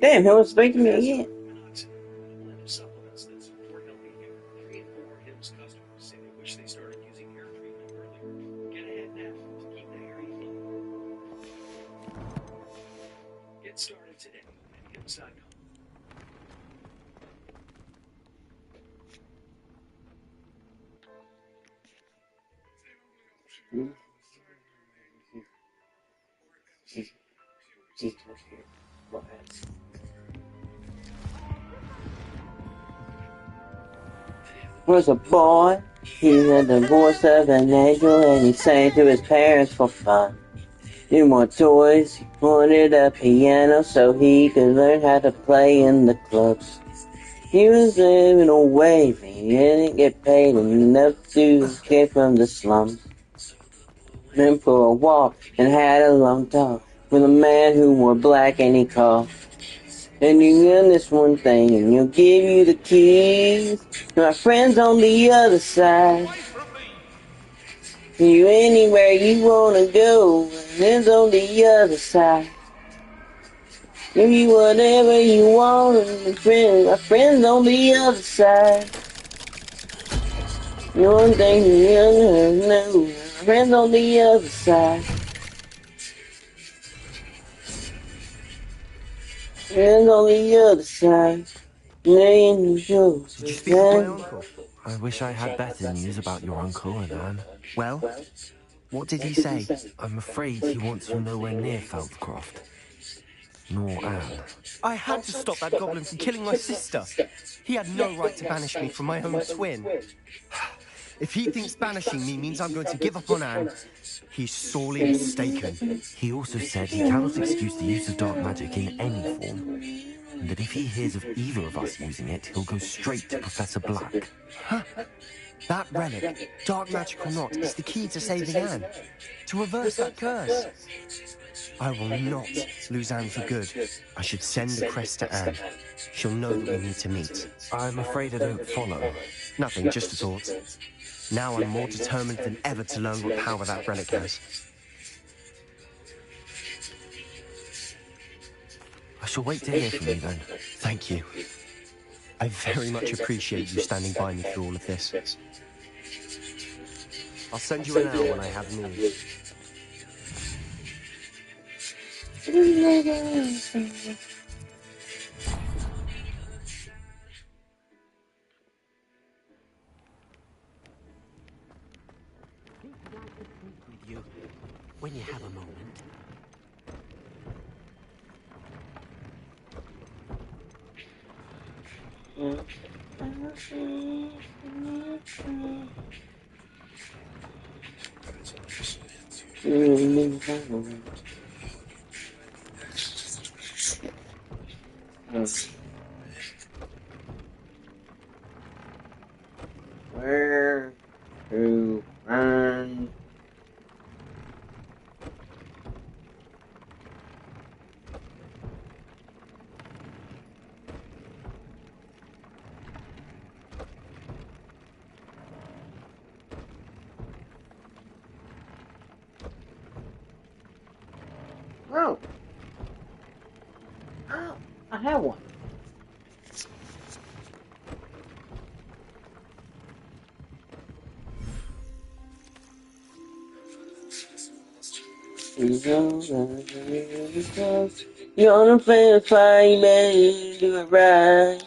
Damn, he was speaking to me again. Was a boy, he had the voice of an angel, and he sang to his parents for fun. He wanted toys, he wanted a piano so he could learn how to play in the clubs. He was living away, but he didn't get paid enough to escape from the slums. Went for a walk and had a long talk with a man who wore black, and he called. And you learn this one thing, and he'll give you the keys to my friends on the other side. You anywhere you wanna go, friends on the other side. Give you whatever you want, and my friends on the other side. One thing you never know, my friends on the other side. Friends on the other side. Did you speak with my uncle? I wish I had better news about your uncle and Anne. Well, what did he say? I'm afraid he wants you nowhere near Feldcroft. Nor Anne. I had to stop that goblin from killing my sister. He had no right to banish me from my own twin. If he thinks banishing me means I'm going to give up on Anne, he's sorely mistaken. He also said he cannot excuse the use of dark magic in any form, and that if he hears of either of us using it, he'll go straight to Professor Black. Huh? That relic, dark magic or not, is the key to saving Anne. To reverse that curse. I will not lose Anne for good. I should send the crest to Anne. She'll know that we need to meet. I'm afraid I don't follow. Nothing, just a thought. Now I'm more determined than ever to learn what power that relic has. I shall wait to hear from you then. Thank you. I very much appreciate you standing by me through all of this. I'll send you an hour when I have news. With you when you have a moment. Where to find Oh. Oh, I have one. You're on a fair fight, you better do it right.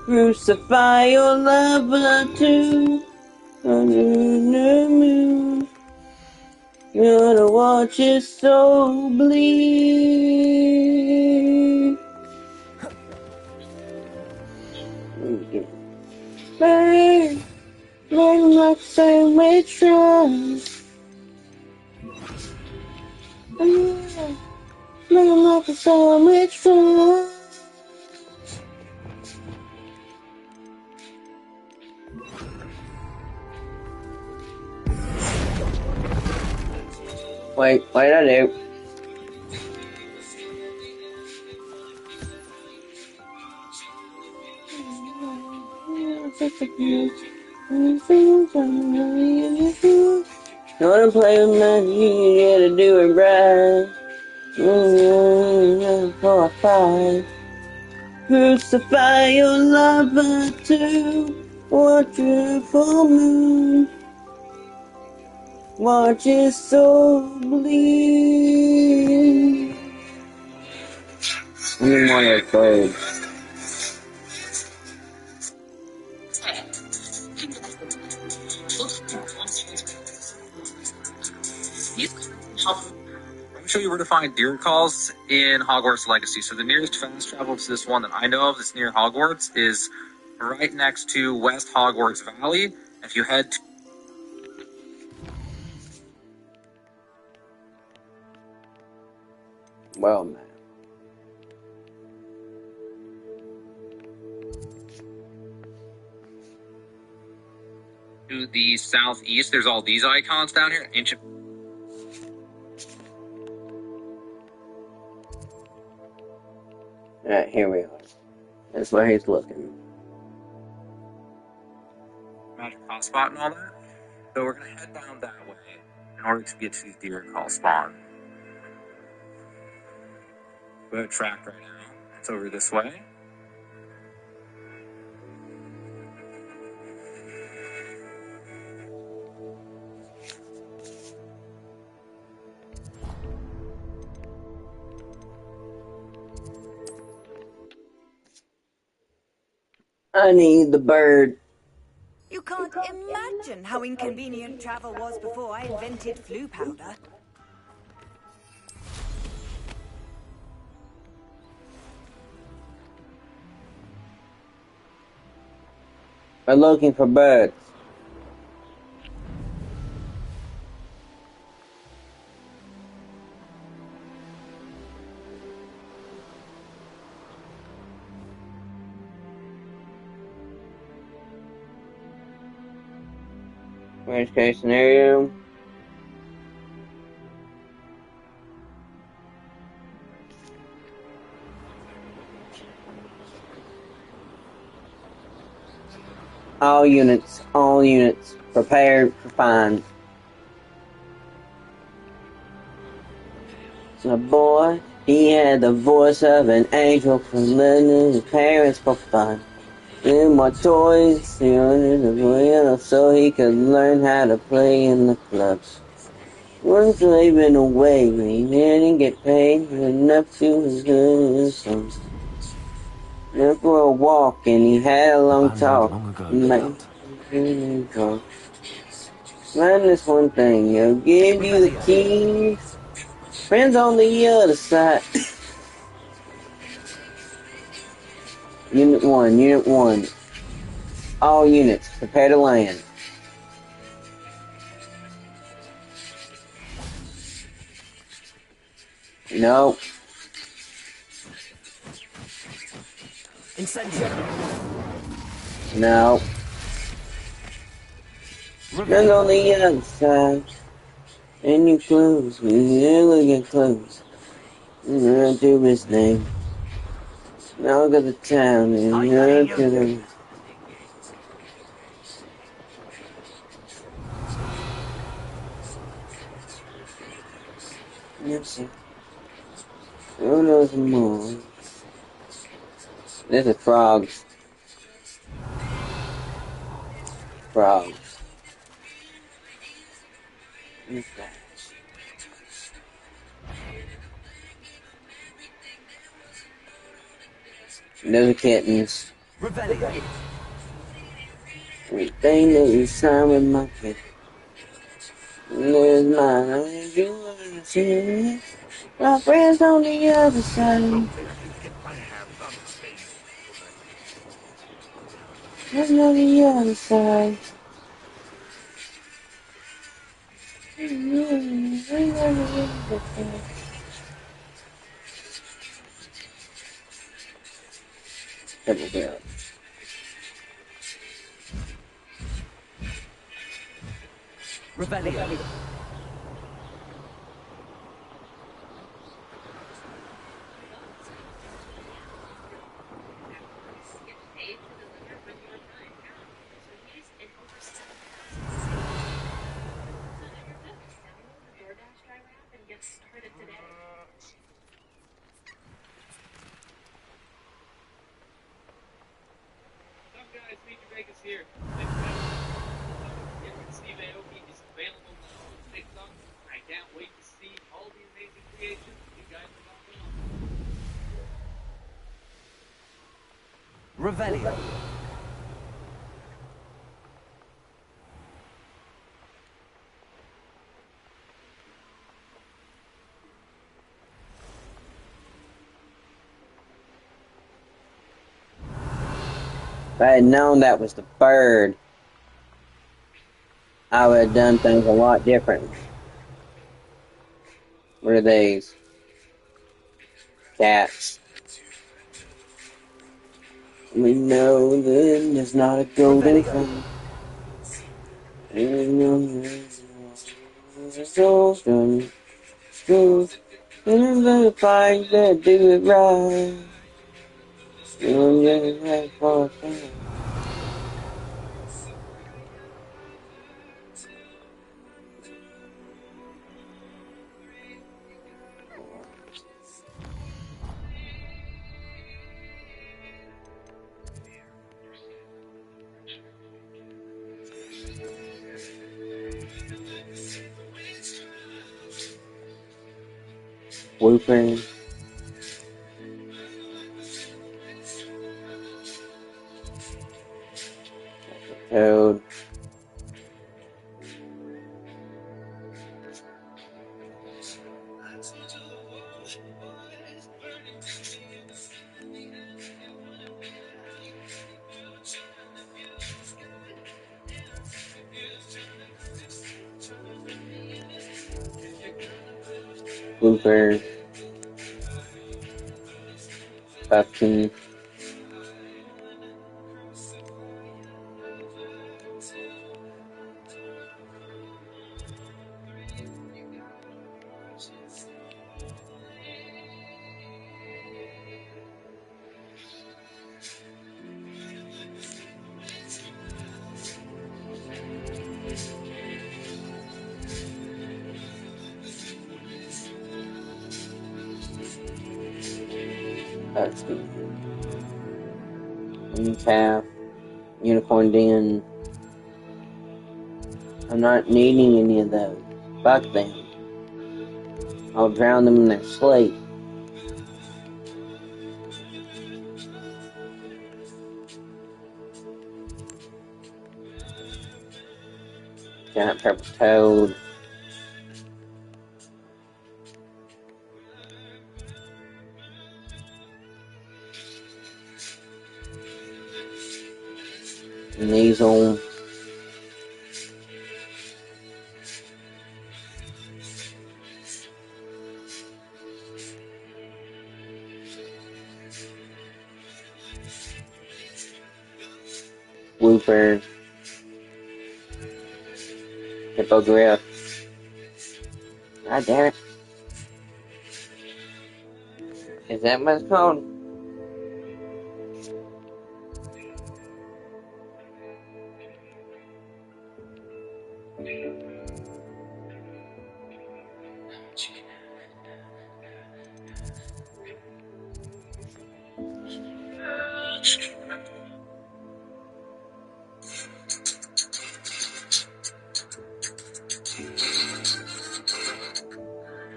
Crucify your lover too. Under the moon. You're gonna watch his soul bleed. Burn, burn like sandwich fries. Burn like a sandwich fries. Wait, I do. You wanna play with money, you gotta do it right. For a fight. Crucify your lover to watch your full moon. Watch his soul bleed. I need one of those birds. Let me show you where to find deer calls in Hogwarts Legacy. So the nearest fast travel to this one that I know of that's near Hogwarts is right next to West Hogwarts Valley. If you head Well, man. to the southeast, there's all these icons down here. Ancient. Alright, here we are. That's where he's looking. Magic hotspot and all that. So we're gonna head down that way in order to get to the deer call spawn. We have a track right now. It's over this way. I need the bird. You can't imagine how inconvenient travel was before I invented flu powder. We're looking for birds. Worst case scenario. All units, prepared for fine. The boy, he had the voice of an angel for letting his parents for fun. Then more toys, he wanted the wheel so he could learn how to play in the clubs. Once slaving away, but he didn't get paid enough to his good songs. Went for a walk and he had a long talk. Long ago, Learn this one thing, he'll give you the keys. Friends on the other side. Unit 1. All units, prepare to land. No. Incendio. No. Friends on the other side. And you close, we look at close. Run through his name. Now look at the town and run to the... Let's see. Who knows more? There's a frogs. Frogs. Those are kittens. Rebellion. Everything that you sign with my kid. There's mine. I want you to see. My friends on the other side. Friends on the other side. Double barrel. Rebellion. Revelio. If I had known that was the bird, I would have done things a lot different. What are these? Cats. We know that there's not a golden Revelio. crown. So strong, strong, and the fight that do it right. You'll get it right for a time. Whooping. Toad. Blooper. Puffkin. Puffkin. Calf. Unicorn Den. I'm not needing any of those. Fuck them. I'll drown them in their sleep. Giant purple toad. Nasal. Whooper. Hippogriff. God damn it. Is that what it's called? I'm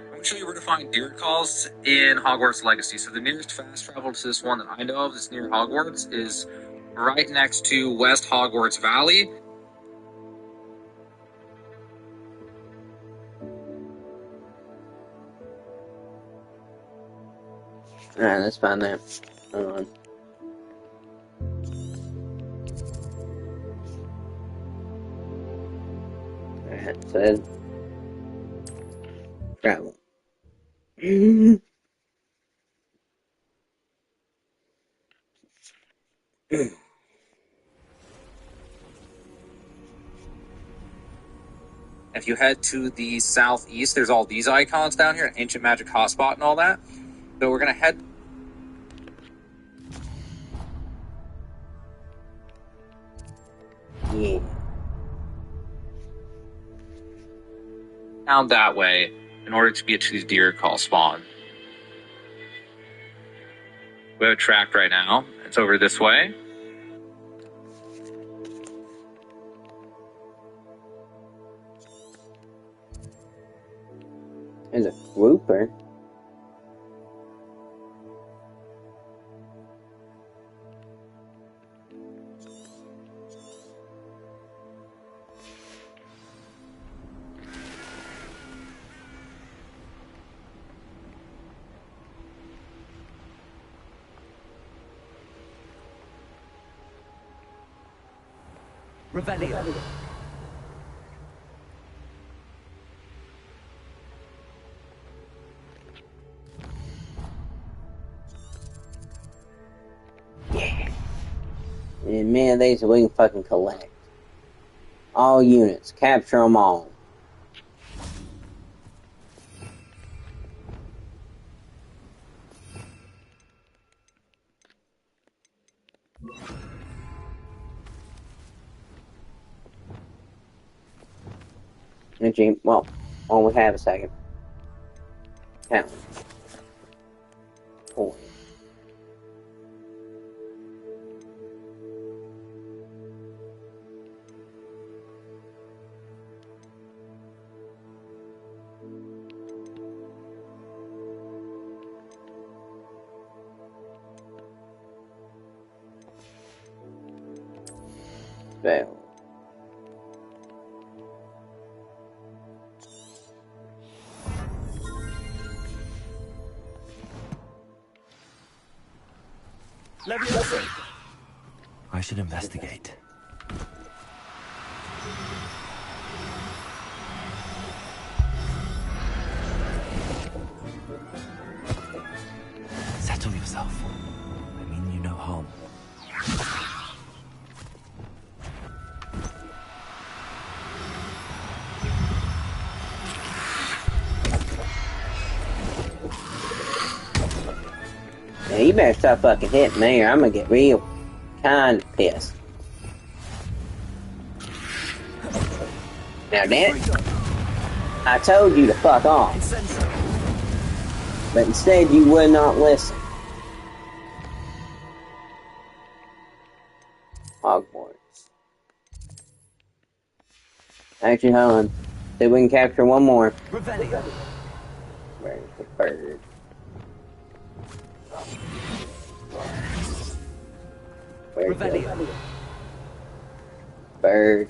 going to show you where to find deer calls in Hogwarts Legacy. So the nearest fast travel to this one that I know of that's near Hogwarts is right next to West Hogwarts Valley. Alright, let's find that. Hold on. Alright, so travel. If you head to the southeast, there's all these icons down here, Ancient Magic Hotspot and all that. So we're going to head Yeah. down that way in order to get to the deer call spawn. We have a track right now. It's over this way. There's a grouper. Revelio. And many of these we can fucking collect. All units. Capture them all. Actually, well, only have a second. Count. Point. Fail. I should investigate. Settle yourself. I mean you no harm. Now you better stop fucking hitting me or I'm gonna get real kind of pissed. Now, damn it. I told you to fuck off. But instead you would not listen. Hogwarts. Actually, hold on. See if we can capture one more. Revelio. Where's the bird? Where's Revelio. the bird?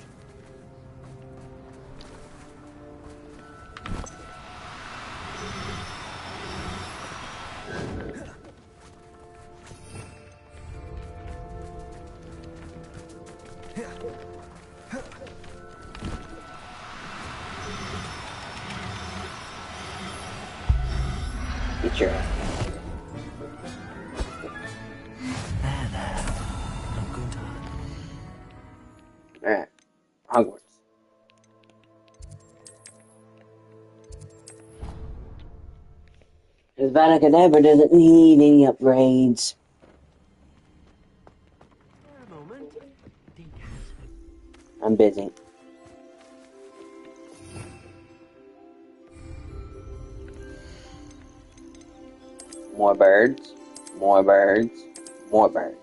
Get your ass. There. Not going to hurt. Alright. Hogwarts. Because Cadabra doesn't need any upgrades. For a moment. I'm busy. More birds. More birds. More birds.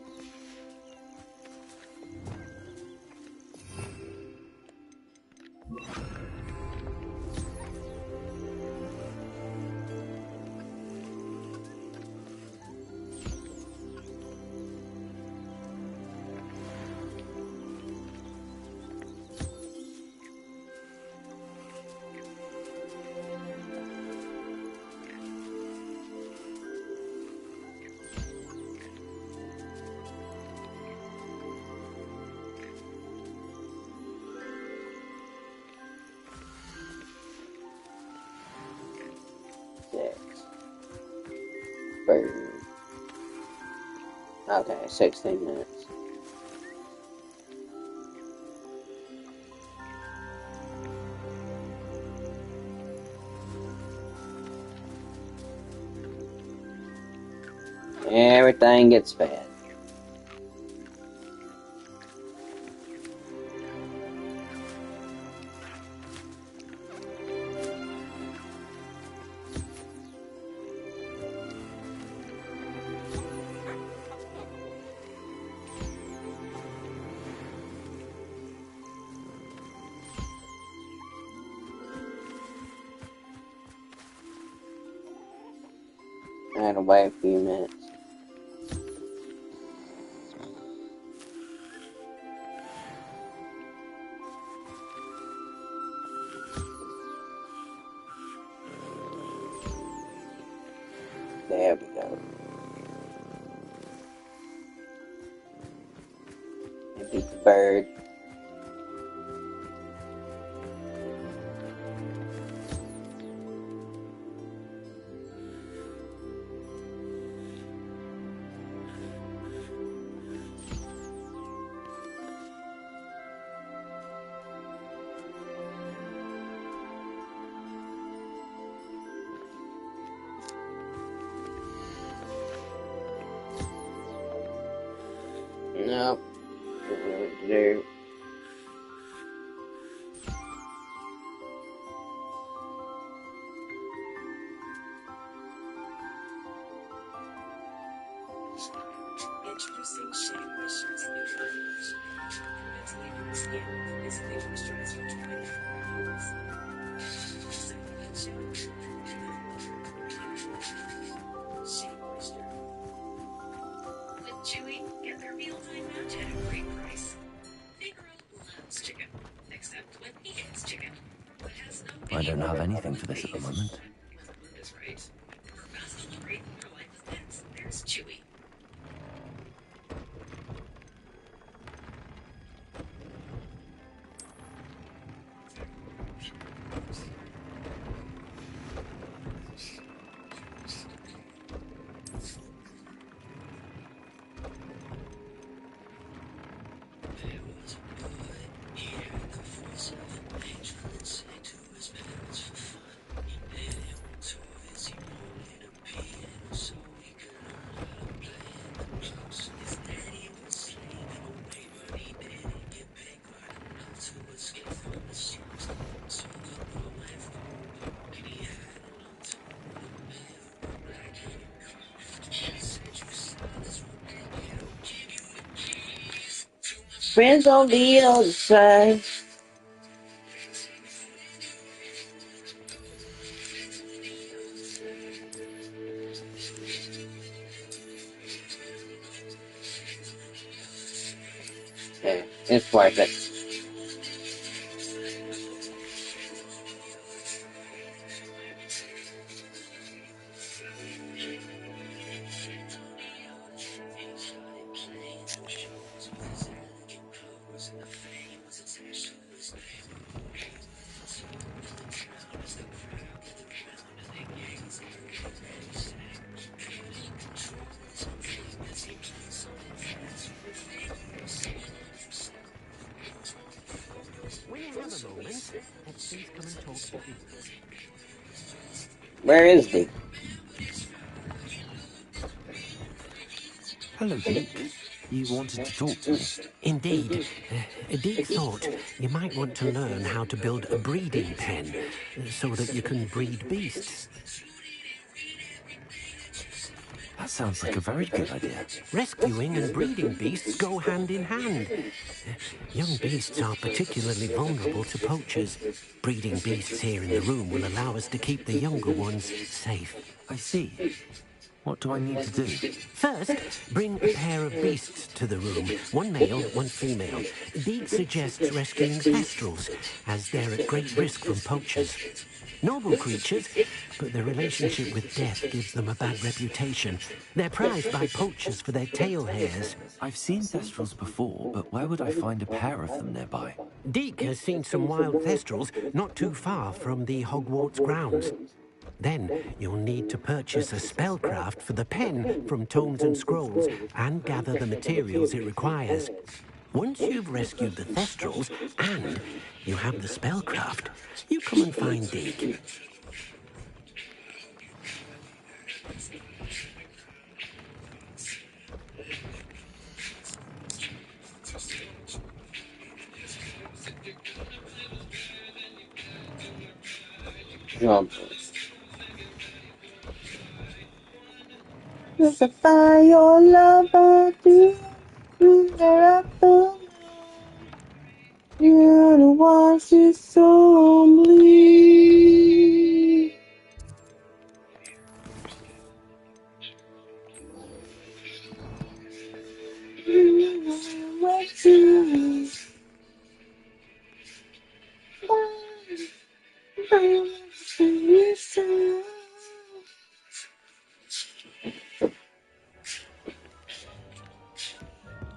Okay, 16 minutes. Everything gets fed. I had to wait a few minutes. There we go. And beat the bird. Nope. There. Introducing Shea Moisturizing New Formulation. Mentally for skin, physically moisturize for 24 hours. Shea Moisture. With Chewy, get their mealtime match at a great price. Figaro loves chicken, except when he eats chicken. But has no I don't have anything for this at the moment. When the mood is right. For fast delivery or life with pets, there's Chewy. Friends on the other side. Okay, it's worth it. When you have a moment, please come and talk to me. Where is he? Hello, Deke. You wanted to talk to me? Indeed. Deke thought you might want to learn how to build a breeding pen so that you can breed beasts. That sounds like a very good idea. Rescuing and breeding beasts go hand in hand. Young beasts are particularly vulnerable to poachers. Breeding beasts here in the room will allow us to keep the younger ones safe. I see. What do I need to do? First, bring a pair of beasts to the room. One male, one female. Deke suggests rescuing thestrals, as they're at great risk from poachers. Noble creatures, but their relationship with death gives them a bad reputation. They're prized by poachers for their tail hairs. I've seen thestrals before, but where would I find a pair of them nearby? Deke has seen some wild thestrals not too far from the Hogwarts grounds. Then you'll need to purchase a spellcraft for the pen from Tomes and Scrolls and gather the materials it requires. Once you've rescued the thestrals and you have the spellcraft, you come and find Deke. Crucify your lover to the you're the ones who so bleed.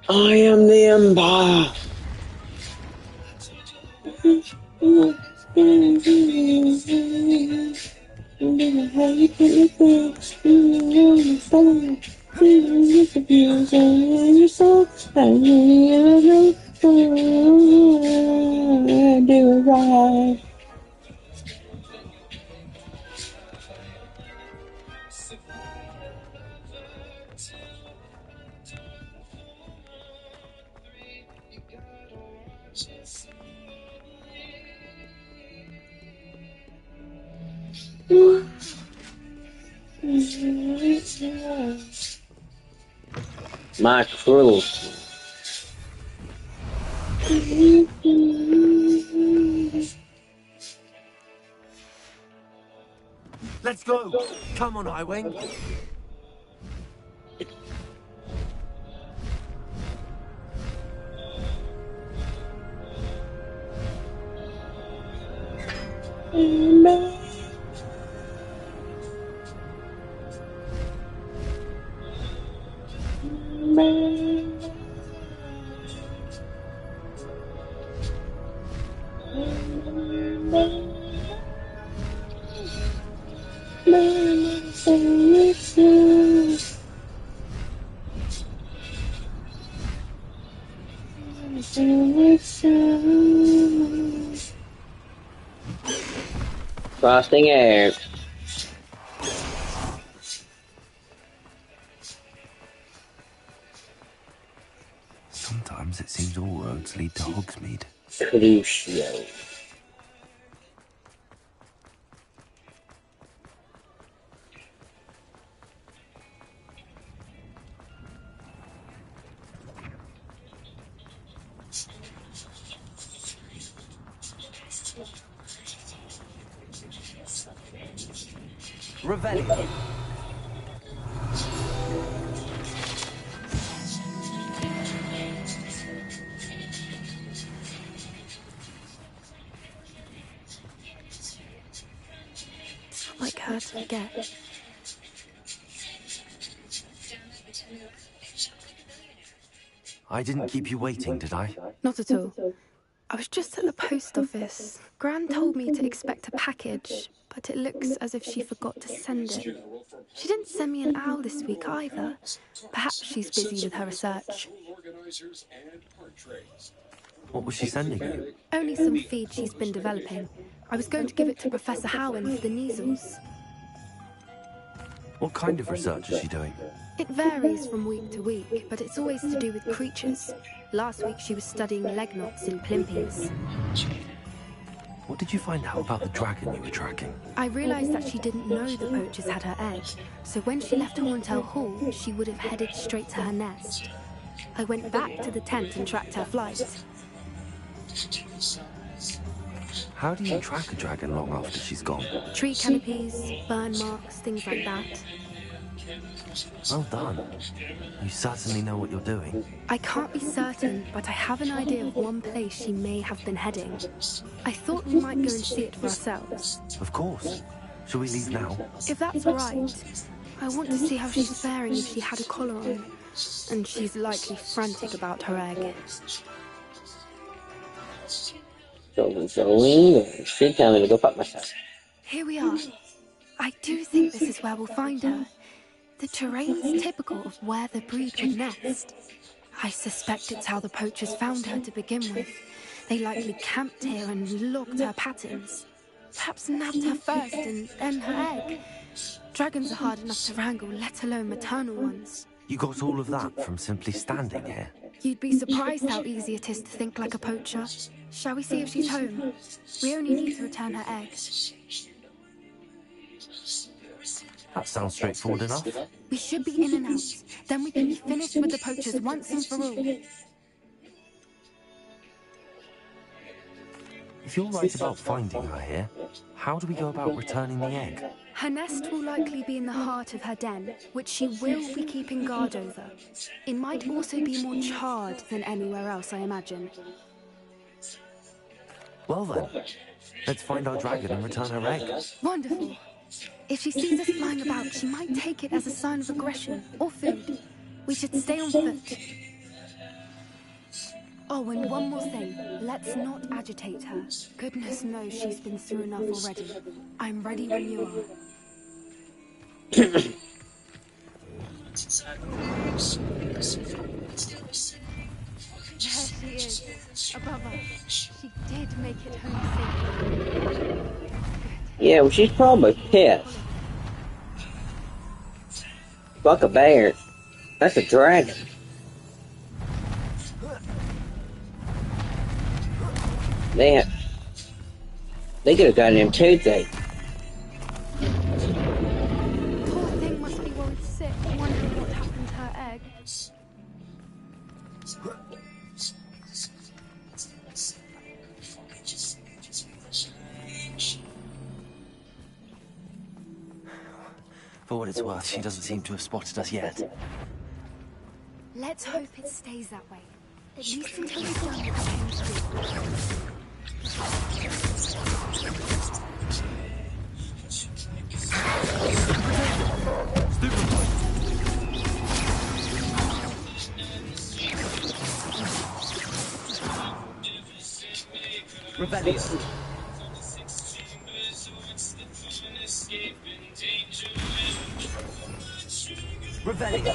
I am the Empire. My crew. Let's go! Come on, Highwing! Frosting air. Sometimes it seems all roads lead to Hogsmeade. Crucio. Revelio. It's not like her to forget. I didn't keep you waiting, did I? Not at all. I was just at the post office. Gran told me to expect a package, but it looks as if she forgot to send it. She didn't send me an owl this week either. Perhaps she's busy with her research. What was she sending you? Only some feed she's been developing. I was going to give it to Professor Howin for the measles. What kind of research is she doing? It varies from week to week, but it's always to do with creatures. Last week she was studying leg knots in plimpies. What did you find out about the dragon you were tracking? I realised that she didn't know the poachers had her egg, so when she left Horntail Hall, she would have headed straight to her nest. I went back to the tent and tracked her flight. How do you track a dragon long after she's gone? Tree canopies, burn marks, things like that. Well done. You certainly know what you're doing. I can't be certain, but I have an idea of one place she may have been heading. I thought we might go and see it for ourselves. Of course. Shall we leave now? If that's all right. I want to see how she's faring if she had a collar on. And she's likely frantic about her egg. She's telling me to go fuck myself. Here we are. I do think this is where we'll find her. The terrain's typical of where the breed would nest. I suspect it's how the poachers found her to begin with. They likely camped here and logged her patterns. Perhaps nabbed her first and then her egg. Dragons are hard enough to wrangle, let alone maternal ones. You got all of that from simply standing here? You'd be surprised how easy it is to think like a poacher. Shall we see if she's home? We only need to return her egg. That sounds straightforward enough. We should be in and out. Then we can be finished with the poachers once and for all. If you're right about finding her here, how do we go about returning the egg? Her nest will likely be in the heart of her den, which she will be keeping guard over. It might also be more charred than anywhere else, I imagine. Well then, Let's find our dragon and return her egg. Wonderful. If she sees us flying about, she might take it as a sign of aggression or food. We should stay on foot. Oh, and one more thing. Let's not agitate her. Goodness knows she's been through enough already. I'm ready when you are. There she is, above us. She did make it home safely. Yeah, well, she's probably pissed. Fuck a bear. That's a dragon. They could have gotten him toothache. Poor thing must be worried sick, wondering what happened to her egg. For what it's worth, she doesn't seem to have spotted us yet. Let's hope it stays that way. At least until we've done what we came to do. Rebellion. Rebellion.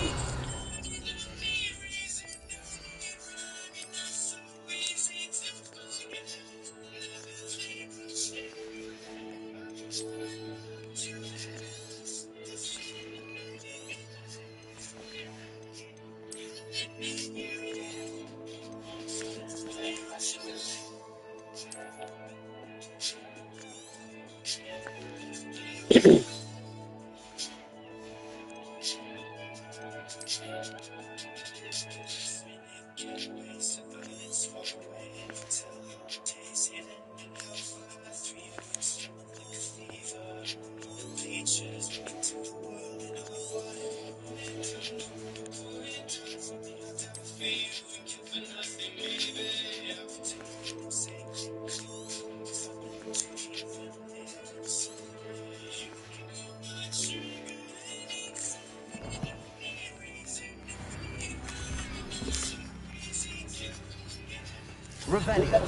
Rebellion.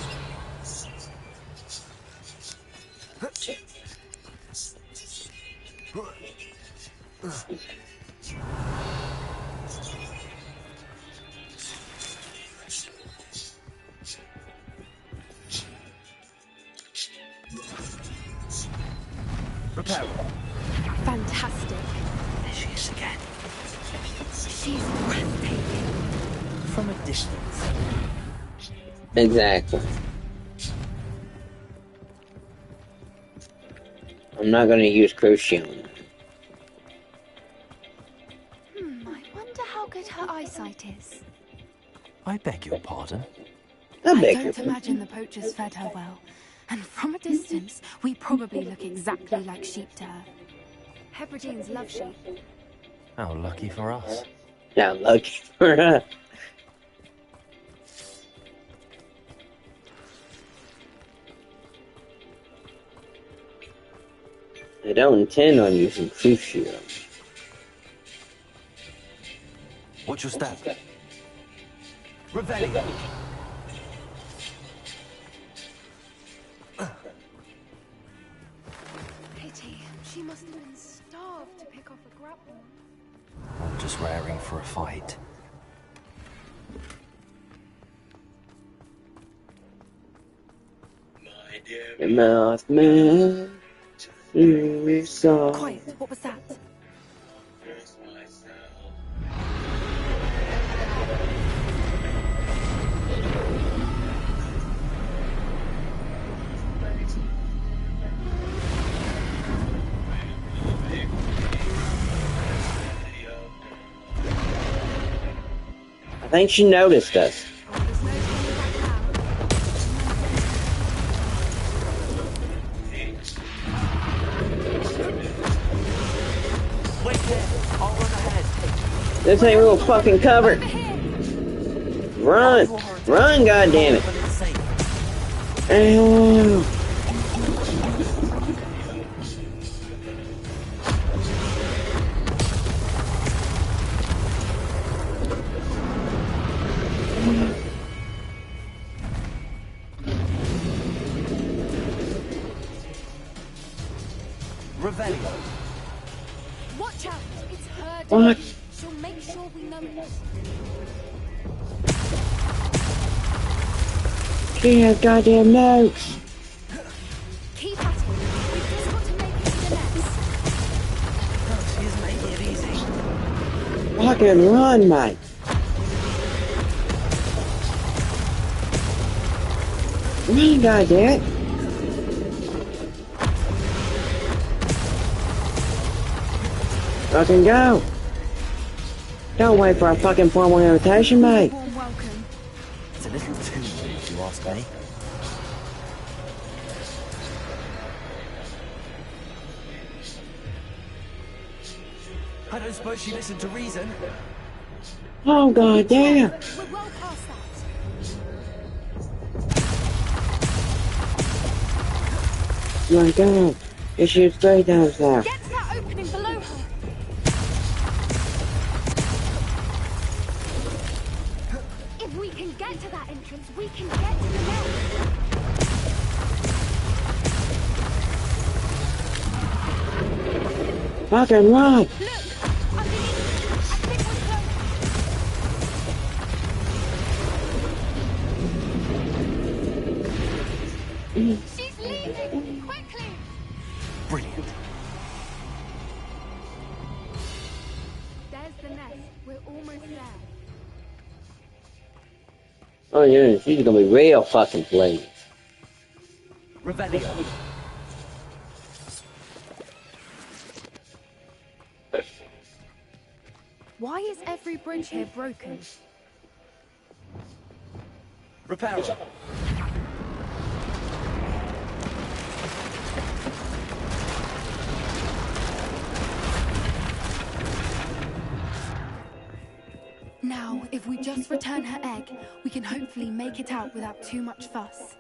Prepare. Fantastic. There she is again. She's breathtaking. From a distance. Exactly. I'm not going to use Crucial. I wonder how good her eyesight is. I beg your pardon. I don't imagine the poachers fed her well. And from a distance, we probably look exactly like sheep to her. Hebrideans love sheep. How lucky for us. How lucky for us. I don't intend on using Crucial. Watch your step. Rebellion. Pity. She must have been starved to pick off a grapple. I'm just raring for a fight. The Mothman. Quiet. What was that? I think she noticed us. This ain't real fucking cover. Run! Run, goddammit! Ow! Revelio. Watch out! It's her What? day. She'll make sure we know it. She has goddamn notes. Keep at it. We've just got to make it to the nest. She is making it easy. Fucking run, mate. Run, goddamn. Fucking go. Don't wait for a fucking formal invitation, mate. Warm welcome. It's a little too rude, if you ask me. I don't suppose she listened to reason. Oh, goddamn. We're well past that. My God. It shoots 3 times now. Get to that opening below her. If we can get to that entrance, we can get to the nest. Fucking run. Look! Underneath! I think we're close. She's leaving! Quickly! Brilliant. There's the nest. We're almost there. Oh, yeah, she's gonna be real fucking pleased. Revelio. Why is every bridge here broken? Reparo. Now, if we just return her egg, we can hopefully make it out without too much fuss.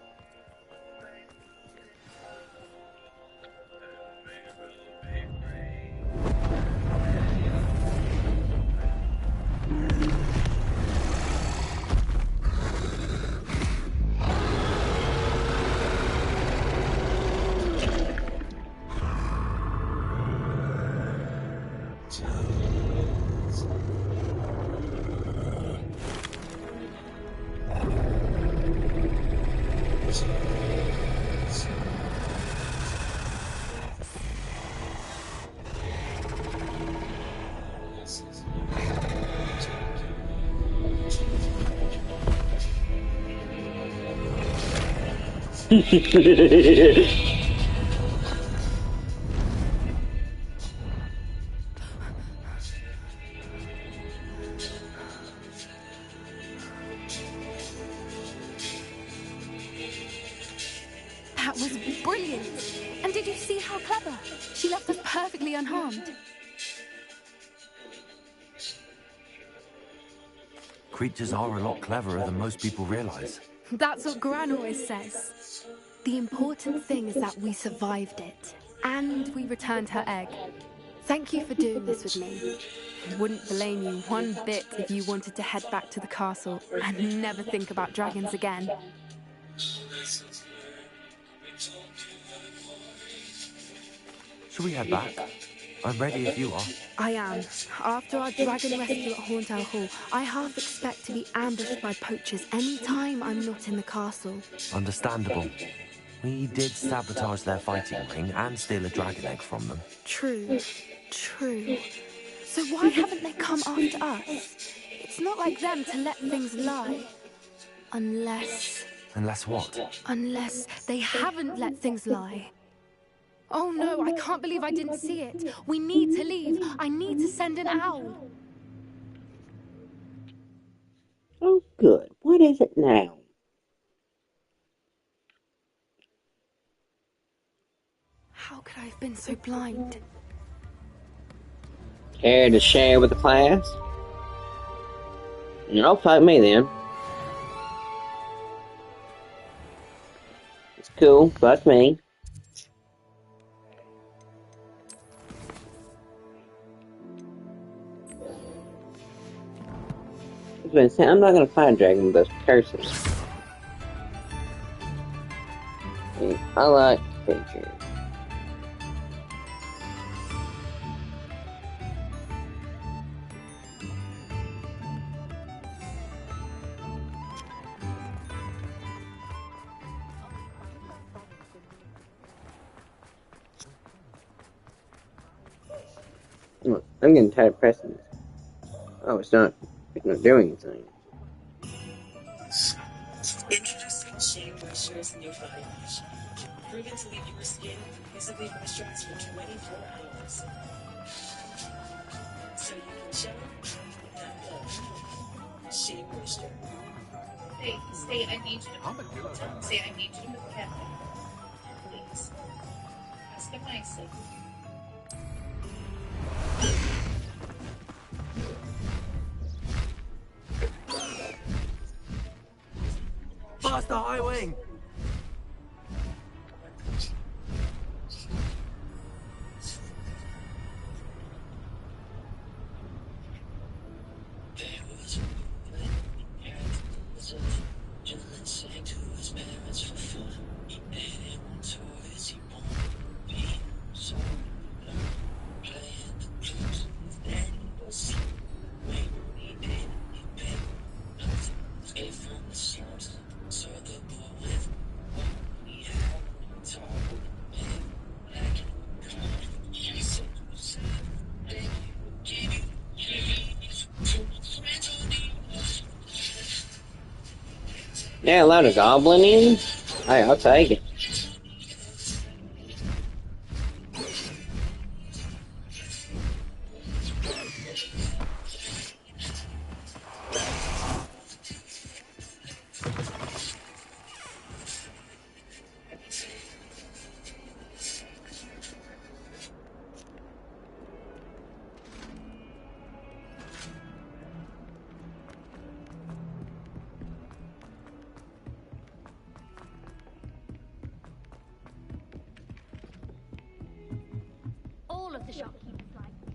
That was brilliant! And did you see how clever? She left us perfectly unharmed. Creatures are a lot cleverer than most people realize. That's what Gran always says. The important thing is that we survived it. And we returned her egg. Thank you for doing this with me. Wouldn't blame you one bit if you wanted to head back to the castle and never think about dragons again. Shall we head back? I'm ready if you are. I am. After our dragon rescue at Hauntown Hall, I half expect to be ambushed by poachers any time I'm not in the castle. Understandable. We did sabotage their fighting ring and steal a dragon egg from them. True. True. So why haven't they come after us? It's not like them to let things lie. Unless what? Unless they haven't let things lie. Oh no, I can't believe I didn't see it. We need to leave. I need to send an owl. Oh, good. What is it now? How could I have been so blind? Care to share with the class? No, fuck me then. It's cool, fuck me. I'm not gonna fight a dragon with those curses. I like creatures. I'm getting tired of pressing this. Oh, it's not doing anything. Introducing Shea Moisture's new body wash. Proven to leave your skin visibly moisturized for 24 hours. So you can show that glow. Shea Moisture. Say, I need you to say, I need you to put the cat down. Please. Ask him nicely. Faster, High Wing! Yeah, allowed a goblin in? I'll take it. All of the shopkeepers like me,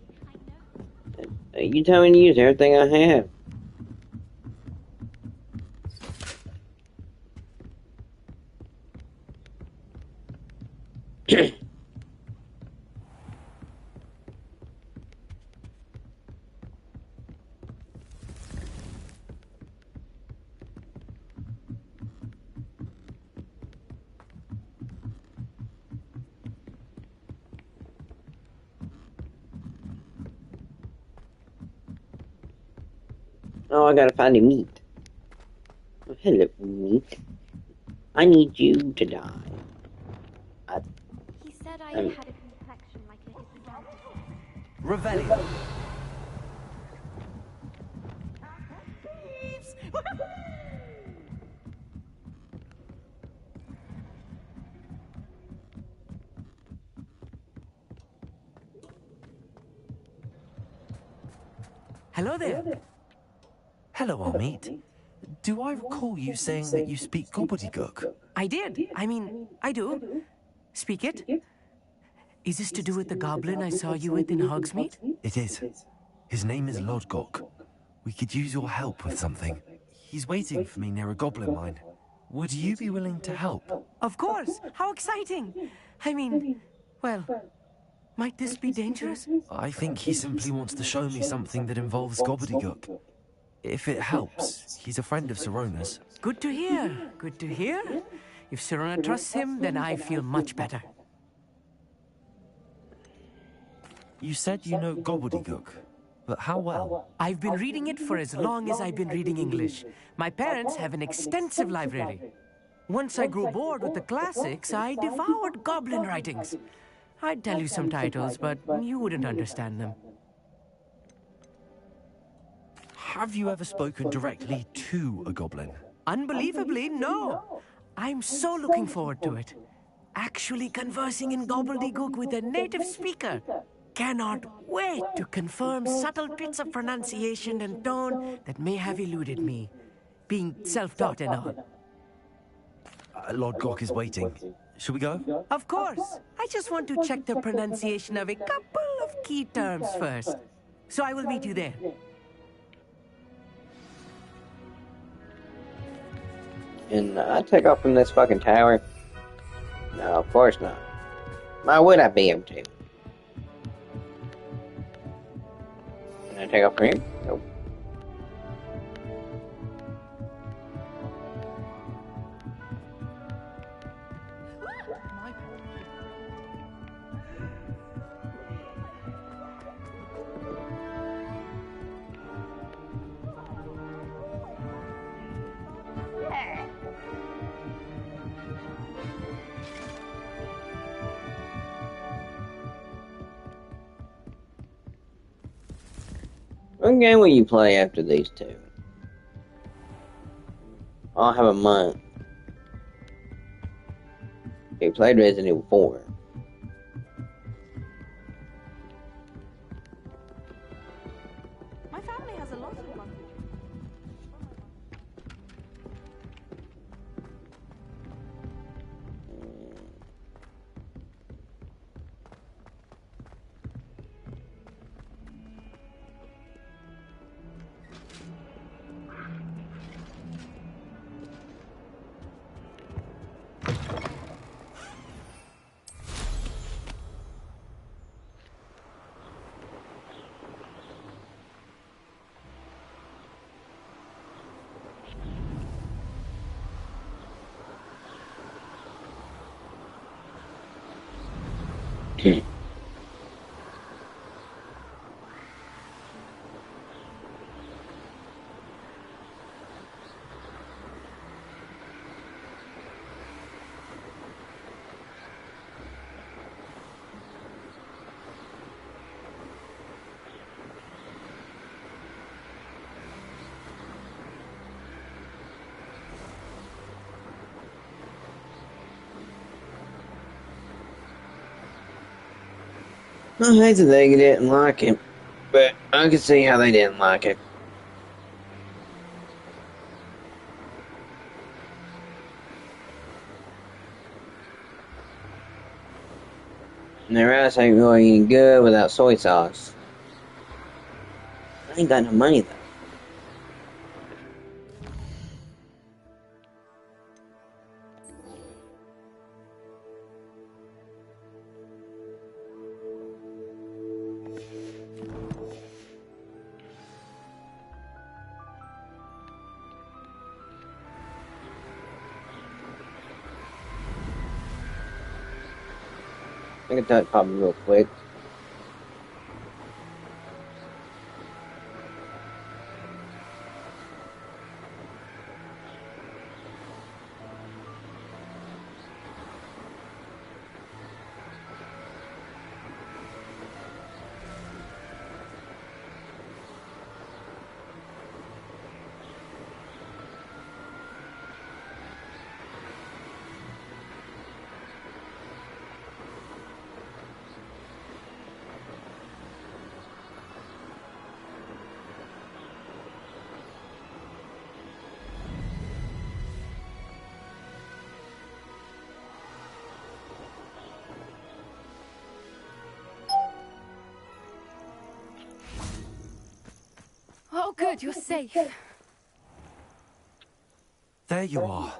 I know. You tell me to use everything I have. Oh, I gotta find a meat. Oh, hello, meat. I need you to die. He said I had a complexion like a hippocampus. Revelio. Hello there. Hello, old meat. Do I recall you saying that you speak gobbledygook? I did. I mean, I do. Speak it. Is this to do with the goblin I saw you with in Hogsmeade? It is. His name is Lodgok. We could use your help with something. He's waiting for me near a goblin mine. Would you be willing to help? Of course. How exciting. I mean, well, might this be dangerous? I think he simply wants to show me something that involves gobbledygook. If it helps, he's a friend of Sirona's. Good to hear. Good to hear. If Sirona trusts him, then I feel much better. You said you know gobbledygook, but how well? I've been reading it for as long as I've been reading English. My parents have an extensive library. Once I grew bored with the classics, I devoured goblin writings. I'd tell you some titles, but you wouldn't understand them. Have you ever spoken directly to a goblin? Unbelievably, no. I'm so looking forward to it. Actually conversing in gobbledygook with a native speaker. Cannot wait to confirm subtle bits of pronunciation and tone that may have eluded me. Being self-taught and all. Lord Gok is waiting. Shall we go? Of course. I just want to check the pronunciation of a couple of key terms first. So I will meet you there. And I take off from this fucking tower? No, of course not. Why would I be able to? Can I take off from here? Nope. What game will you play after these two? I'll have a month. You played Resident Evil 4. My family has a lot of money. I hate that they didn't like it, but I can see how they didn't like it. And their rice ain't really any good without soy sauce. I ain't got no money though. I can touch Papa real quick. Oh, good, you're safe. There you are.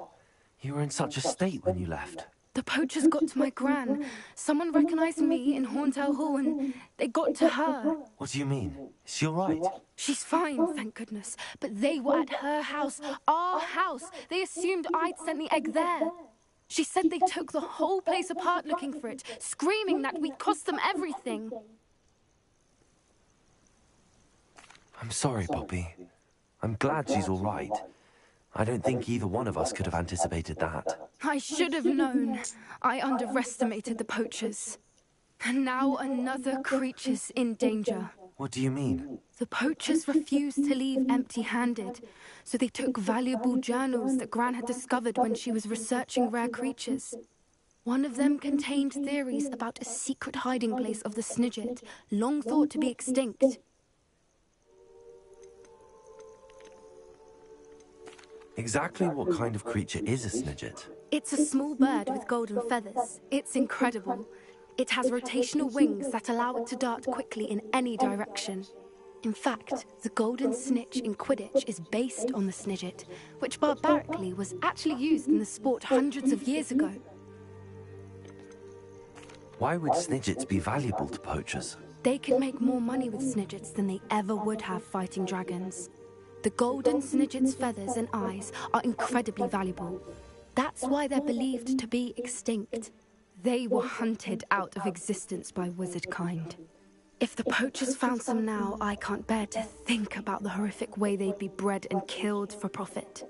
You were in such a state when you left. The poachers got to my gran. Someone recognized me in Horntail Hall and they got to her. What do you mean? Is she all right? She's fine, thank goodness. But they were at her house, our house. They assumed I'd sent the egg there. She said they took the whole place apart looking for it, screaming that we'd cost them everything. I'm sorry, Poppy. I'm glad she's all right. I don't think either one of us could have anticipated that. I should have known. I underestimated the poachers. And now another creature's in danger. What do you mean? The poachers refused to leave empty-handed, so they took valuable journals that Gran had discovered when she was researching rare creatures. One of them contained theories about a secret hiding place of the Snidget, long thought to be extinct. Exactly what kind of creature is a Snidget? It's a small bird with golden feathers. It's incredible. It has rotational wings that allow it to dart quickly in any direction. In fact, the golden snitch in Quidditch is based on the Snidget, which barbarically was actually used in the sport hundreds of years ago. Why would Snidgets be valuable to poachers? They can make more money with Snidgets than they ever would have fighting dragons. The golden Snidget's feathers and eyes are incredibly valuable. That's why they're believed to be extinct. They were hunted out of existence by wizard kind. If the poachers found some now, I can't bear to think about the horrific way they'd be bred and killed for profit.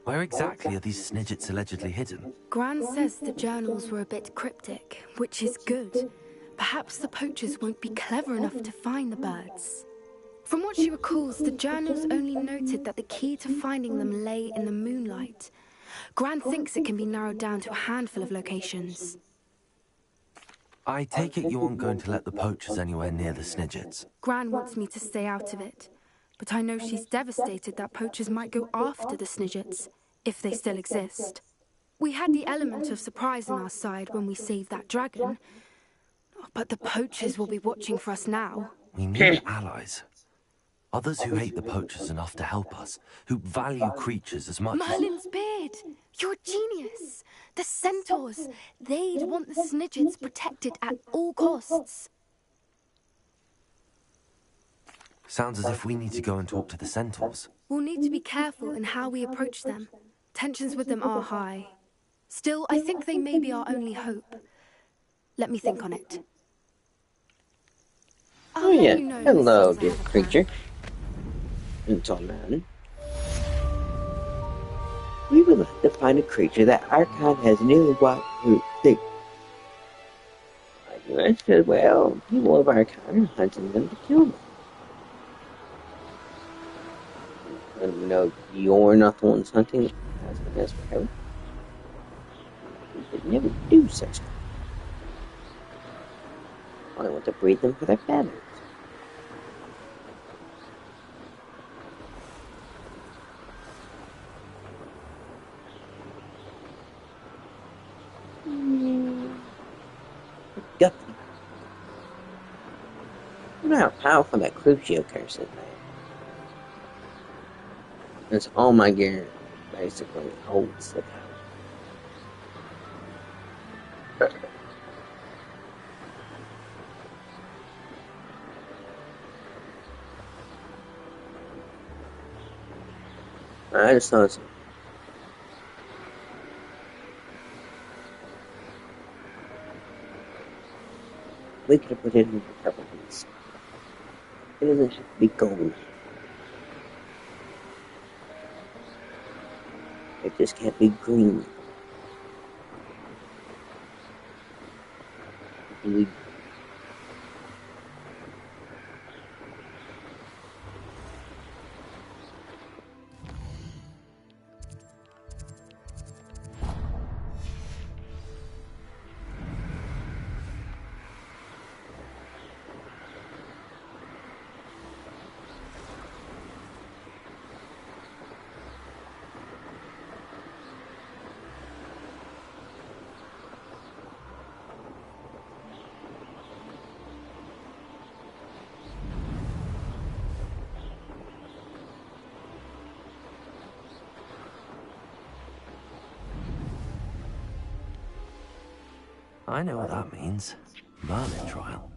Where exactly are these Snidgets allegedly hidden? Gran says the journals were a bit cryptic, which is good. perhaps the poachers won't be clever enough to find the birds. From what she recalls, the journals only noted that the key to finding them lay in the moonlight. Gran thinks it can be narrowed down to a handful of locations. I take it you aren't going to let the poachers anywhere near the Snidgets. Gran wants me to stay out of it, but I know she's devastated that poachers might go after the Snidgets, if they still exist. We had the element of surprise on our side when we saved that dragon, but the poachers will be watching for us now. We need allies. Others who hate the poachers enough to help us, who value creatures as much as... Merlin's beard! You're a genius! The centaurs! They'd want the Snidgets protected at all costs. Sounds as if we need to go and talk to the centaurs. We'll need to be careful in how we approach them. Tensions with them are high. Still, I think they may be our only hope. Let me think on it. Oh yeah, hello dear creature. And tall man. We would like to find a creature that our kind has nearly wiped through. I said, well, people of our kind are hunting them to kill them. And you know, you're not the ones hunting them. That's the best forever. We could never do such things. I want to breed them for their feathers. Guppy. I wonder how powerful that Crucio curse is, man. That's all my gear basically holds the power. I just thought so. We could have put it in the purple piece. It doesn't have to be gold. It just can't be green. Blue. I know what that means. Merlin trial.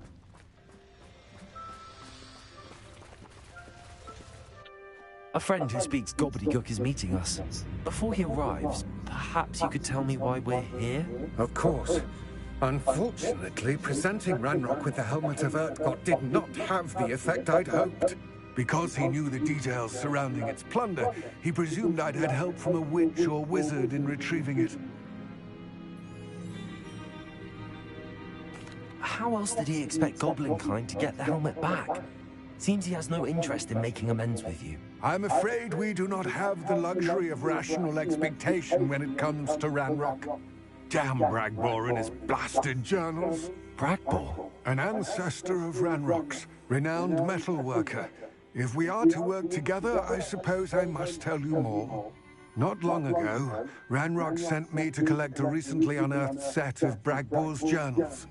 A friend who speaks gobbledygook is meeting us. Before he arrives, perhaps you could tell me why we're here? Of course. Unfortunately, presenting Ranrock with the Helmet of Urtkot did not have the effect I'd hoped. Because he knew the details surrounding its plunder, he presumed I'd had help from a witch or wizard in retrieving it. How else did he expect Goblinkind to get the helmet back? Seems he has no interest in making amends with you. I'm afraid we do not have the luxury of rational expectation when it comes to Ranrock. Damn Bragbor and his blasted journals. Bragbor? An ancestor of Ranrock's, renowned metal worker. If we are to work together, I suppose I must tell you more. Not long ago, Ranrock sent me to collect a recently unearthed set of Bragbor's journals.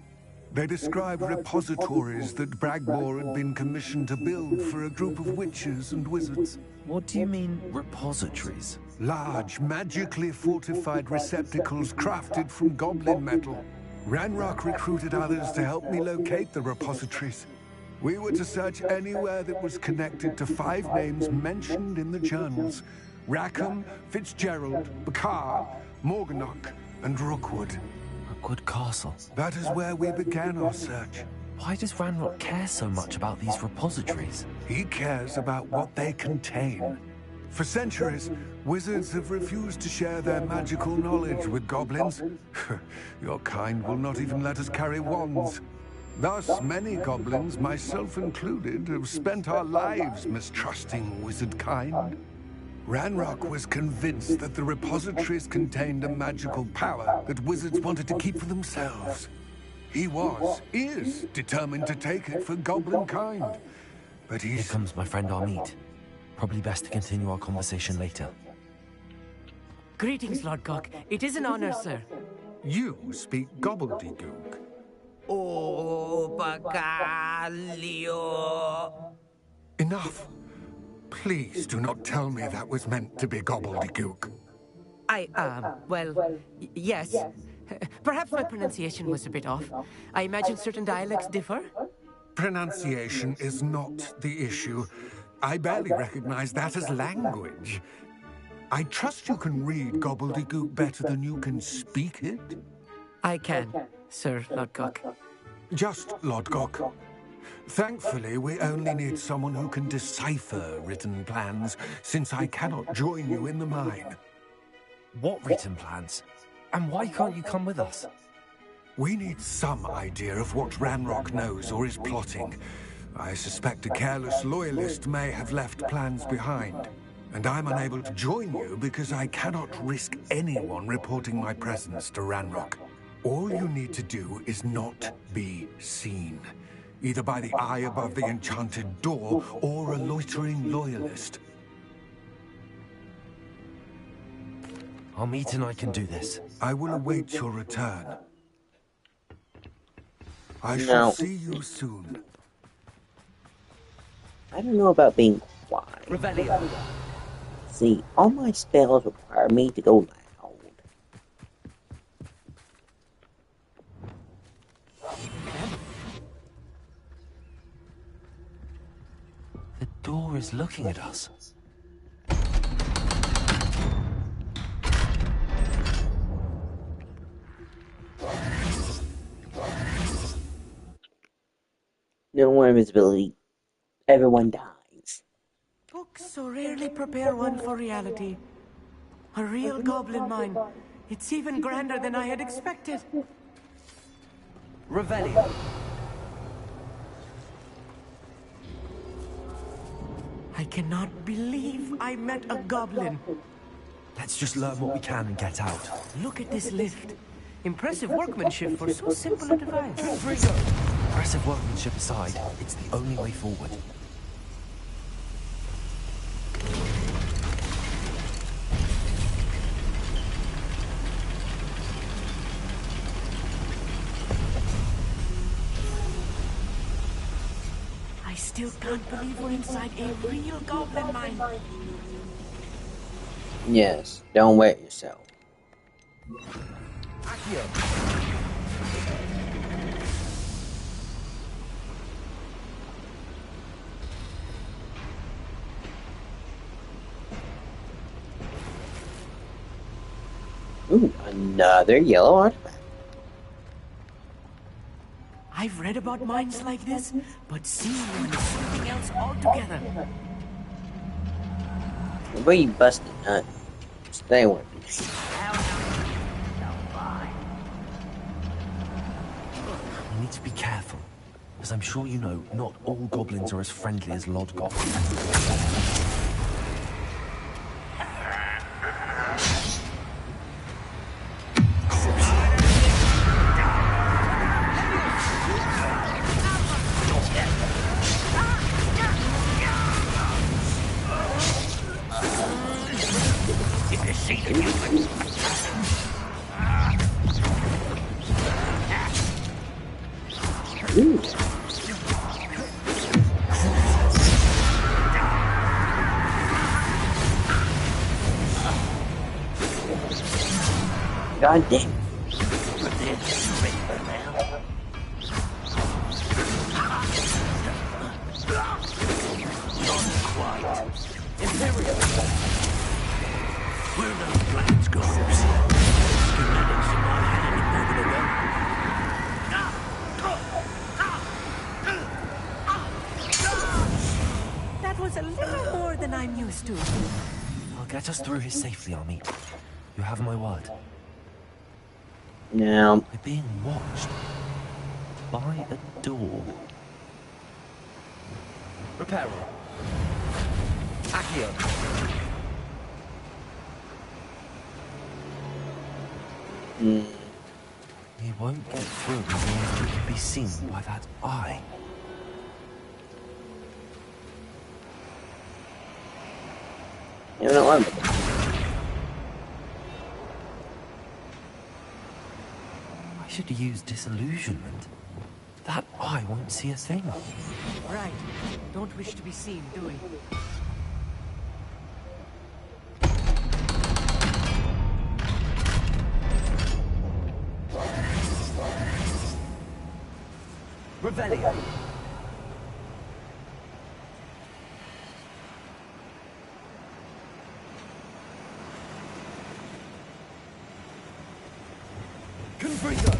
They describe repositories that Bragbor had been commissioned to build for a group of witches and wizards. What do you mean, repositories? Large, magically fortified receptacles crafted from goblin metal. Ranrock recruited others to help me locate the repositories. We were to search anywhere that was connected to 5 names mentioned in the journals. Rackham, Fitzgerald, Bakar, Morganach, and Rookwood. Rookwood Castle. That is where we began our search. Why does Ranrock care so much about these repositories? He cares about what they contain. For centuries, wizards have refused to share their magical knowledge with goblins. Your kind will not even let us carry wands. Thus, many goblins, myself included, have spent our lives mistrusting wizard kind. Ranrock was convinced that the repositories contained a magical power that wizards wanted to keep for themselves. He is determined to take it for goblin kind. But Here comes my friend Amit. Probably best to continue our conversation later. Greetings, Lord Cock. It is an honor, sir. You speak gobbledygook. Oh, Bacalio. Enough. Please do not tell me that was meant to be gobbledygook. Yes. Perhaps my pronunciation was a bit off. I imagine certain dialects differ. Pronunciation is not the issue. I barely recognize that as language. I trust you can read gobbledygook better than you can speak it? I can, Sir Lodgok. Just Lodgok. Thankfully, we only need someone who can decipher written plans, since I cannot join you in the mine. What written plans? And why can't you come with us? We need some idea of what Ranrock knows or is plotting. I suspect a careless loyalist may have left plans behind. And I'm unable to join you because I cannot risk anyone reporting my presence to Ranrock. All you need to do is not be seen. Either by the eye above the enchanted door, or a loitering loyalist. Amit and I can do this. I will await your return. I shall see you soon. I don't know about being quiet. Revelio. See, all my spells require me to go loud. The door is looking at us. No more invisibility. Everyone dies. Books so rarely prepare one for reality. A real goblin mine. It's even grander than I had expected. Revelio. I cannot believe I met a goblin. Let's just learn what we can and get out. Look at this lift. Impressive workmanship for so simple a device. Impressive workmanship aside, it's the only way forward. I still can't believe we're inside a real goblin mine. Yes, don't wet yourself. Ooh, another yellow artifact. I've read about mines like this, but seeing one is something else altogether. Where you busted, huh? Stay with me. We need to be careful. As I'm sure you know, not all goblins are as friendly as Lodgok. God damn. Where those plans go? Schematics in my hand a moment ago. That was a little more than I'm used to. I'll get us through here safely, Amit. You have my word. Now, We're being watched. by a door. Reparo. Accio. He won't get through as long as he can be seen by that eye. You don't want to. I should use disillusionment. That eye won't see a thing. Right. Don't wish to be seen, do we? Revelio. Confringo.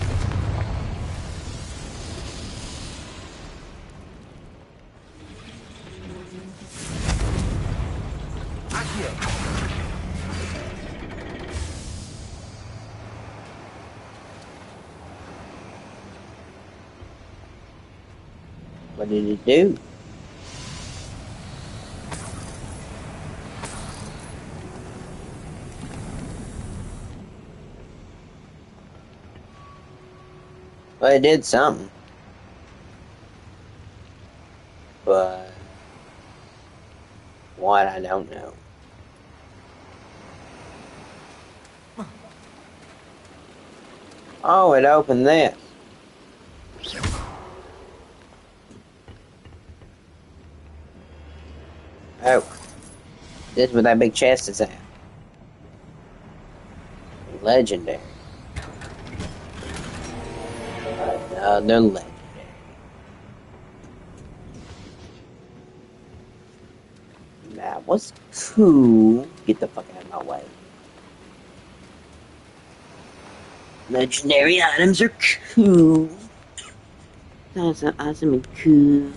Accio. What did it do? Well, it did something. But what, I don't know. Oh, it opened this. Oh. This is where that big chest is at. Legendary. Another legendary. That was cool. Get the fuck out of my way. Legendary items are cool. That's awesome and cool.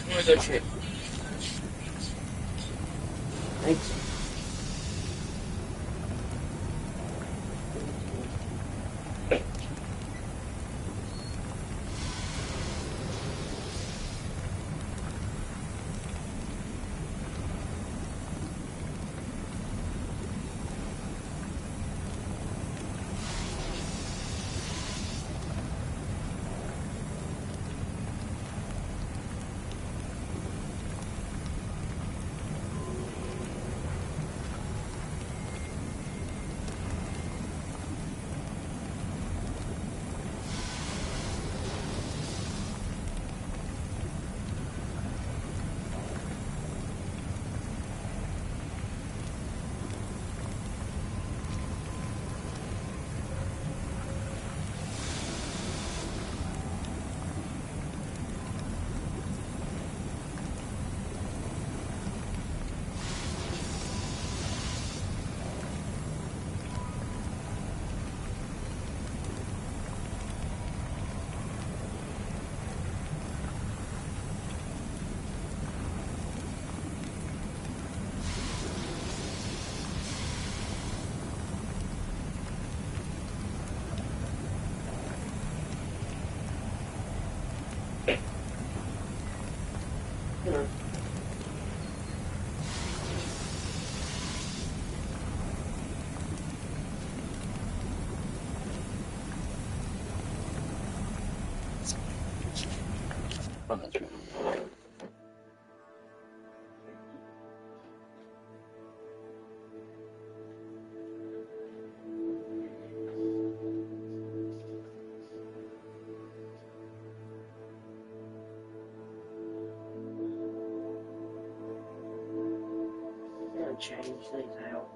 Where's our shit? Thanks. Oh, that's right. Gotta change things out.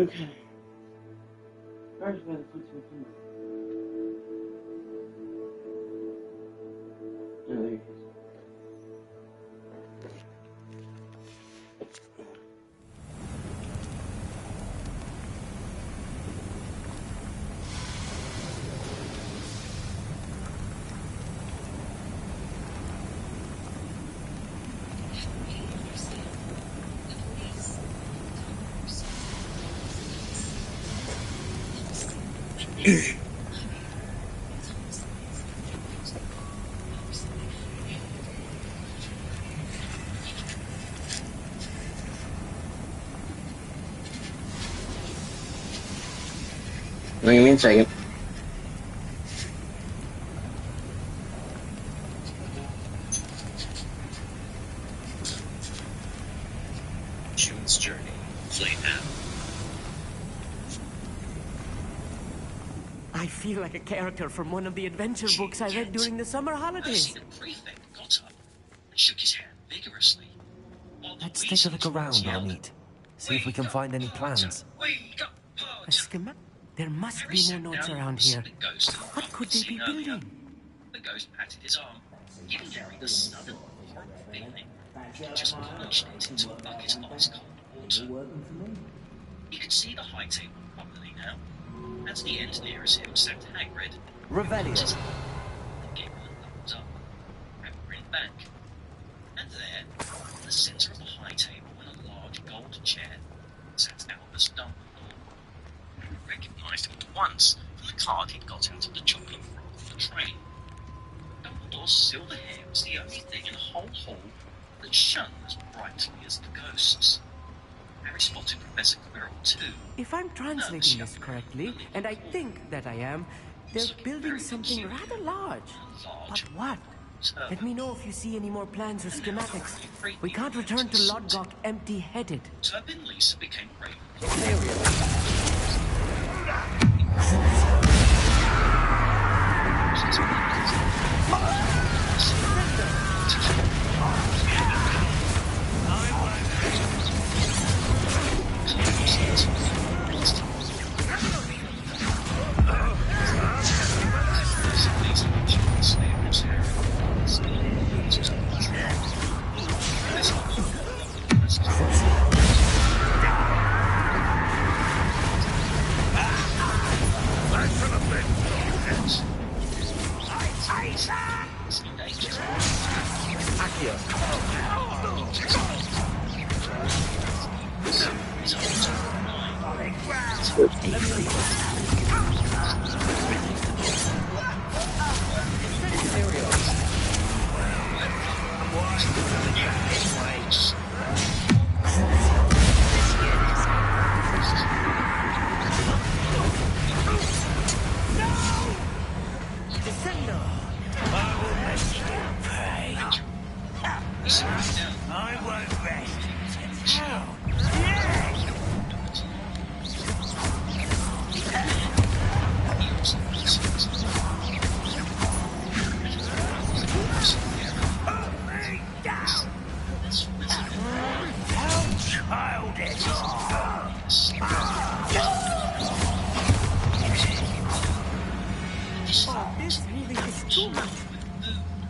Okay. First, we gotta put some food. Oh, there it is. Give me a second. June's Journey, Play now. I feel like a character from one of the adventure books I read during the summer holidays. The prefect got up and shook his hand vigorously. Let's take a look around, Arneet. See if we can find any plans. A schema? There must be more notes around here. What could they be building? The ghost patted his arm. He carried a sudden horrible feeling. He just plunged it into a bucket of ice-cold water. He could see the high table properly now. At the end nearest him sat Hagrid. Revelio. The giggle looked up. Hagrid grinned back. And there, in the centre of the high table in a large gold chair, sat Albus Dumbledore. Harry recognised him at once from the card he'd got out of the chocolate frog of the train. Dumbledore's silver hair was the only thing in the whole hall that shone as brightly as the ghost's. Harry spotted Professor Quirrell too. If I'm translating this correctly, and I think that I am, they're building something rather large. But what? Let me know if you see any more plans or schematics. We can't return to Lodgok empty-headed. Turbin Lisa became brave.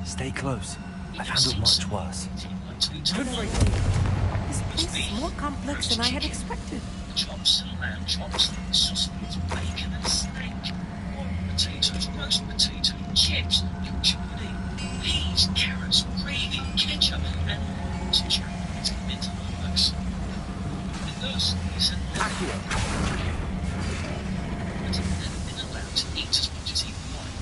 Stay close. I've handled much worse. This place is more complex than I had expected. Chops and lamb chops, sausages, bacon and steak, potatoes, roast potato, chips, yorkshire pudding, peas, carrots, gravy, ketchup, and texture. It's mint works. With those, he said, but he'd never been allowed to eat as much as he would like.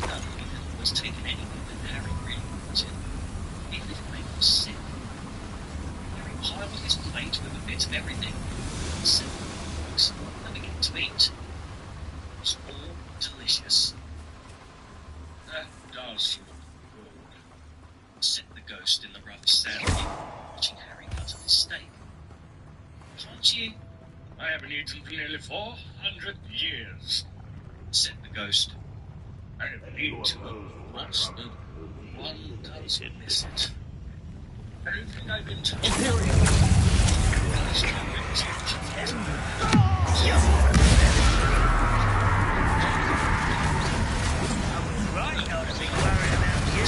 No, he had always taken anything that Harry really wanted, even if it made him sick. Harry piled his plate with a bit of everything. Simple books, and began to eat. It was all delicious. That does look good, said the ghost in the rough sound, watching Harry cut up his steak. Can't you? I haven't eaten for nearly 400 years, said the ghost. I need to have lost it. One does miss it. Everything I've been told. Right, not to be worried about you.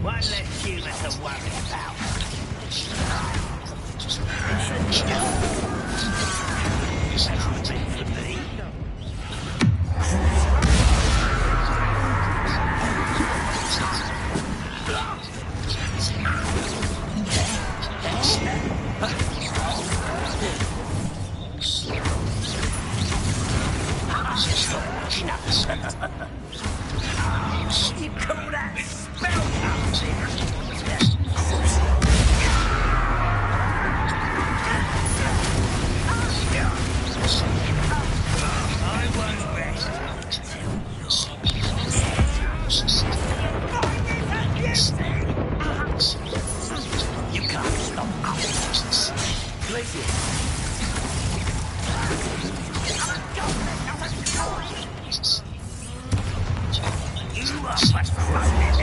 One less human to worry about. For me? You call that I won't rest. You can't stop us. You are but running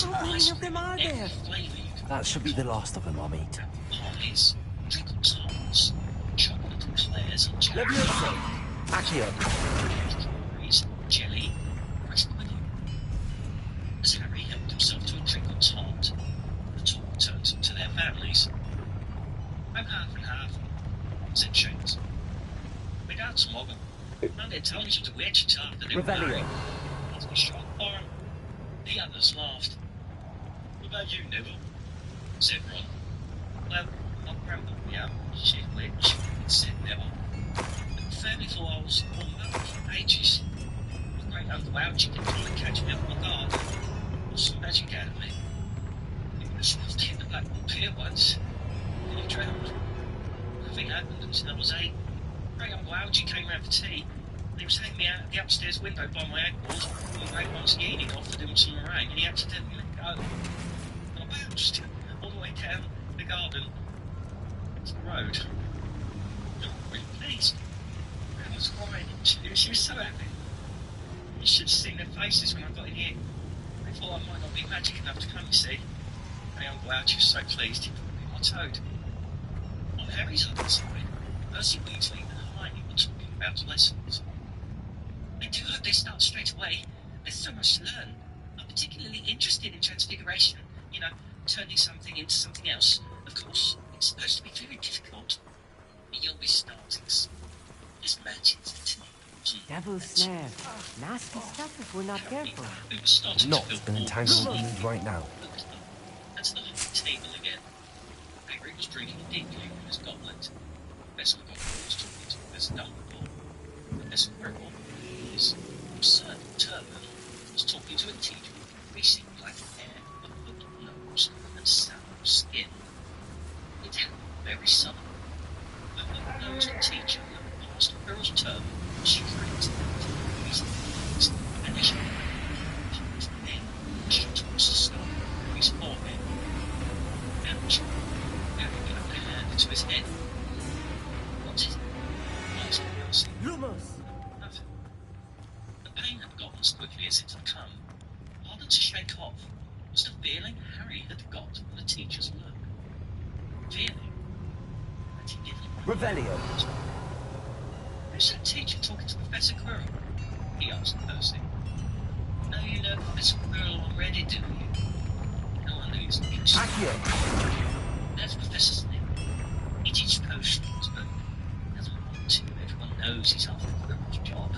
How many of them are there? That should be the last of them I'll meet. Pies, treacle tarts, chocolate eclairs and jelly. Levioso! Accio! Strawberries, jelly, crisp pudding. As Harry helped himself to a treacle tart, the talk turned to their families. I'm half and half, said James. My dad's muggle, and intelligent to witch after they were Revelio. married. He's a short arm. The others laughed. What about you, Neville? Said Ron. Well, my grandma, yeah, she's a witch, said Neville. The family thought I was born up for ages. The great Uncle Algy could come and catch me off my guard. Some magic out of me. He was in the Blackpool Pier once. And he drowned. Nothing happened until I was 8. Great Uncle Algy came round for tea. He was hanging me out of the upstairs window by my ankles, and Great Once Yeaning offered him some meringue, and he accidentally let go. And I bounced all the way down the garden to the road. I was really pleased. I was crying. She was so happy. You should have seen their faces when I got in here. They thought I might not be magic enough to come, you see. And Uncle Algy was so pleased he put me on my toad. On Harry's other side, Percy Weasley and Hermione were talking about lessons. I do hope they start straight away. There's so much to learn. I'm particularly interested in transfiguration. You know, turning something into something else. Of course, it's supposed to be very difficult. But you'll be starting soon. This magic is Devil's snare. Nasty stuff if we're not careful. Not an entanglement need right now. That's the whole table again. Hagrid was drinking deeply from his goblet. Professor McGonagall was talking to Professor Dumbledore. Professor Quirrell, his absurd turban, was talking to a teacher with greasy black hair, a hooked nose, and sallow skin. It happened very suddenly. The hooked-nosed teacher looked past Quirrell's turban, she grinned to the greasy legs, and as she looked then she tossed the skull over his forehead. Ouch! Harry clapped a hand into his head. What is it? Asked Percy. Lumos! Nothing. The pain had gone as quickly as it had come. Harder to shake off was the feeling Harry had got from the teacher's look. Feeling that he didn't like. Revelio! Who's that teacher talking to Professor Quirrell? He asked Percy. Oh, you know Professor Quirrell already, do you? No one knows. Accio! That's Professor Snape. He teaches potions, but doesn't want suppose he's after the craft job.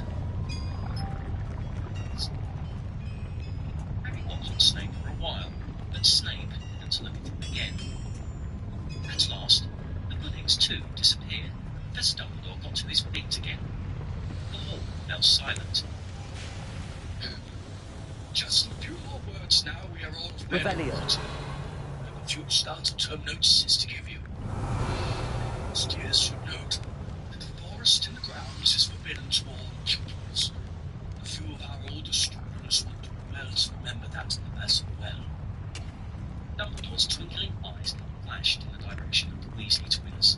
Harry watched Snape for a while, but Snape didn't look at him again. At last, the puddings too disappeared, and Professor Dumbledore got to his feet again. The hall fell silent. Just a few more words now, we are all men of Revelio. water. I have a few start-term notices to give you. Steers should note that the forest in the grounds is forbidden to all pupils. A few of our older students want to do well to remember that as well. Dumbledore's twinkling eyes flashed in the direction of the Weasley twins.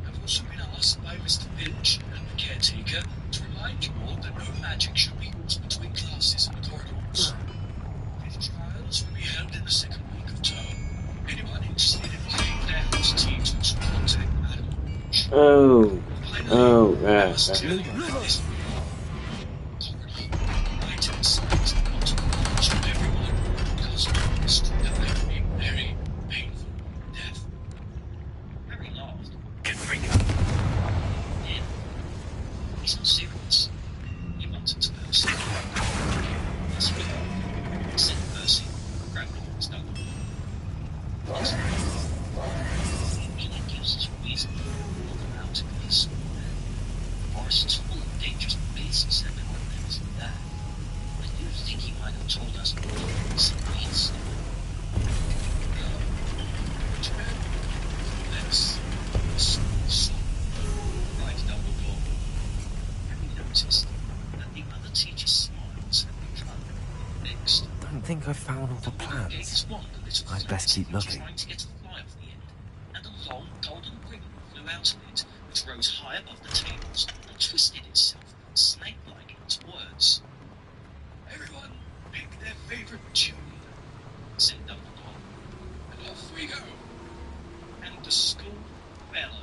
I've also been asked by Mr. Finch, the caretaker, to remind you all that no magic should be used between classes in the corridors. These trials will be held in the second week of term. Anyone interested in playing their house teams should contact Madam Finch. Oh. Finally, Oh, I right. must tell you that this corridor, right inside, not to everyone, because one is to die a very painful death. Harry laughed. Get ready. Then, he's not serious, he muttered to Percy. That's good, said Percy, grabbing his Dumbledore. Yes, usually gives us a reason not allowed to go to school. The forest is full of dangerous beasts and everyone knows that. I do think he might have told us some beasts. Cried Dumbledore. Harry noticed that the other teacher's smiles had become fixed. Don't think I've found all the Dumbledore gave plans. his wand a little I'd best keep looking. trying to get a fly off the end, and a long golden ribbon flew out of it, which rose high above the tables and twisted itself snake-like into words. Everyone pick their favorite tune, Said Dumbledore, and off we go. and the school bellowed.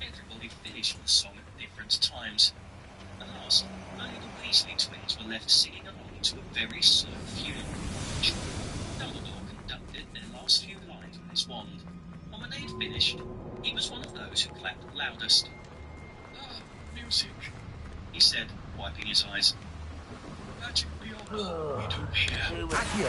Everybody finished the song at different times. At last, only the Weasley twins were left singing along to a very slow funeral march. Dumbledore conducted their last few lines with his wand, and when they'd finished, he was one of those who clapped loudest. Ah, music. He said, wiping his eyes. Magic we all know we do here.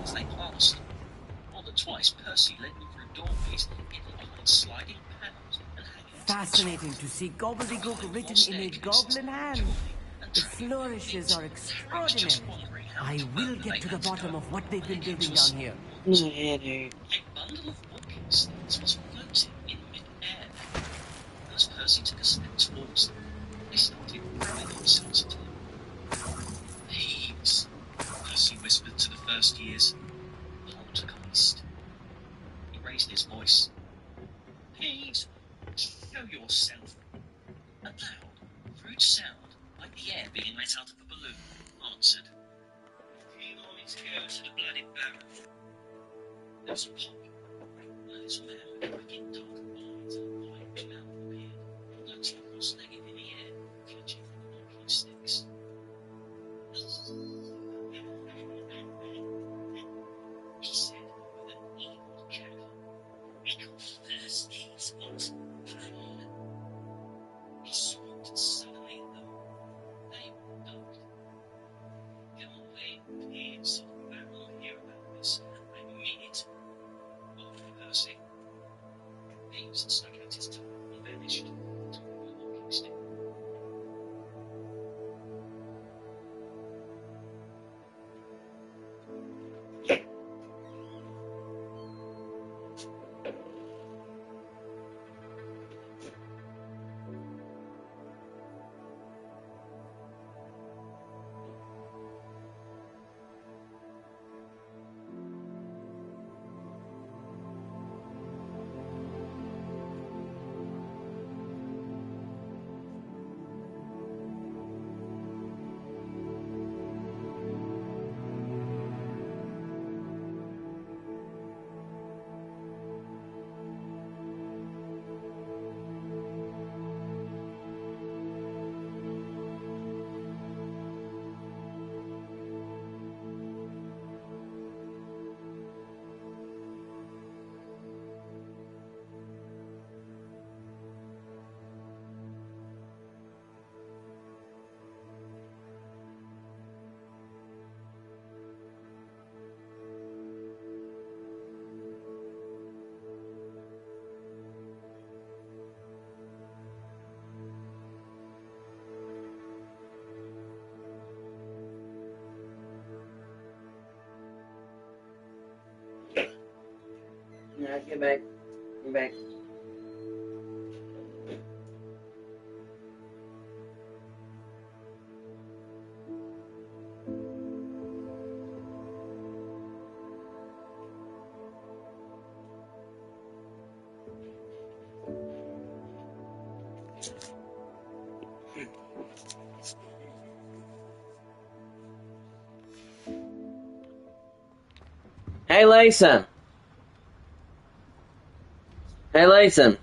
As they passed, more than twice Percy led them through doorways hidden behind sliding panels and hangings. Fascinating to see gobbledygook written in a goblin hand. The flourishes are extraordinary. I will get to the bottom of what they've been building down here. A bundle of walking sticks was floating in mid-air. As Percy took a step towards them, they started throwing themselves at him. Thieves, Percy whispered to the first years. Poltergeist. He raised his voice. Thieves, show yourself. A loud, rude sound, like the air being let out of a balloon, answered. He always goes to the bloody barrel. There was a pop, and a little man with wicked dark eyes and a wide mouth appeared, floating cross-legged in the air, clutching the walking sticks. He said with an evil cackle, "Equal first things what?" He swooped suddenly at them. They ducked. "Go away, pigs," shadows that stuck out his tongue vanished into a walking stick. No, get back. Get back. Hey, Layson. Hey, Layson.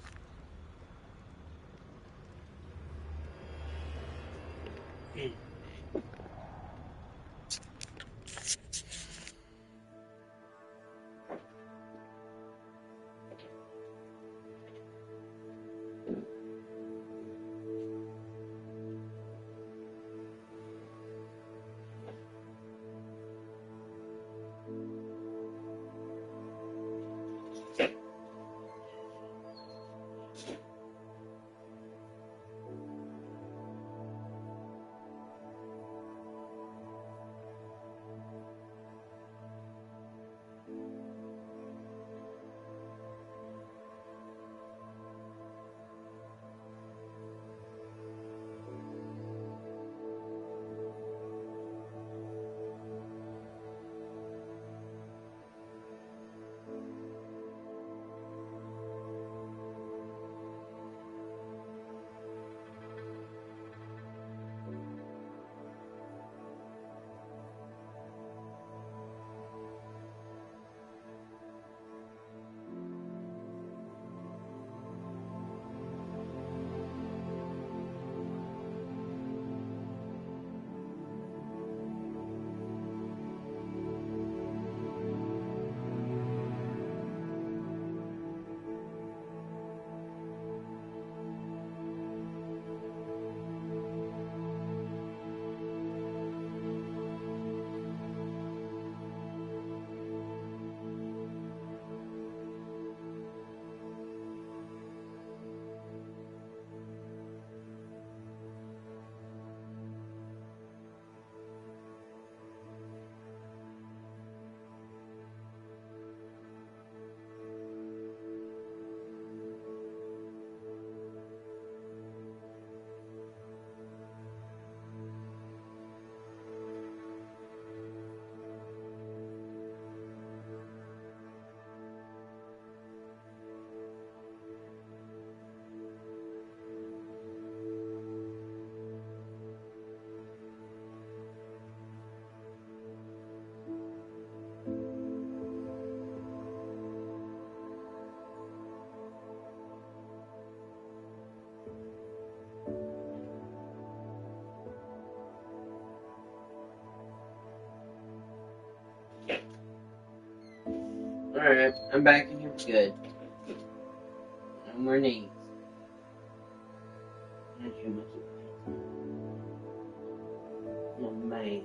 Alright, I'm back in here good. No more knees. Oh man.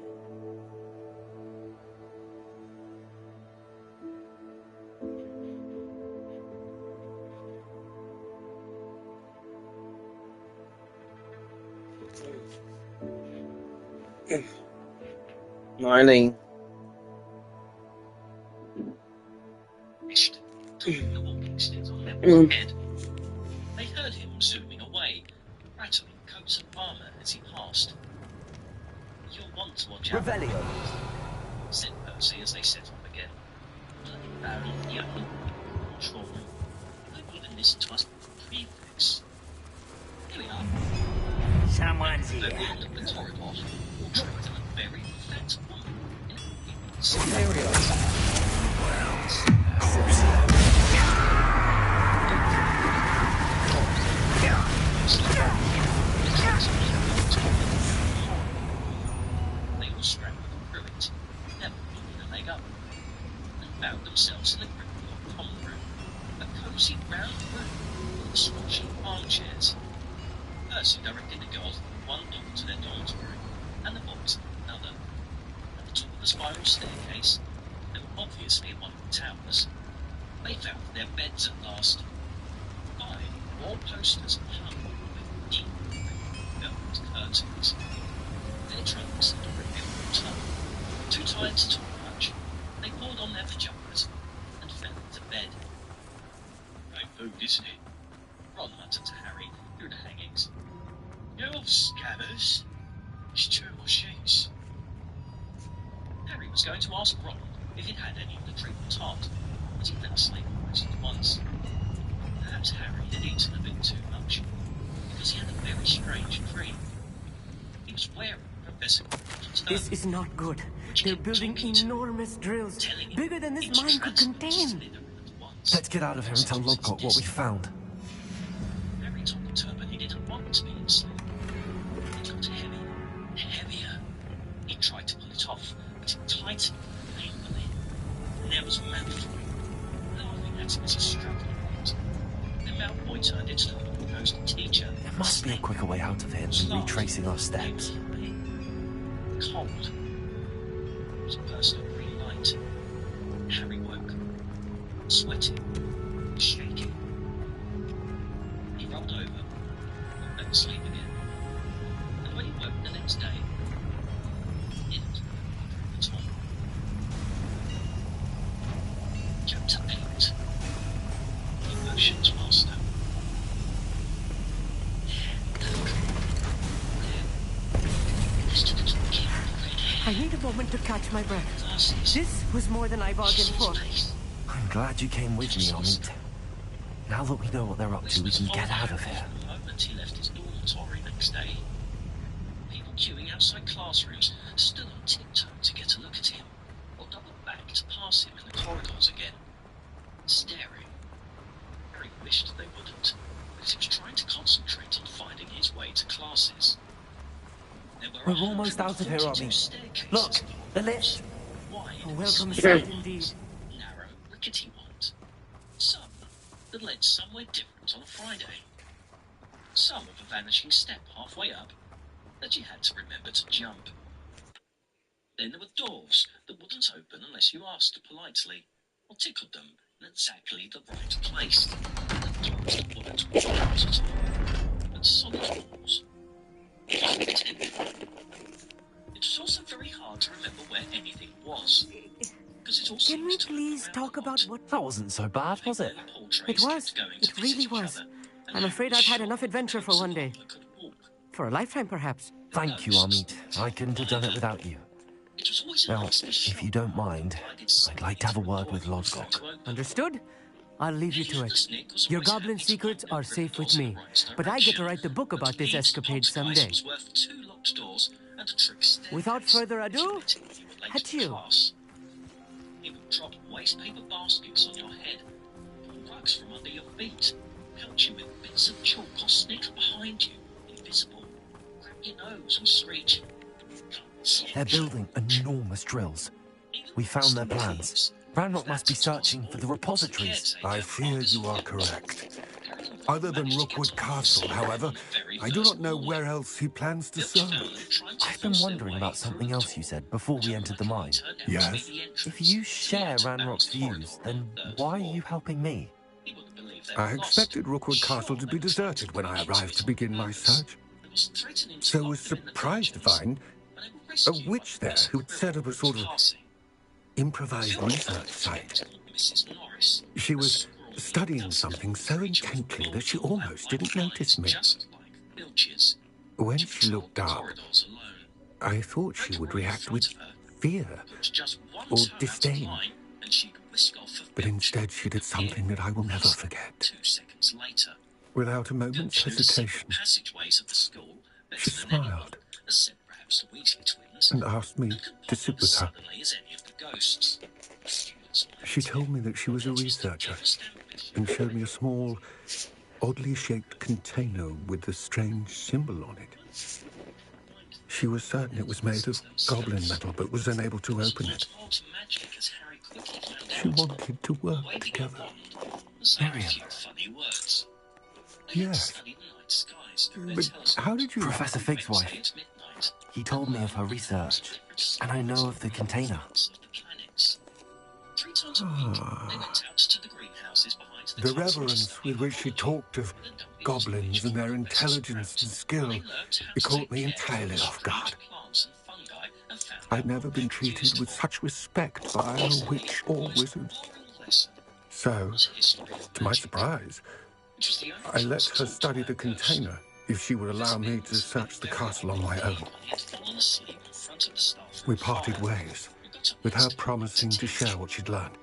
Marlene. The walking sticks on Neville's head. They heard him zooming away, rattling coats of armour as he passed. You'll want to watch out, Revelio, said Percy as they set off again. Bloody Baron, yucky, control room. Don't even listen to us prefix. Here we are. Someone's At here. the end of the corridor, walked a very fat woman in a They all scrambled through it, never picking a leg up, and found themselves in a group of common room, a cosy round room with squashy armchairs. Percy directed the girls from one door to their dormitory, and the boys another. At the top of the spiral staircase, they were obviously in one of the towers. They found their beds at last. By wall posters hung with deep velvet curtains. Their trunks had already been brought up. Too tired to talk much, they pulled on their pyjamas and fell into bed. Great food, isn't it? Ron muttered to Harry through the hangings. You scammers. It's 2 more sheets. Harry was going to ask Ron if it had any of the treacle tart, but he fell asleep almost at once. Perhaps Harry had eaten a bit too much, because he had a very strange dream. He was wearing Professor Gordon's This is not good. They're building enormous drills, bigger than this mine could contain. let's get out of here and tell Lodgok what we found. Harry told the turban he didn't want to be in sleep. It got heavy, heavier. He tried to pull it off, but it tightened painfully. And there was Malfoy, laughing at him as he struggled with it. Then Malfoy turned into the proposed teacher. There must be a quicker way out of here than retracing our steps. Cold. It was a burst of green light. Harry woke, sweating, shaking. He rolled over, went back to sleep again. And when he woke the next day, he didn't remember at all. Chapter 8. Emotions Master. I need a moment to catch my breath. This was more than I bargained for. I'm glad you came with me, Amit. Now that we know what they're up to, we can get out of here. The moment he left his dormitory next day, people queuing outside classrooms stood on tiptoe to get a look at him, or doubled back to pass him in the corridors again, staring. Harry wished they wouldn't, because he was trying to concentrate on finding his way to classes. We're almost out of here, Amit. Look, the lift. A welcome sight indeed. Narrow, rickety ones. Some that led somewhere different on a Friday. Some of a vanishing step halfway up that you had to remember to jump. Then there were doors that wouldn't open unless you asked politely or tickled them in exactly the right place. And doors that wouldn't close at all, but solid walls. It was also very hard to remember where anything was. Can we please talk about what... That wasn't so bad, was it? It was. It really was. I'm afraid I've had enough adventure for one day. For a lifetime, perhaps. Thank you, Amit. I couldn't have done it without you. Now, if you don't mind, I'd like to have a word with Lodgok. Understood? I'll leave you to it. Your goblin secrets are safe with me, but I get to write the book about this escapade someday. Without further ado, adieu. He would drop waste paper baskets on your head, pull rugs from under your feet, pelt you with bits of chalk or sneak behind you, invisible, grab your nose and screech. They're building enormous drills. We found their plans. Ranrock must be searching for the repositories. I fear you are correct. Other than Rookwood Castle, however, I do not know where else he plans to search. I've been wondering about something else you said before we entered the mine. Yes? If you share Ranrock's views, then why are you helping me? I expected Rookwood Castle to be deserted when I arrived to begin my search. So was surprised to find a witch there who'd set up a sort of improvised research site. She was studying something so intently that she almost didn't notice me. When she looked up, I thought she would react with fear or disdain. But instead she did something that I will never forget. Without a moment's hesitation, she smiled and asked me to sit with her. She told me that she was a researcher and showed me a small, oddly shaped container with a strange symbol on it. She was certain it was made of goblin metal, but was unable to open it. She wanted to work together. Miriam. Yes. But how did you... Professor Fig's wife. He told me of her research, and I know of the container. The reverence with which she talked of goblins and their intelligence and skill, it caught me entirely off guard. I'd never been treated with such respect by a witch or wizard. So, to my surprise, I let her study the container if she would allow me to search the castle on my own. We parted ways, with her promising to share what she'd learned.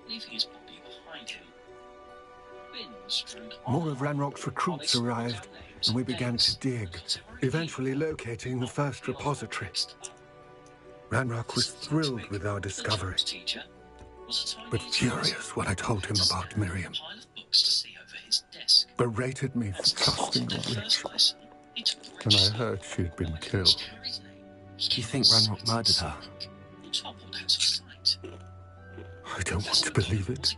More of Ranrock's recruits arrived, and we began to dig, eventually locating the first repository. Ranrock was thrilled with our discovery, but furious when I told him about Miriam. Berated me for trusting a witch, and I heard she'd been killed. Do you think Ranrock murdered her? I don't want to believe it,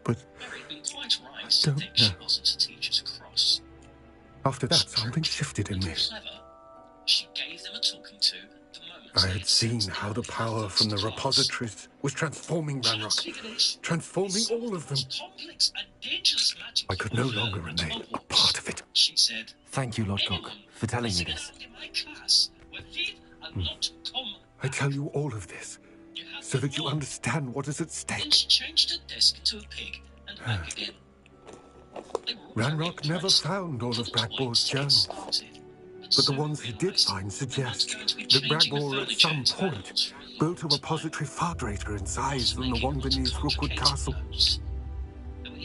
but I don't know. After that, something shifted in me. I had seen how the power from the repositories was transforming Ranrock, transforming all of them. I could no longer remain a part of it. Thank you, Lord Cook, for telling me this. I tell you all of this so that you understand what is at stake. Ranrock never found all of Brackbore's journals, but the ones he did find suggest that Brackbore at some point built a repository far greater in size than the one beneath Rookwood Castle.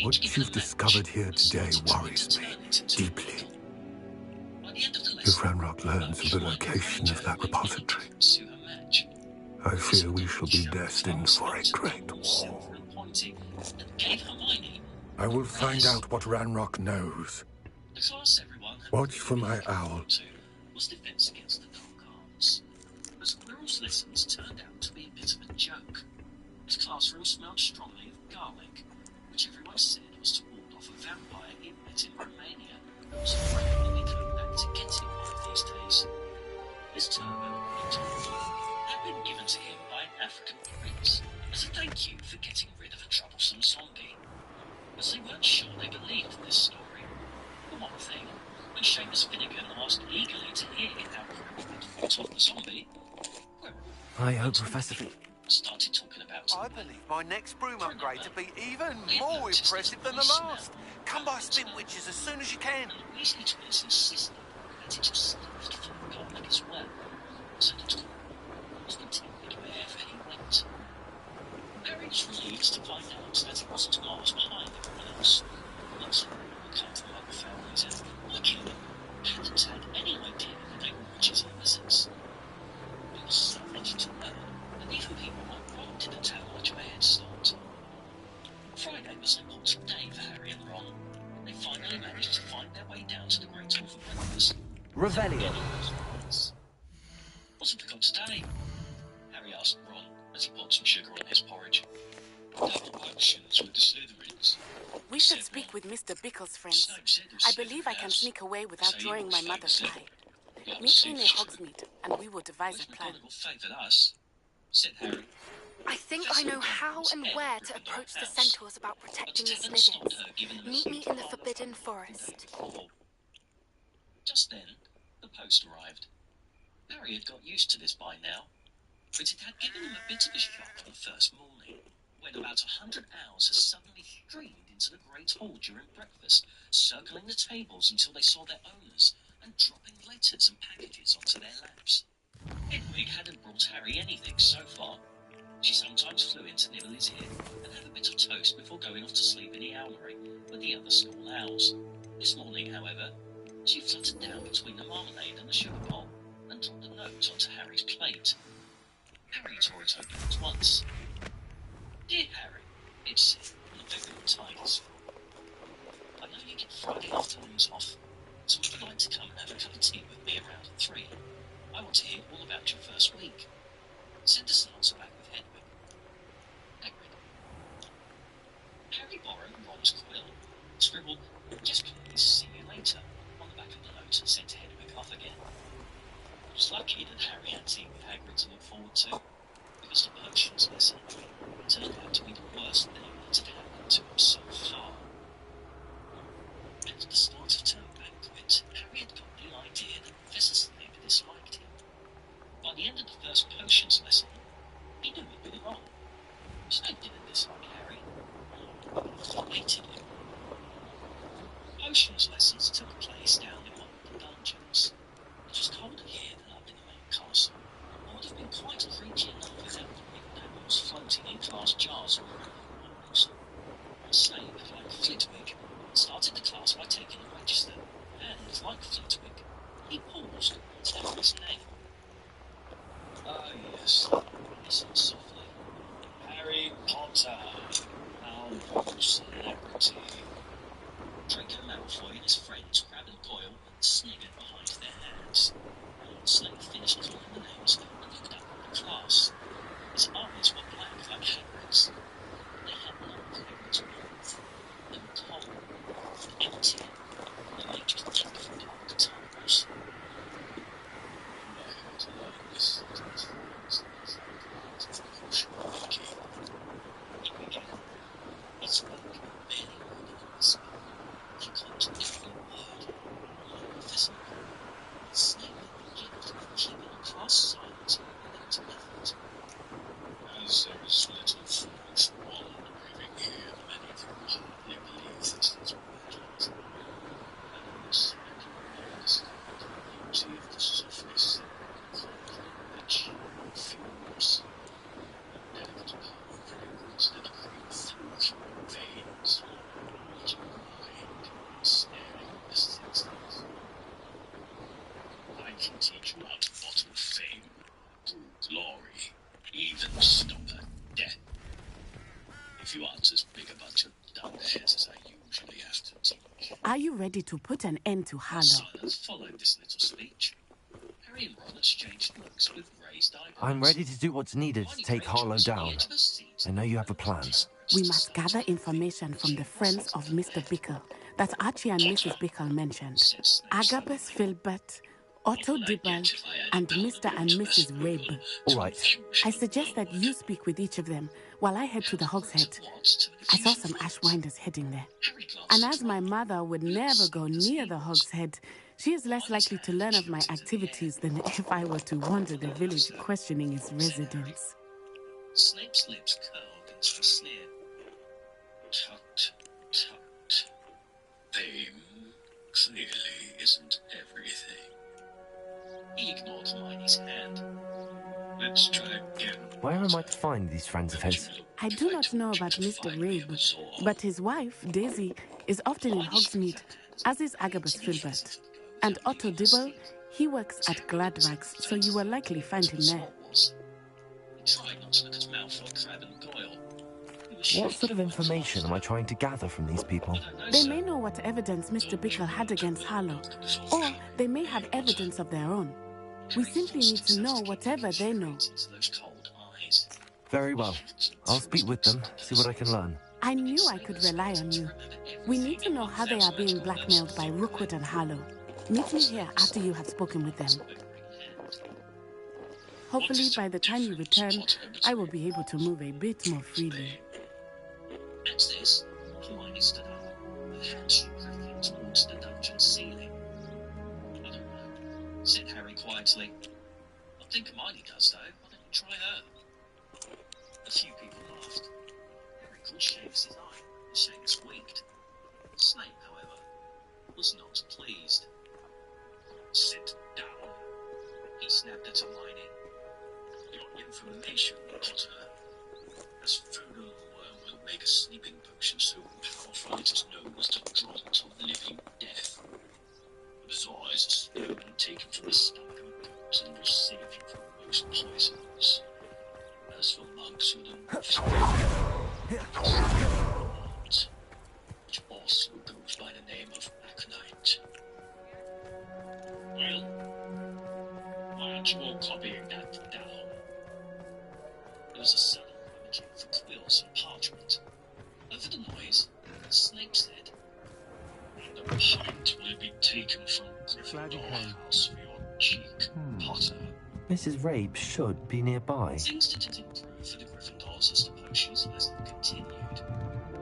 What you've discovered here today worries me deeply. If Ranrock learns of the location of that repository, I fear we shall be destined for a great war. I will find out what Ranrock knows. Watch for my owl. Quirrell's lessons turned out to be a bit of a joke. His classroom smelled strongly of garlic, which everyone said was to ward off a vampire he met in Romania who was afraid he'd be coming back to get him one of these days. This turban, he told me, had been given to him by an African prince as a thank you for getting rid of a troublesome zombie. But they weren't sure they believed this story. For one thing, when Seamus Finnegan asked eagerly to hear how Quirrell had fought off the zombie, I hope Professor Fig started talking about I believe my next broom upgrade to be even more impressive than the last. Come by Spin Witches as soon as you can. Weasley twins insisted that it just left for garlic as well, so that Quirrell was continued wherever he went. Harry was relieved to find out that it wasn't miles behind everyone else. Lots of them would come from other families and, like him, hadn't had any idea that they were witches and wizards. There was so much to learn, and even people like Ron didn't have much of a head start. Friday was an important day for Harry and Ron. They finally managed to find their way down to the Great Hall for breakfast. Revelio. What's it got today? Harry asked Ron as he poured some sugar on his porridge. Double potions with the Slytherins. We should speak with Mr. Bickle's friends. I believe I can sneak away without drawing my mother's eye. Meet me near Hogsmeade, and we will devise a plan. Said Harry. I think I know how and where to approach the centaurs about protecting the Sniggins. Meet me in the Forbidden Forest. Just then, the post arrived. Harry had got used to this by now, but it had given him a bit of a shock the first morning, when about 100 owls had suddenly streamed into the great hall during breakfast, circling the tables until they saw their owners, and dropping letters and packages onto their laps. Hedwig hadn't brought Harry anything so far. She sometimes flew in to nibble his ear and have a bit of toast before going off to sleep in the owlery with the other school owls. This morning, however, she fluttered down between the marmalade and the sugar bowl and dropped a note onto Harry's plate. Harry tore it open at once. Dear Harry, it said on the very tight. I know you get Friday afternoons off, so would you like to come and have a cup of tea with me around 3? I want to hear all about your first week. Send us an answer back with Hedwig. Hagrid. Harry borrowed Ron's quill, scribbled, "Yes please, see you later," on the back of the note and sent Hedwig off again. It was lucky that Harry had tea with Hagrid to look forward to, because the potions lesson turned out to be the worst thing that had happened to him so far. At the start of term banquet, Harry had got the idea that Professor Snape disliked him. By the end of the first potions lesson, he knew he'd been wrong. Snape didn't dislike Harry. He hated him. Potions lessons took place down in one of the dungeons. It was colder here than up in the main castle, and would have been quite creepy enough without the winged animals floating in glass jars all around the walls. Snape, like Flitwick, started the class by taking a register, and, like Flitwick, he paused at Harry's name. Ah, yes, he said softly. Harry Potter, our new celebrity. Draco Malfoy and his friends Crabbe and Goyle sniggered behind their hands. Snape finished calling the names and looked up at the class. His eyes were black like Hagrid's. They had no Hagrid's warmth. They were cold, empty, and made you think of dark times. This is caution making. He began. He spoke barely more than a whisper. He caught every word. Professor Snape kept keeping the class silent without effort. As there is little foolish one living here, many can hardly believe that it is magic. And this is the beauty of the surface, which fumes, and delicate power fragrance that creep through human veins, reaching the mind, snaring the senses. I can teach you how to bottle fame, brew glory, even stop at death. If you aren't as big a bunch of dunderheads as I usually have to teach. Are you ready to put an end to Harlow? Silence followed this little speech. Harry and Ron exchanged looks with raised eyebrows. I'm ready to do what's needed to take Harlow down. I know you have a plan. We must gather information from the friends of Mr. Bickle that Archie and Mrs. Bickle mentioned. Agabus Filbert, Otto Dibble, and Mr. and Mrs. Rabe. All right. I suggest that you speak with each of them while I head to the Hogshead. I saw some Ashwinders heading there. And as my mother would never go near the Hogshead, she is less likely to learn of my activities than if I were to wander the village questioning its residents. Snape's lips curled into a sneer. Tut, tut. Fame clearly isn't everything. He ignored Hermione's hand. Let's try again. Where am I to find these friends of his? I do not know about Mr. Rabe, but his wife, Daisy, is often in Hogsmeade, as is Agabus Filbert. And Otto Dibble, he works at Gladrags, so you will likely find him there. He tried not to look at Malfoy, Crabbe, and Goyle. What sort of information am I trying to gather from these people? They may know what evidence Mr. Bickle had against Harlow, or they may have evidence of their own. We simply need to know whatever they know. Very well. I'll speak with them, see what I can learn. I knew I could rely on you. We need to know how they are being blackmailed by Rookwood and Harlow. Meet me here after you have spoken with them. Hopefully, by the time you return, I will be able to move a bit more freely. At this, Hermione stood up, her hand creeping towards the dungeon ceiling. I don't know, said Harry quietly. think Hermione does, though. Why don't you try her? A few people laughed. Harry caught Seamus's eye, and Seamus winked. Snape, however, was not pleased. Sit down, he snapped at Hermione. Your information, Potter. As Frodo would make a sleeping potion so powerful it is known as the draught of living death. Besides, a stone taken from the stomach of a goat and will save you from most poisons. As for monks who don't which also goes by the name of Aconite. Well, why aren't you all copying that down? There was a sudden rummaging for quills and parchment. Over the noise, Snape said, "The point will be taken from Gryffindor House for your cheek, Potter." Mrs. Rabe should be nearby. Things didn't improve for the Gryffindors as the potions lesson continued.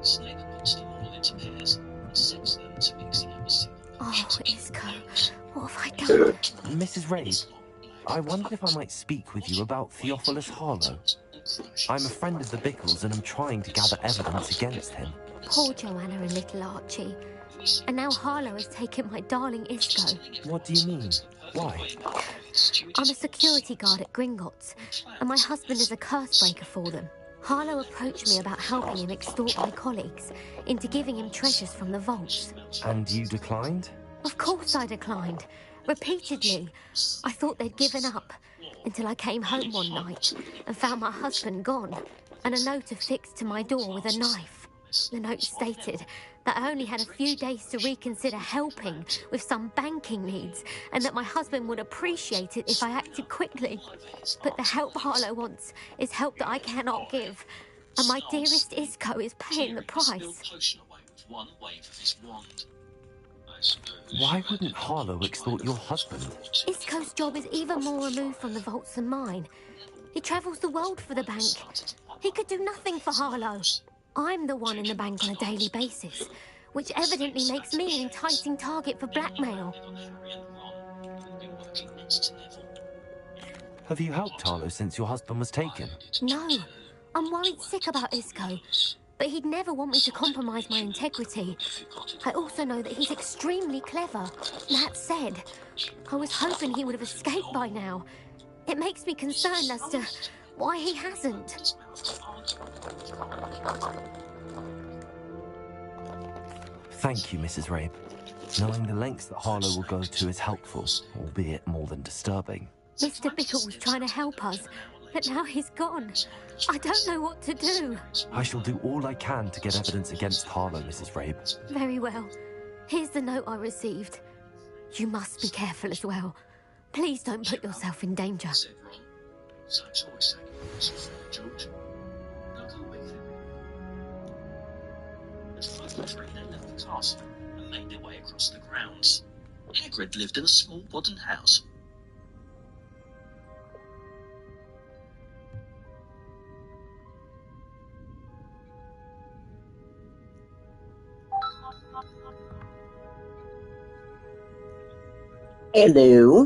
Snape puts them all into pairs and sets them to mixing up a single potion. Oh, Isco, what have I done? Mrs. Rabe, I wondered if I might speak with you about Theophilus Harlow. I'm a friend of the Bickles and I'm trying to gather evidence against him. Poor Joanna and little Archie. And now Harlow has taken my darling Isco. What do you mean? Why? I'm a security guard at Gringotts, and my husband is a curse breaker for them. Harlow approached me about helping him extort my colleagues into giving him treasures from the vaults. And you declined? Of course I declined. Repeatedly. I thought they'd given up, until I came home one night and found my husband gone, and a note affixed to my door with a knife. The note stated that I only had a few days to reconsider helping with some banking needs, and that my husband would appreciate it if I acted quickly. But the help Harlow wants is help that I cannot give, and my dearest Isco is paying the price. Why wouldn't Harlow extort your husband? Isco's job is even more removed from the vaults than mine. He travels the world for the bank. He could do nothing for Harlow. I'm the one in the bank on a daily basis, which evidently makes me an enticing target for blackmail. Have you helped Harlow since your husband was taken? No, I'm worried sick about Isco, but he'd never want me to compromise my integrity. I also know that he's extremely clever. That said, I was hoping he would have escaped by now. It makes me concerned as to why he hasn't. Thank you, Mrs. Rabe. Knowing the lengths that Harlow will go to is helpful, albeit more than disturbing. Mr. Bickle was trying to help us, but now he's gone. I don't know what to do. I shall do all I can to get evidence against Harlow, Mrs. Rabe. Very well. Here's the note I received. You must be careful as well. Please don't put yourself in danger. They left the castle and made their way across the grounds. Hagrid lived in a small wooden house. Hello.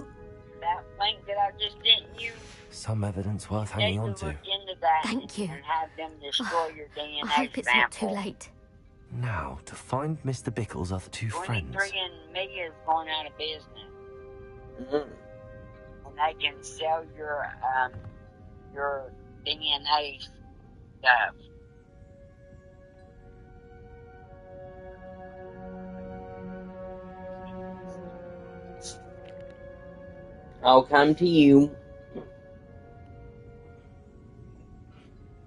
That link that I just sent you. Some evidence worth hanging on to. Look into that. Thank you. And have them destroy your DNA I hope it's not too sample. late. Now, to find Mr. Bickle's other two friends. 23andMe is going out of business. And they can sell your DNA stuff. I'll come to you.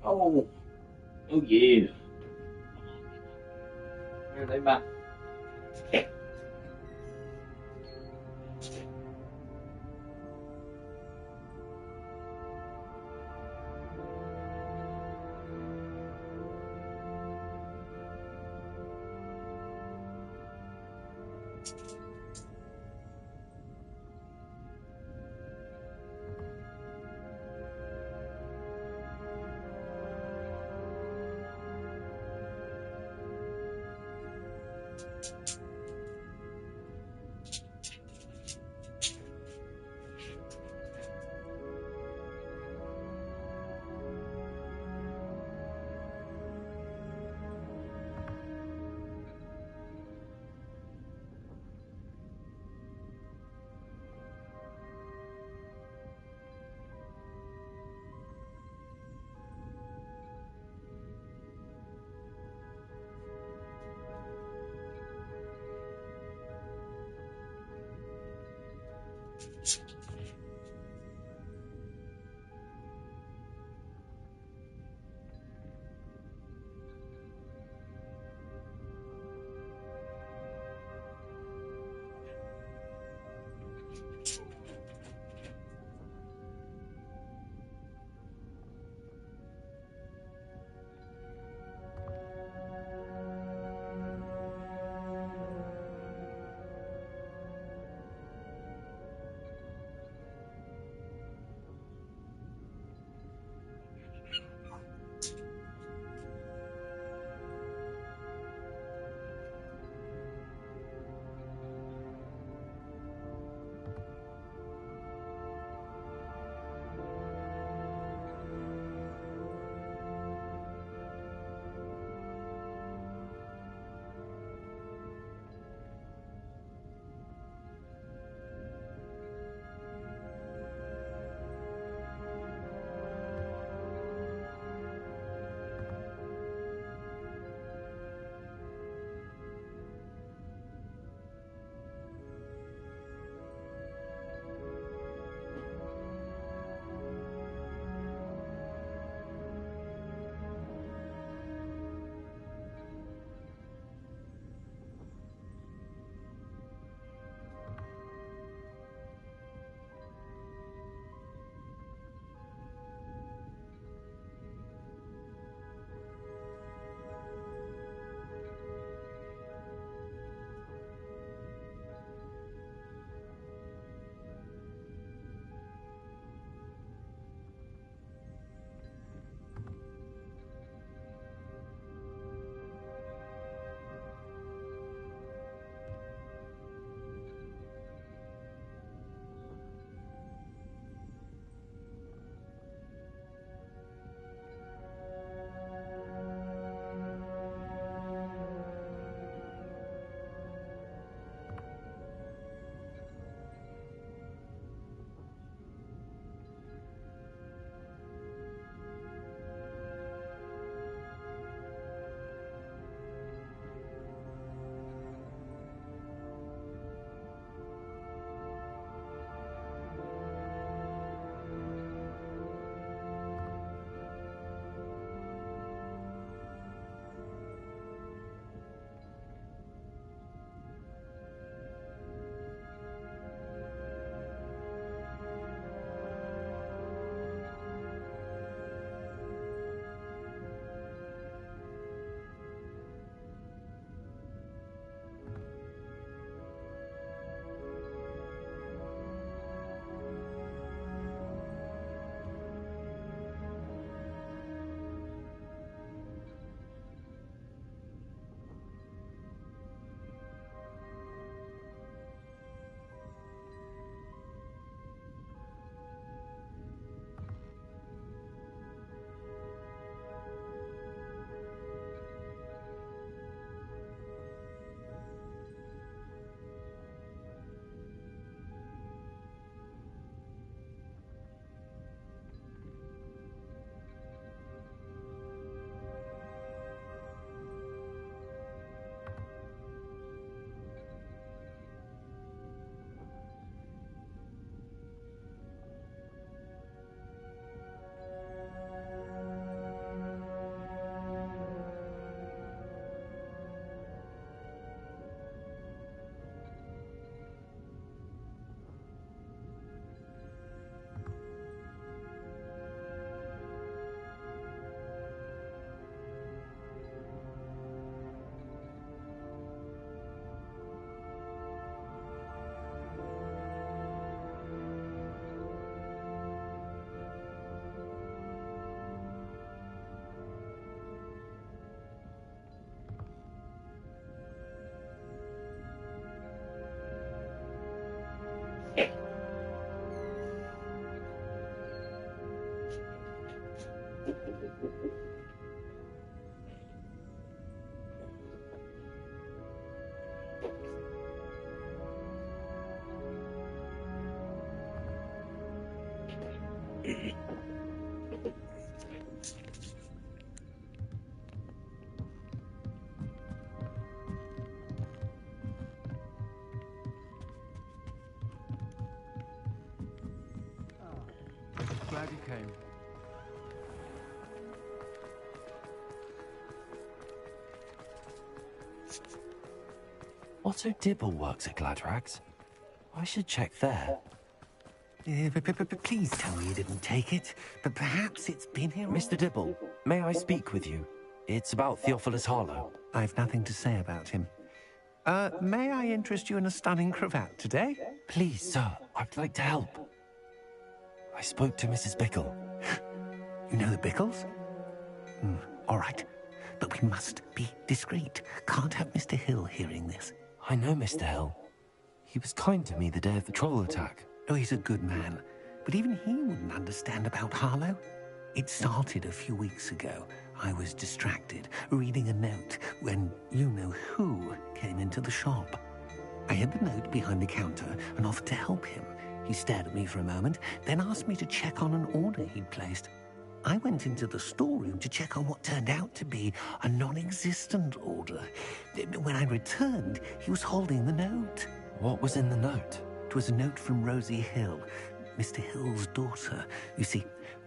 Oh yeah. Where are they back? glad you came. Otto Dibble works at Gladrags. I should check there. Please tell me you didn't take it. But perhaps it's been here. Mr. Dibble, may I speak with you? It's about Theophilus Harlow. I've nothing to say about him. May I interest you in a stunning cravat today? Please, sir, I'd like to help. I spoke to Mrs. Bickle. You know the Bickles? All right. But we must be discreet. Can't have Mr. Hill hearing this. I know Mr. Hill. He was kind to me the day of the troll attack. Oh, he's a good man. But even he wouldn't understand about Harlow. It started a few weeks ago. I was distracted, reading a note, when you-know-who came into the shop. I hid the note behind the counter and offered to help him. He stared at me for a moment, then asked me to check on an order he'd placed. I went into the storeroom to check on what turned out to be a non-existent order. When I returned, he was holding the note. What was in the note? It was a note from Rosie Hill, Mr. Hill's daughter. You see,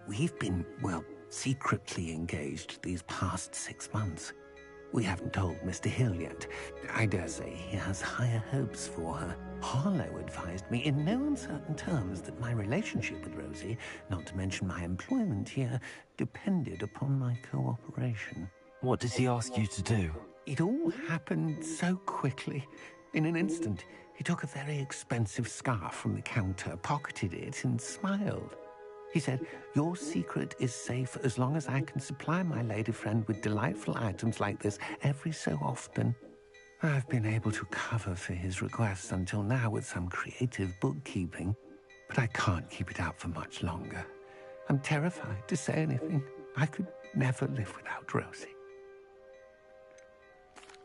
we've been, secretly engaged these past 6 months. We haven't told Mr. Hill yet. I dare say he has higher hopes for her. Harlow advised me in no uncertain terms that my relationship with Rosie, not to mention my employment here, depended upon my cooperation. What does he ask you to do? It all happened so quickly. In an instant, he took a very expensive scarf from the counter, pocketed it, and smiled. He said, "Your secret is safe as long as I can supply my lady friend with delightful items like this every so often." I've been able to cover for his requests until now with some creative bookkeeping, but I can't keep it out for much longer. I'm terrified to say anything. I could never live without Rosie.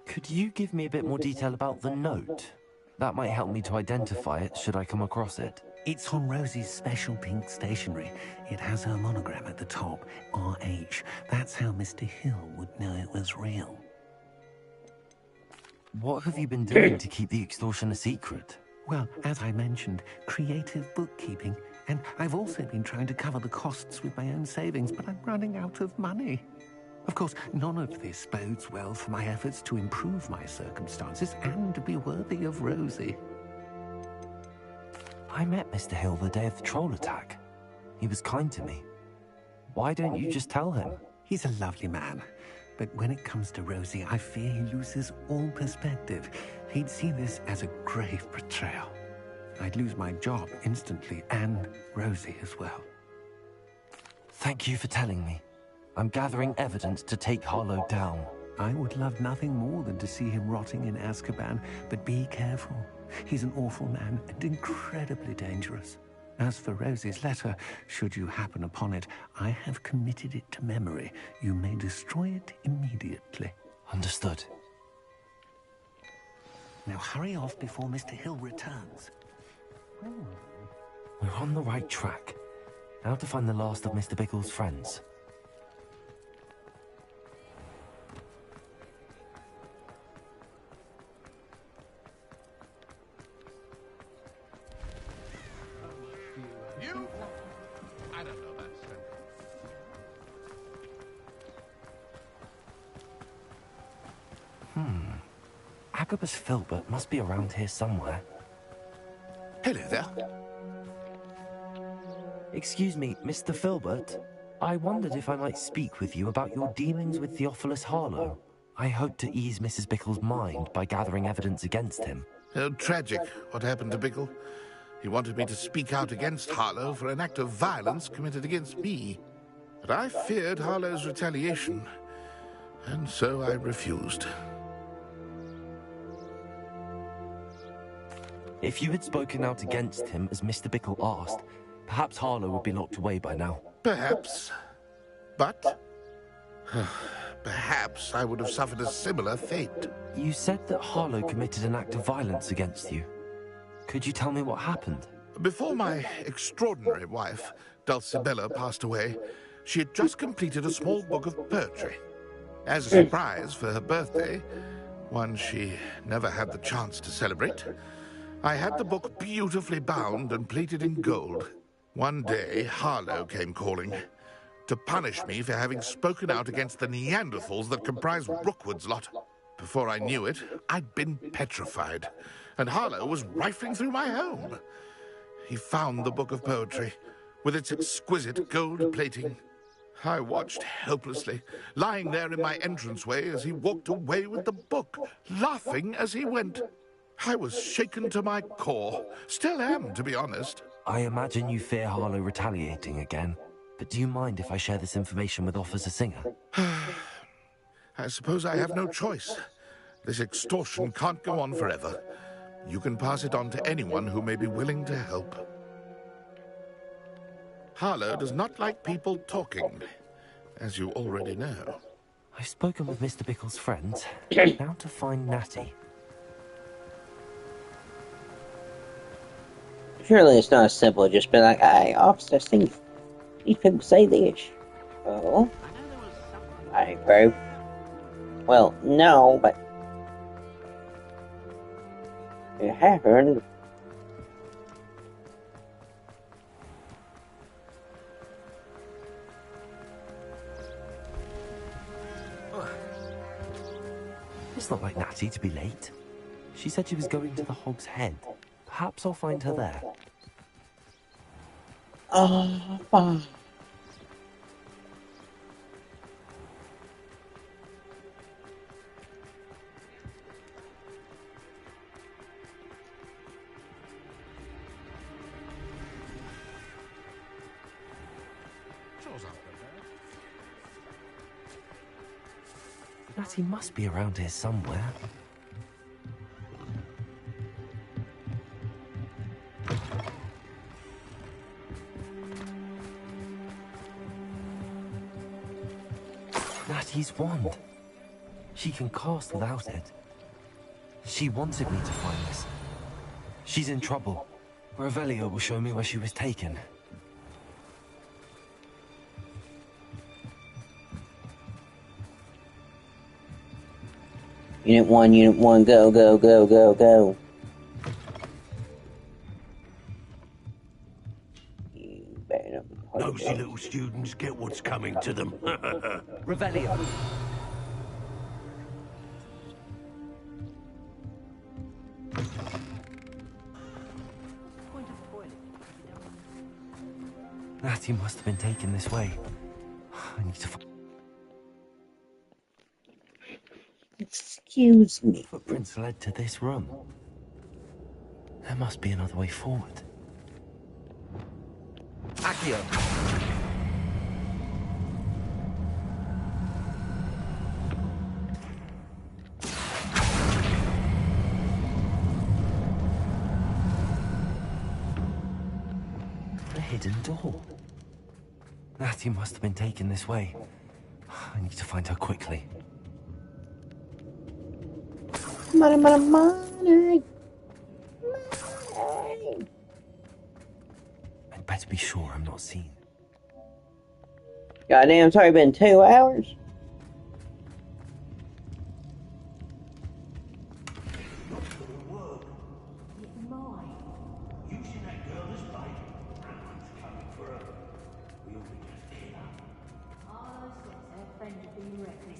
Could you give me a bit more detail about the note? That might help me to identify it should I come across it. It's on Rosie's special pink stationery. It has her monogram at the top, RH. That's how Mr. Hill would know it was real. What have you been doing to keep the extortion a secret? Well, as I mentioned, creative bookkeeping. And I've also been trying to cover the costs with my own savings, but I'm running out of money. Of course, none of this bodes well for my efforts to improve my circumstances and to be worthy of Rosie. I met Mr. Hill the day of the troll attack. He was kind to me. Why don't you just tell him? He's a lovely man. But when it comes to Rosie, I fear he loses all perspective. He'd see this as a grave betrayal. I'd lose my job instantly, and Rosie as well. Thank you for telling me. I'm gathering evidence to take Harlow down. I would love nothing more than to see him rotting in Azkaban, but be careful. He's an awful man and incredibly dangerous. As for Rosie's letter, should you happen upon it, I have committed it to memory. You may destroy it immediately. Understood. Now hurry off before Mr. Hill returns. We're on the right track. Now to find the last of Mr. Bickle's friends. You? I don't know that sentence. Agabus Filbert must be around here somewhere. Hello there. Excuse me, Mr. Filbert. I wondered if I might speak with you about your dealings with Theophilus Harlow. I hope to ease Mrs. Bickle's mind by gathering evidence against him. Oh, tragic what happened to Bickle. He wanted me to speak out against Harlow for an act of violence committed against me. But I feared Harlow's retaliation, and so I refused. If you had spoken out against him as Mr. Bickle asked, perhaps Harlow would be locked away by now. Perhaps. But perhaps I would have suffered a similar fate. You said that Harlow committed an act of violence against you. Could you tell me what happened? Before my extraordinary wife, Dulcibella, passed away, she had just completed a small book of poetry. As a surprise for her birthday, one she never had the chance to celebrate, I had the book beautifully bound and plated in gold. One day, Harlow came calling to punish me for having spoken out against the Neanderthals that comprise Rookwood's lot. Before I knew it, I'd been petrified, and Harlow was rifling through my home. He found the book of poetry, with its exquisite gold plating. I watched helplessly, lying there in my entranceway as he walked away with the book, laughing as he went. I was shaken to my core. Still am, to be honest. I imagine you fear Harlow retaliating again. But do you mind if I share this information with Officer Singer? I suppose I have no choice. This extortion can't go on forever. You can pass it on to anyone who may be willing to help. Harlow does not like people talking, as you already know. I've spoken with Mr. Bickle's friends. Now to find Natty. Surely it's not as simple as just be like, hey, Officer Singer, these people say this. Oh. I bro. Well, no, but it happened. It's not like Natty to be late. She said she was going to the Hog's Head. Perhaps I'll find her there. Oh, fine. Natty must be around here somewhere. Natty's wand. She can cast without it. She wanted me to find this. She's in trouble. Revelio will show me where she was taken. Unit 1, go, go, go, go, go. Nosy little students get what's coming to them. Revelio. Natty must have been taken this way. I need to find... Excuse me. Footprints led to this room. There must be another way forward. Accio! A hidden door. Natty must have been taken this way. I need to find her quickly. Money, money, money. I'd better be sure I'm not seen. Goddamn, it's already been 2 hours.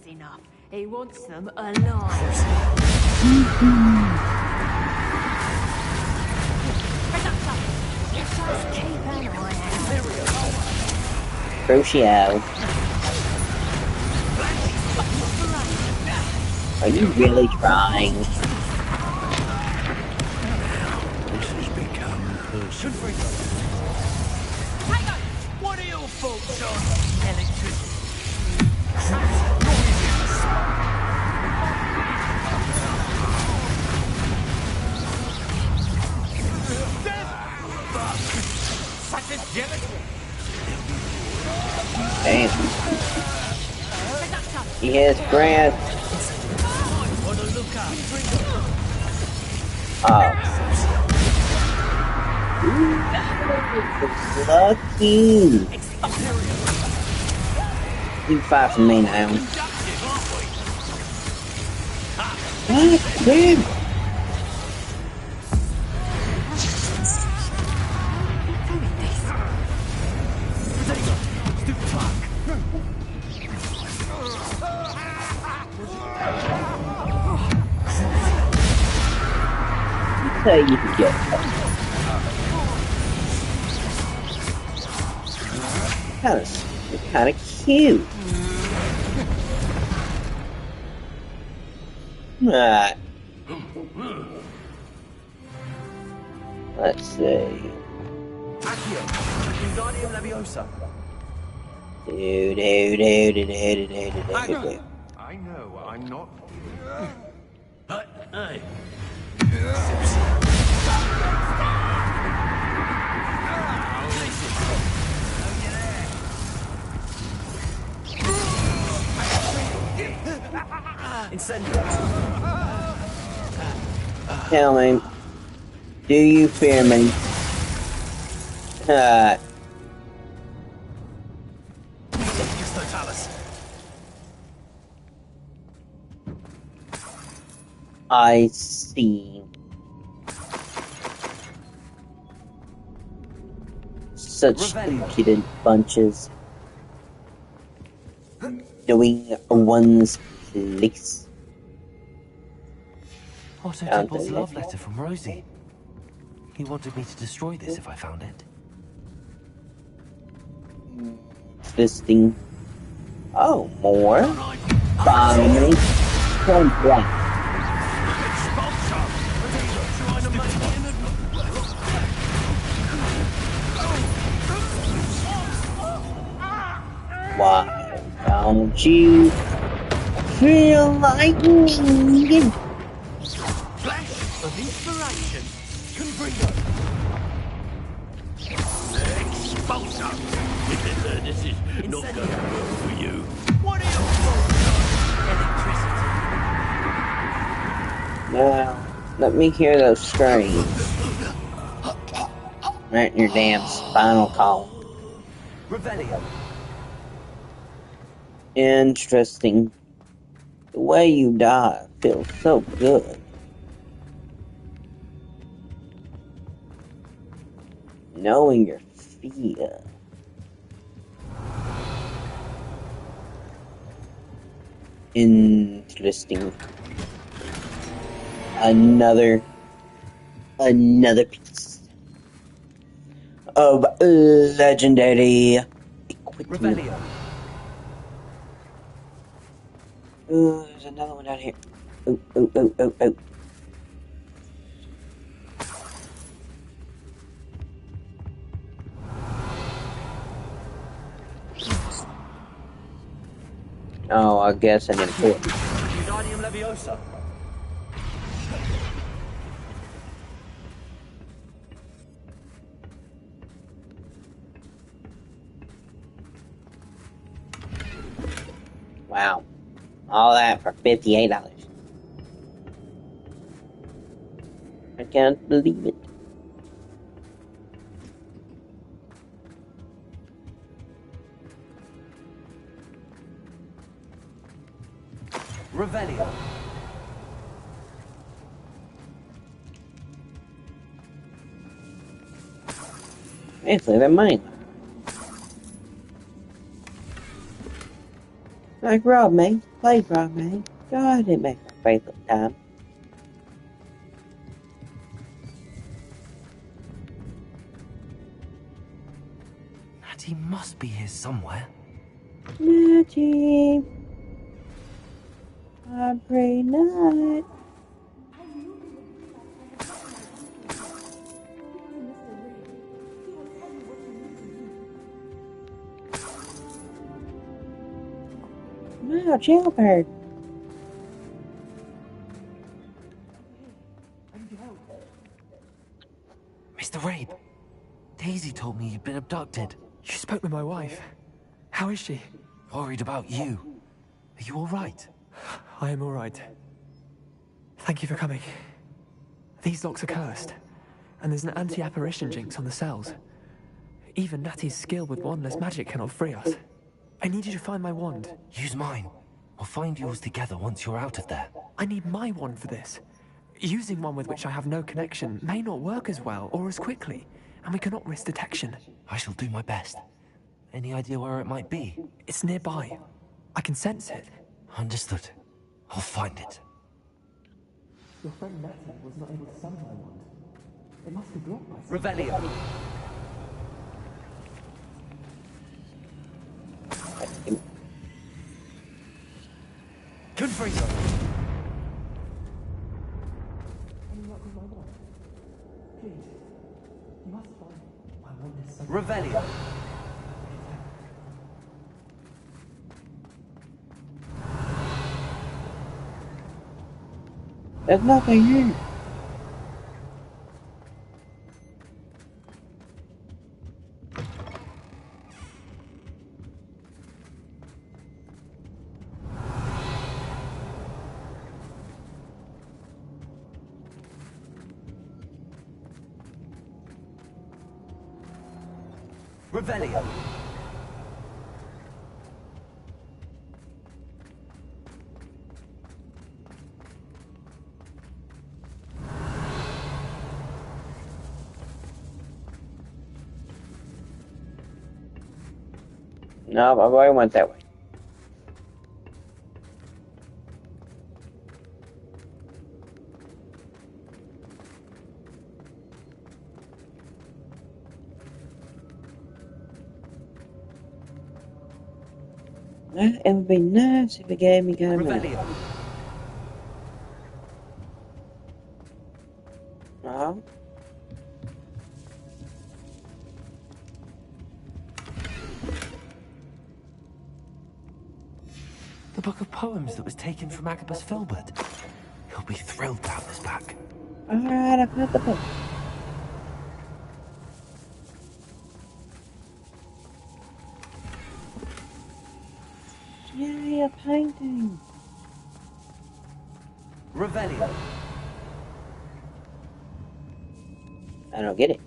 Enough. He wants them alive. Crucio. Are you really trying? This has become personal. Hang on! What are your thoughts on electricity? Such a jealousy. Damn. He has Grant. Oh. Ooh, lucky. You fight for me now. What? Dude. So you can get kind of cute. Alright. Let's see. Accio, Wingardium Leviosa. I know, I'm not. But, hey. Tell me, do you fear me? I see. Such impudent bunches. Doing one's place. Otto Tipple's love letter from Rosie. He wanted me to destroy this if I found it. This thing. Oh, more? Finally. Point blank. Why don't you feel like me? Flash of inspiration. Confringo. Expulsor. This is not going well for you. What are you for? Now, let me hear those screams. Right in your damn spinal column. Revelio. Interesting. The way you die feels so good. Knowing your fear. Interesting. Another piece of legendary equipment. Revelio. Ooh, there's another one down here. Oh. Oh, I guess an important. Wingardium Leviosa. Wow. All that for $58. I can't believe it. Revelio. It's leaving money. Like Rob May. Play Rob May. God, it makes my favorite time. Natty must be here somewhere. Natty. I pray not. Wow, jailbird. Mr. Rabe, Daisy told me you'd been abducted. You spoke with my wife. How is she? Worried about you. Are you all right? I am all right. Thank you for coming. These locks are cursed, and there's an anti-apparition jinx on the cells. Even Natty's skill with wandless magic cannot free us. I need you to find my wand. Use mine. We'll find yours together once you're out of there. I need my wand for this. Using one with which I have no connection may not work as well or as quickly, and we cannot risk detection. I shall do my best. Any idea where it might be? It's nearby. I can sense it. Understood. I'll find it. Your friend Natty was not able to summon my wand. It must be blocked by Revelio. Confringo. Any luck with my wand? Please. You must find it. My wand is so... Revelio. There's nothing here. Revelio. No, I've already went that way. It would be nice if it gave me kind of money. No. The book of poems that was taken from Agabus Filbert. He'll be thrilled to have this back. Alright, I've got the book. Yay, a painting. Revelio. I don't get it.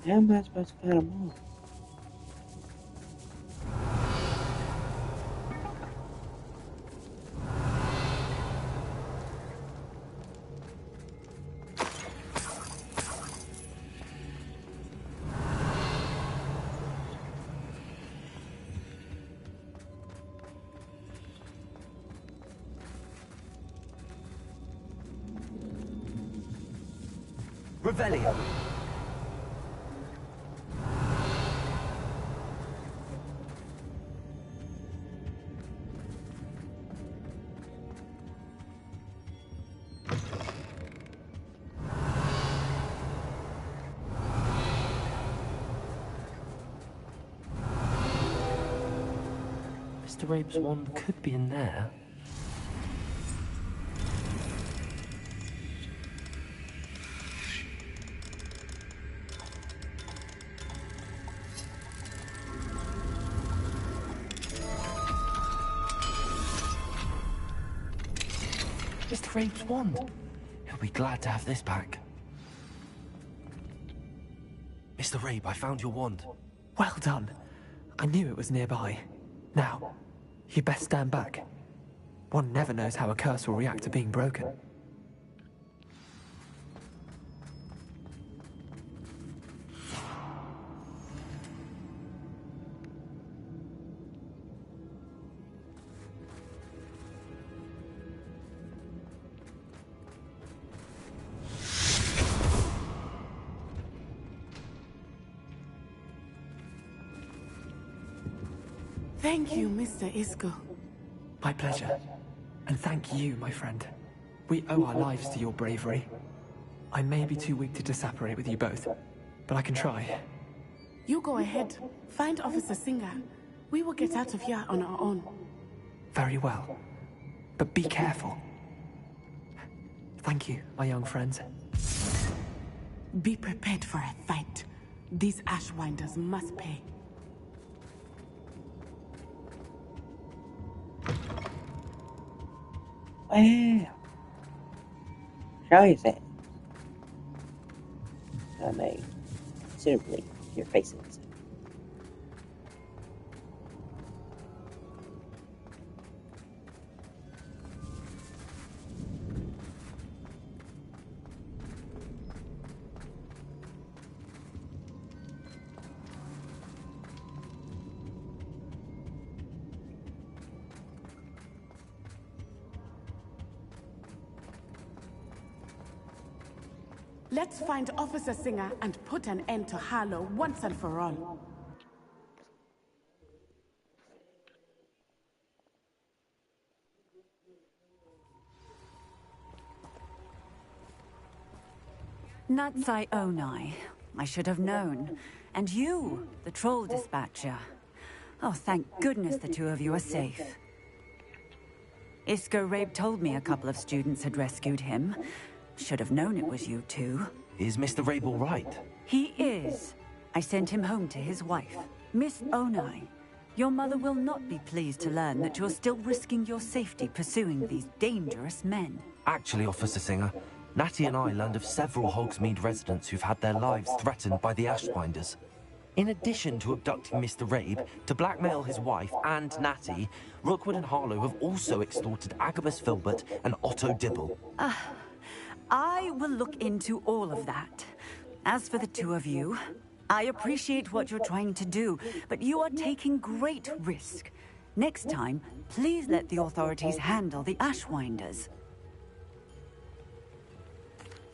How am I supposed to find them all? Revelio. Mr. Rabe's wand could be in there. Mr. Rabe's wand. He'll be glad to have this back. Mr. Rabe, I found your wand. Well done. I knew it was nearby. Now, you best stand back. One never knows how a curse will react to being broken. Thank you, Mr. Isco. My pleasure. And thank you, my friend. We owe our lives to your bravery. I may be too weak to disapparate with you both, but I can try. You go ahead. Find Officer Singer. We will get out of here on our own. Very well. But be careful. Thank you, my young friends. Be prepared for a fight. These Ashwinders must pay. Wow. Show you that. I may considerably your faces. Let's find Officer Singer and put an end to Harlow once and for all. Natsai Onai. I should have known. And you, the troll dispatcher. Oh, thank goodness the two of you are safe. Isco Rabe told me a couple of students had rescued him. Should have known it was you two. Is Mr. Rabe all right? He is. I sent him home to his wife. Miss Onai, your mother will not be pleased to learn that you're still risking your safety pursuing these dangerous men. Actually, Officer Singer, Natty and I learned of several Hogsmeade residents who've had their lives threatened by the Ashbinders. In addition to abducting Mr. Rabe, to blackmail his wife and Natty, Rookwood and Harlow have also extorted Agabus Filbert and Otto Dibble. I will look into all of that. As for the two of you, I appreciate what you're trying to do, but you are taking great risk. Next time, please let the authorities handle the Ashwinders.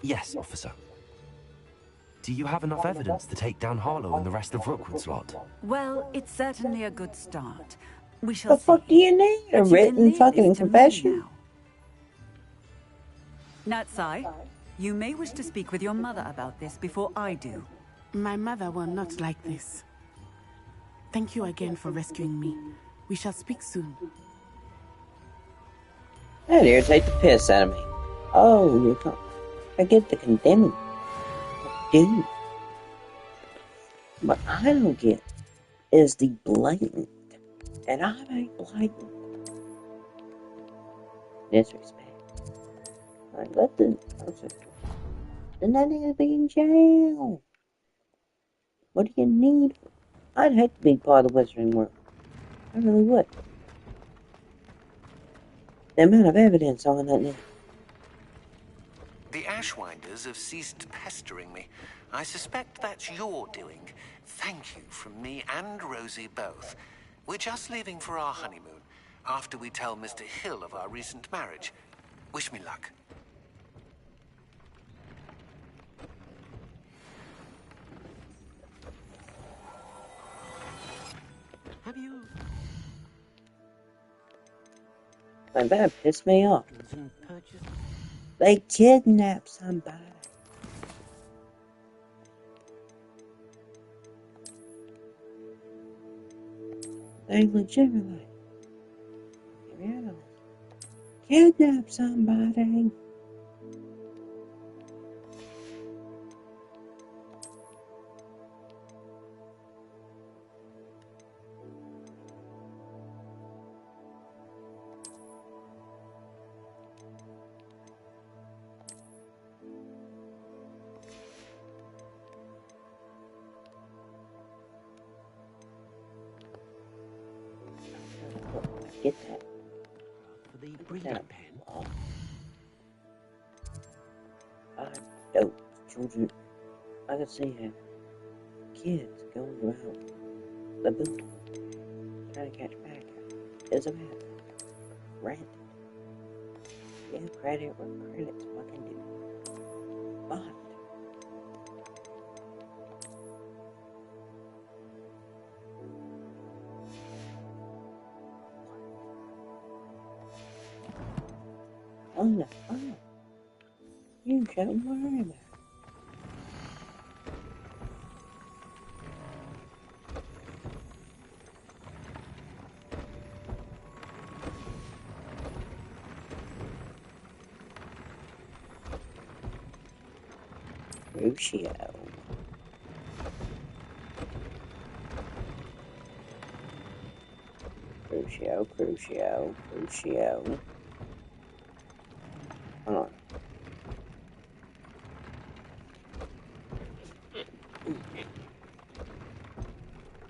Yes, officer. Do you have enough evidence to take down Harlow and the rest of Rookwood's lot? Well, it's certainly a good start. We shall What the fuck see. do you need? A But you can written leave fucking this to me confession? now. Natsai, you may wish to speak with your mother about this before I do. My mother will not like this. Thank you again for rescuing me. We shall speak soon. That irritates the piss out of me. Oh, you're going. I get the condemning. Dude. What I don't get is the blatant, and I mean blatant, disrespect. Like, let the. Then that nigga be in jail. What do you need? I'd hate to be part of the Wizarding world. I really would. The amount of evidence on that now. The Ashwinders have ceased pestering me. I suspect that's your doing. Thank you from me and Rosie both. We're just leaving for our honeymoon, after we tell Mr. Hill of our recent marriage. Wish me luck. Have you... Like, that pissed me off. They kidnapped somebody. They legitimately kidnapped somebody. Get that. For the breeding pen. I don't. Children. I can see how kids going around the boot trying to catch back. It's about random. Yeah, credit where credit's fucking due. But on the phone, you shouldn't worry about it. Crucio. Crucio. Hold on.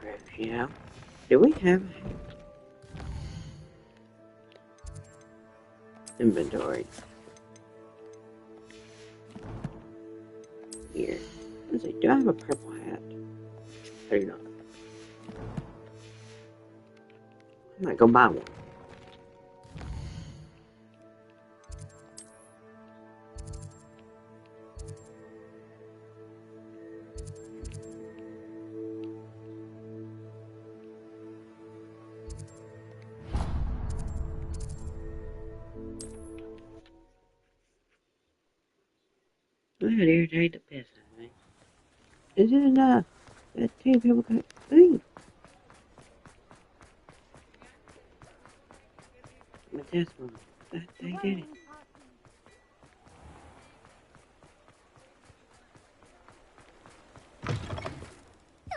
Crucio. Do we have inventory? Here. Let's see, do I have a purple hat? I do not. I might go buy one. That irritates the piss out of me. Is it enough that 2 people can leave? But this one, that they did it.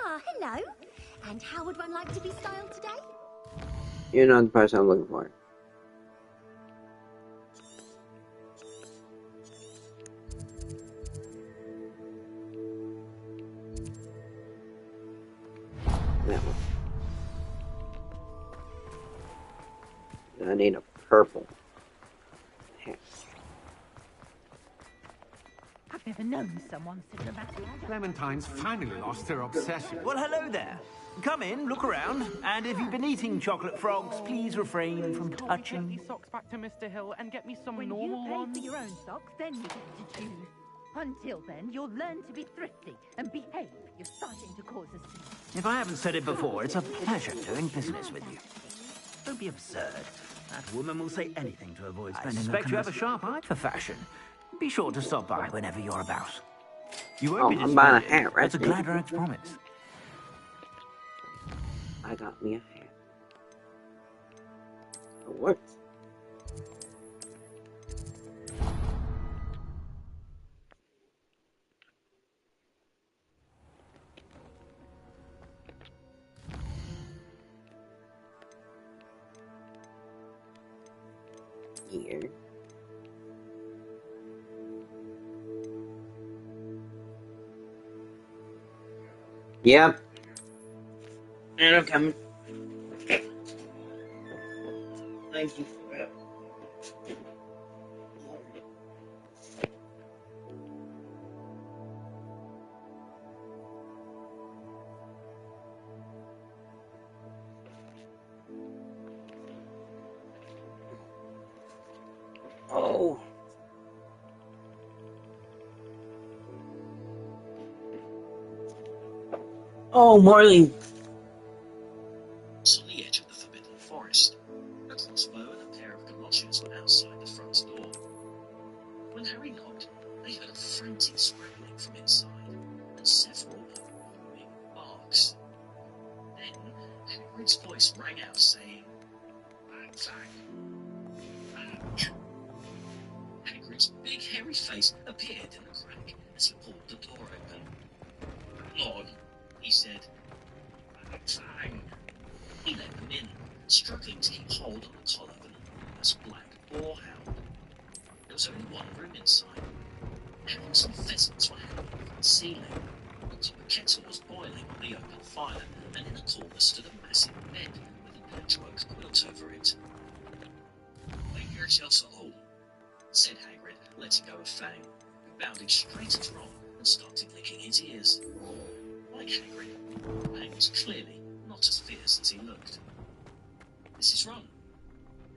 Ah, hello. And how would one like to be styled today? You're not the person I'm looking for. That one. I need a purple hat. I've never known someone so dramatic. Clementine's finally lost her obsession. Well, hello there. Come in, look around, and if you've been eating chocolate frogs, please refrain from touching. These socks back to Mr. Hill and get me some When normal you ones. pay for your own socks, then you get to choose. Until then, you'll learn to be thrifty and behave. You're starting to cause a scene. If I haven't said it before, it's a pleasure doing business with you. Don't be absurd. That woman will say anything to avoid spending. I suspect you have a sharp eye for fashion. Be sure to stop by whenever you're about. You won't be I'm buying a disappointed. hat, right? That's a Gladrax promise. I got me a hat. It works. Here. Yep. And I'm coming. Thank you for that. Oh. Oh, Marley. On the edge of the forbidden forest, a crossbow and a pair of galoshes were outside the front door. When Harry knocked, they heard a frantic scrambling from inside, and several big barks. Then Hagrid's voice rang out, saying, "Back! Hagrid's big hairy face appeared in the crack as he pulled the door open. "Come on," he said. "Bang!" He let them in, struggling to keep hold on the collar of an enormous black boarhound. There was only one room inside. Hens and pheasants were hanging from the ceiling. A copper kettle was boiling on the open fire, and in a corner stood a massive bed with a patchwork quilt over it. "Make yourselves at home," said Hagrid, letting go of Fang, who bounded straight at Ron and started licking his ears. Like Hagrid, Fang was clearly not as fierce as he looked. "This is Ron,"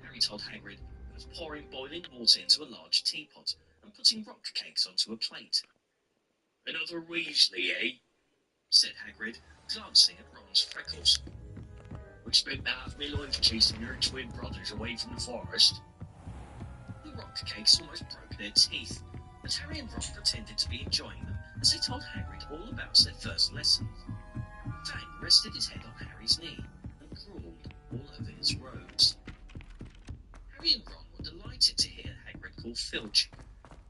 Harry told Hagrid, who was pouring boiling water into a large teapot and putting rock cakes onto a plate. "Another Weasley, eh?" said Hagrid, glancing at Ron's freckles. "I've spent half my life chasing your twin brothers away from the forest." The rock cakes almost broke their teeth, but Harry and Ron pretended to be enjoying them as they told Hagrid all about their first lessons. Fang rested his head on Harry's knee and crawled all over his robes. Harry and Ron were delighted to hear Hagrid call Filch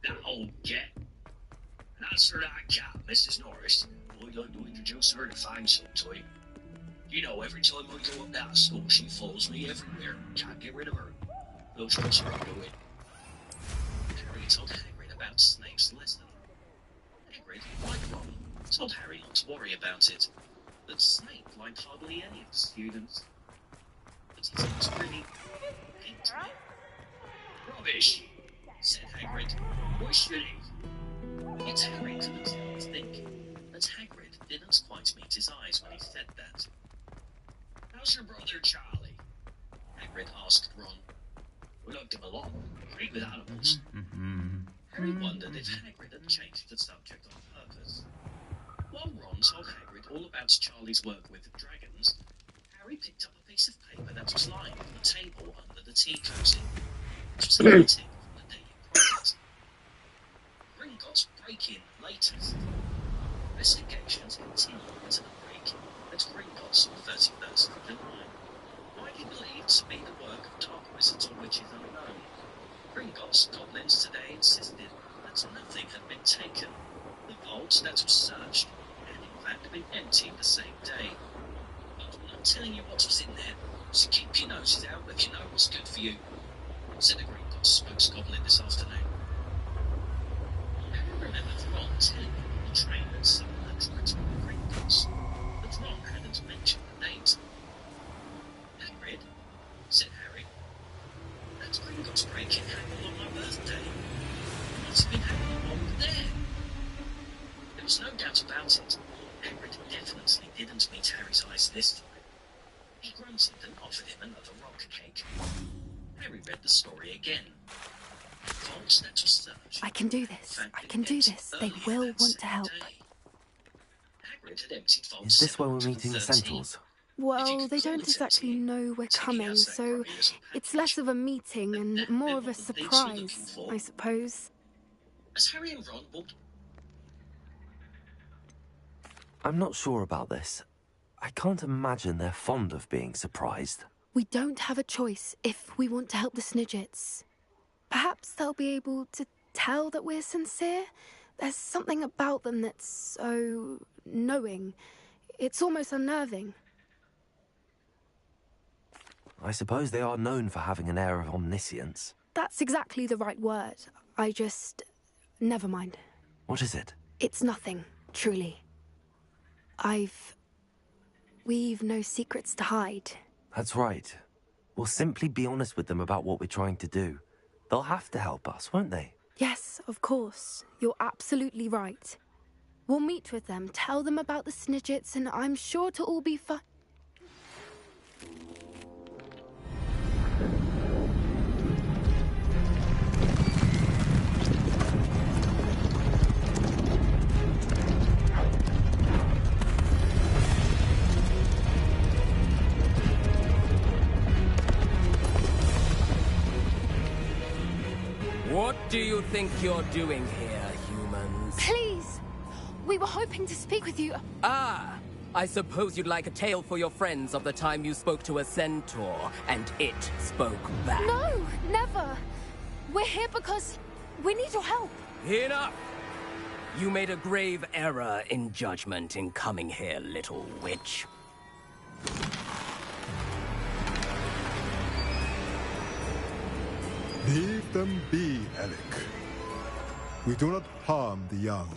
"that old cat." "And as for that cat, Mrs. Norris, I'd like to introduce her to Fang sometime. You know, every time I go up that school, she follows me everywhere. Can't get rid of her. Filch wants her to do it." Harry told Hagrid about Snape's lesson. Hagrid, like Ron, told Harry not to worry about it, but Snape liked hardly any of the students. But he seems pretty into it. "Rubbish," said Hagrid. "Why should he?" Yet Harry couldn't help think that Hagrid didn't quite meet his eyes when he said that. "How's your brother Charlie?" Hagrid asked Ron. "We liked him a lot. Great with animals." Harry wondered if Hagrid had changed the subject on purpose. While Ron told Hagrid all about Charlie's work with the dragons, Harry picked up a piece of paper that was lying on the table under the tea cosy. It was a meeting from the Daily Prophet. Grim Gringotts break-in latest. Investigations continue into the break at Gringotts on 31st of July. Widely believed to be the work of dark wizards or witches unknown. Gringotts goblins today insisted that nothing had been taken. The vault that was searched had in fact been emptied the same day. But I'm not telling you what was in there, so keep your noses out if you know what's good for you, said the Gringotts spokesgoblin this afternoon. Harry remembered Ron telling him the train had seen a druid from Gringotts, but Ron hadn't mentioned the date. Hagrid, said Harry, that Gringotts break-in happened on my birthday. It must have been happening while we were there. There was no doubt about it. Hagrid definitely didn't meet Harry's eyes this time. He grunted and offered him another rock cake. Harry read the story again. Vaults that was searched. I can do this. I can do this. They will want to help. Hagrid had emptied Vault Is this where 7 we're to meeting the 13. Centaurs? Well, they don't exactly know we're coming, so it's less of a meeting and more of a surprise, I suppose. As Harry and Ron walked... I'm not sure about this. I can't imagine they're fond of being surprised. We don't have a choice if we want to help the Snidgets. Perhaps they'll be able to tell that we're sincere. There's something about them that's so knowing. It's almost unnerving. I suppose they are known for having an air of omniscience. That's exactly the right word. Never mind. What is it? It's nothing, truly. We've no secrets to hide. That's right. We'll simply be honest with them about what we're trying to do. They'll have to help us, won't they? Yes, of course. You're absolutely right. We'll meet with them, tell them about the Snidgets, and I'm sure to all be fine. What do you think you're doing here, humans? Please! We were hoping to speak with you. Ah! I suppose you'd like a tale for your friends of the time you spoke to a centaur, and it spoke back. No! Never! We're here because we need your help. Enough! You made a grave error in judgment in coming here, little witch. Leave them be, Alec. We do not harm the young.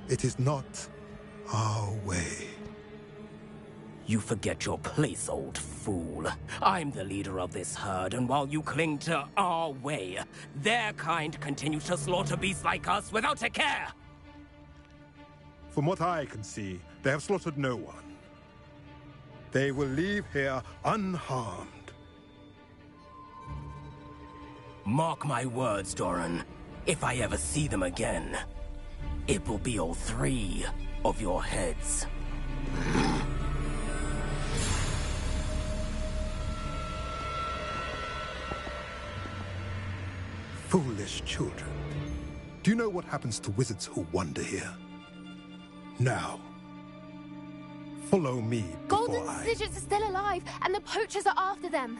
It is not our way. You forget your place, old fool. I'm the leader of this herd, and while you cling to our way, their kind continues to slaughter beasts like us without a care! From what I can see, they have slaughtered no one. They will leave here unharmed. Mark my words, Doran. If I ever see them again, it will be all 3 of your heads. Foolish children. Do you know what happens to wizards who wander here? Now, follow me before Golden Snidgets are still alive, and the poachers are after them.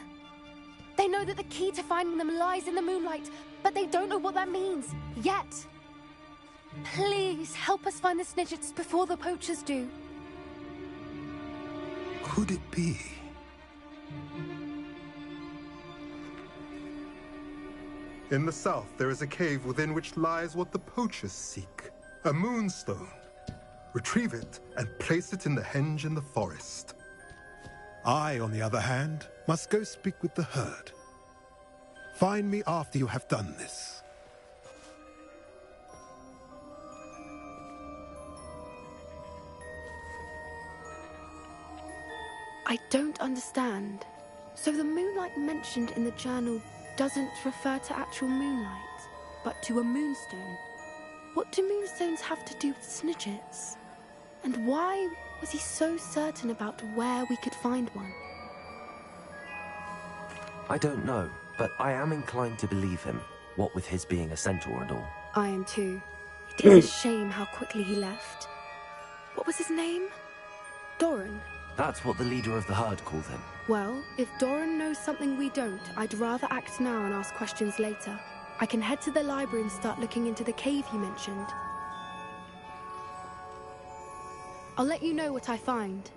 They know that the key to finding them lies in the moonlight, but they don't know what that means, yet. Please, help us find the Snidgets before the poachers do. Could it be? In the south, there is a cave within which lies what the poachers seek. A moonstone. Retrieve it and place it in the henge in the forest. I, on the other hand, must go speak with the herd. Find me after you have done this. I don't understand. So the moonlight mentioned in the journal doesn't refer to actual moonlight, but to a moonstone. What do moonstones have to do with Snidgets? And why was he so certain about where we could find one? I don't know, but I am inclined to believe him, what with his being a centaur and all. I am too. It is a shame how quickly he left. What was his name? Doran. That's what the leader of the herd called him. Well, if Doran knows something we don't, I'd rather act now and ask questions later. I can head to the library and start looking into the cave you mentioned. I'll let you know what I find.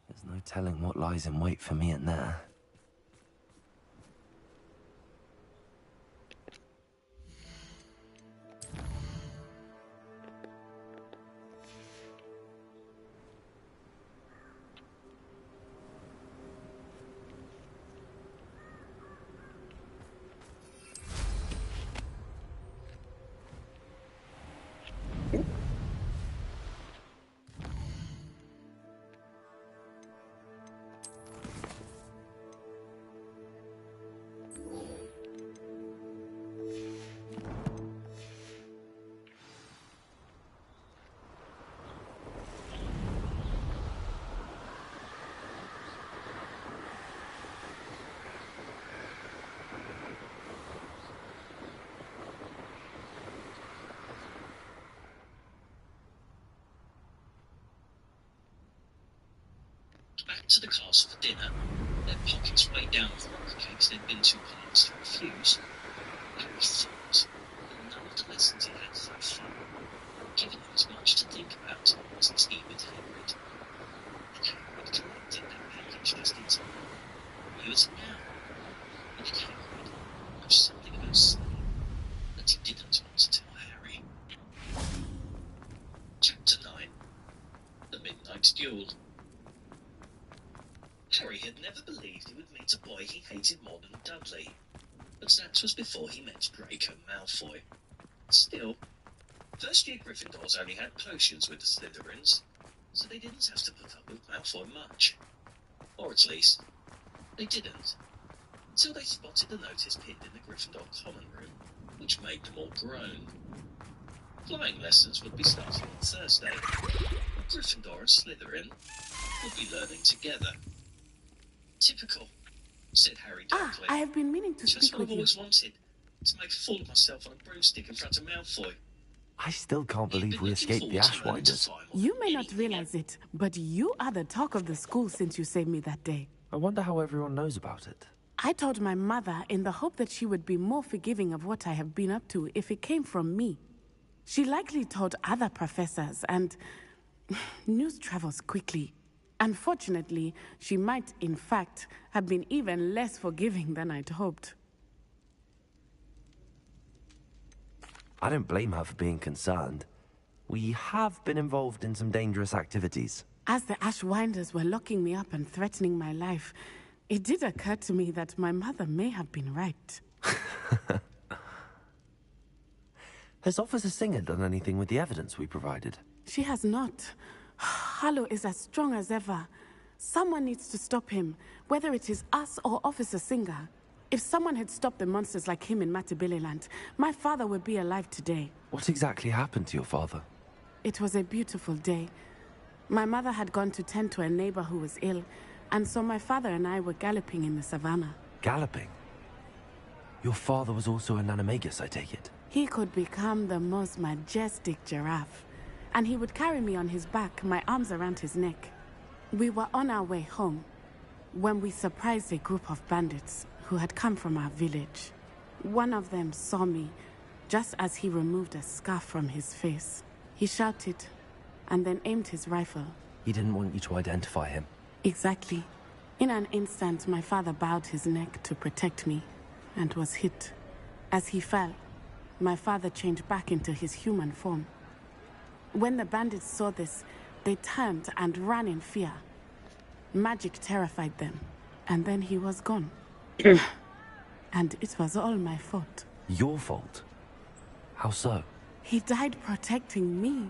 There's no telling what lies in wait for me in there. Back to the castle for dinner, their pockets weighed down with rock cakes they'd been too pleased to refuse. Harry thought that none of the lessons he had so far, given him as much to think about as his tea with Hagrid. And Hagrid collected that package just in time. He was now. And did Hagrid know something about sleep that he didn't want to tell Harry? Chapter 9. The Midnight Duel. Harry had never believed he would meet a boy he hated more than Dudley, but that was before he met Draco Malfoy. Still, first-year Gryffindors only had potions with the Slytherins, so they didn't have to put up with Malfoy much. Or at least, they didn't, until they spotted the notice pinned in the Gryffindor common room, which made them all groan. Flying lessons would be starting on Thursday, and Gryffindor and Slytherin would be learning together. Typical, said Harry darkly. I have been meaning to Just speak what with I've you. always wanted, to make a fool of myself on a broomstick in front of Malfoy. I still can't believe we escaped the Ashwinders. You may not realize it, but you are the talk of the school since you saved me that day. I wonder how everyone knows about it. I told my mother in the hope that she would be more forgiving of what I have been up to if it came from me. She likely told other professors, and news travels quickly. Unfortunately, she might, in fact, have been even less forgiving than I'd hoped. I don't blame her for being concerned. We have been involved in some dangerous activities. As the Ashwinders were locking me up and threatening my life, it did occur to me that my mother may have been right. Has Officer Singer done anything with the evidence we provided? She has not. Harlow is as strong as ever. Someone needs to stop him, whether it is us or Officer Singer. If someone had stopped the monsters like him in Matabeleland, my father would be alive today. What exactly happened to your father? It was a beautiful day. My mother had gone to tend to a neighbor who was ill, and so my father and I were galloping in the savannah. Galloping? Your father was also an animagus, I take it? He could become the most majestic giraffe, and he would carry me on his back, my arms around his neck. We were on our way home when we surprised a group of bandits who had come from our village. One of them saw me just as he removed a scarf from his face. He shouted and then aimed his rifle. He didn't want you to identify him. Exactly. In an instant, my father bowed his neck to protect me and was hit. As he fell, my father changed back into his human form. When the bandits saw this, they turned and ran in fear. Magic terrified them, and then he was gone. And it was all my fault. Your fault? How so? He died protecting me.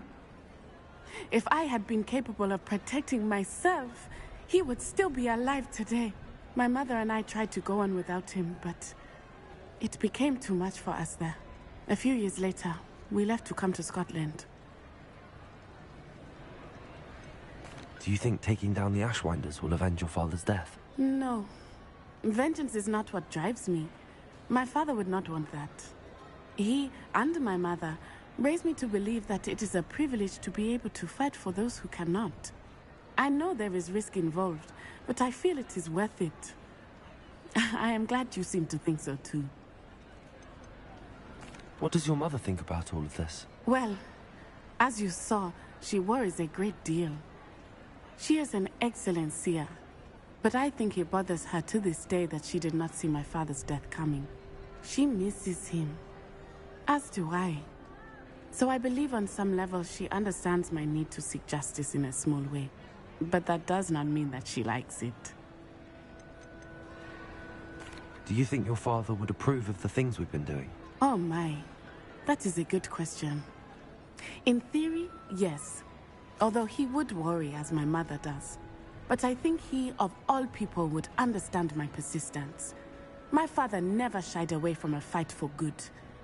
If I had been capable of protecting myself, he would still be alive today. My mother and I tried to go on without him, but it became too much for us there. A few years later, we left to come to Scotland. Do you think taking down the Ashwinders will avenge your father's death? No. Vengeance is not what drives me. My father would not want that. He and my mother raised me to believe that it is a privilege to be able to fight for those who cannot. I know there is risk involved, but I feel it is worth it. I am glad you seem to think so too. What does your mother think about all of this? Well, as you saw, she worries a great deal. She is an excellent seer, but I think it bothers her to this day that she did not see my father's death coming. She misses him, as do I. So I believe on some level she understands my need to seek justice in a small way. But that does not mean that she likes it. Do you think your father would approve of the things we've been doing? Oh my, that is a good question. In theory, yes. Although he would worry as my mother does. But I think he, of all people, would understand my persistence. My father never shied away from a fight for good,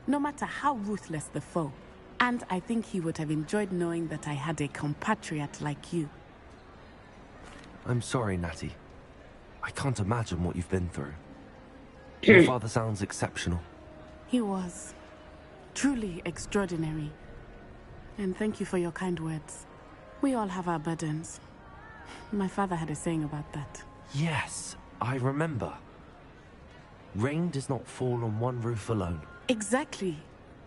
no matter how ruthless the foe. And I think he would have enjoyed knowing that I had a compatriot like you. I'm sorry, Natty. I can't imagine what you've been through. Your father sounds exceptional. He was. Truly extraordinary. And thank you for your kind words. We all have our burdens. My father had a saying about that. Yes, I remember. Rain does not fall on one roof alone. Exactly.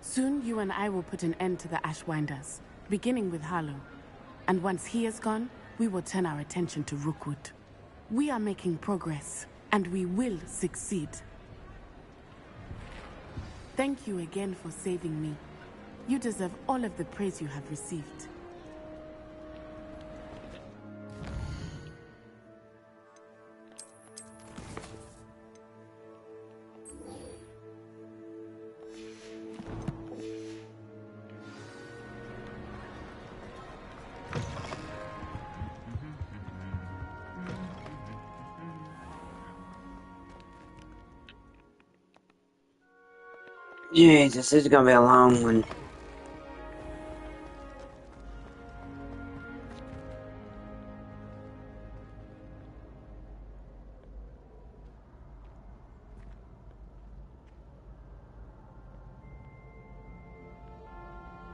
Soon you and I will put an end to the Ashwinders, beginning with Harlow. And once he is gone, we will turn our attention to Rookwood. We are making progress, and we will succeed. Thank you again for saving me. You deserve all of the praise you have received. Jesus, this is gonna be a long one.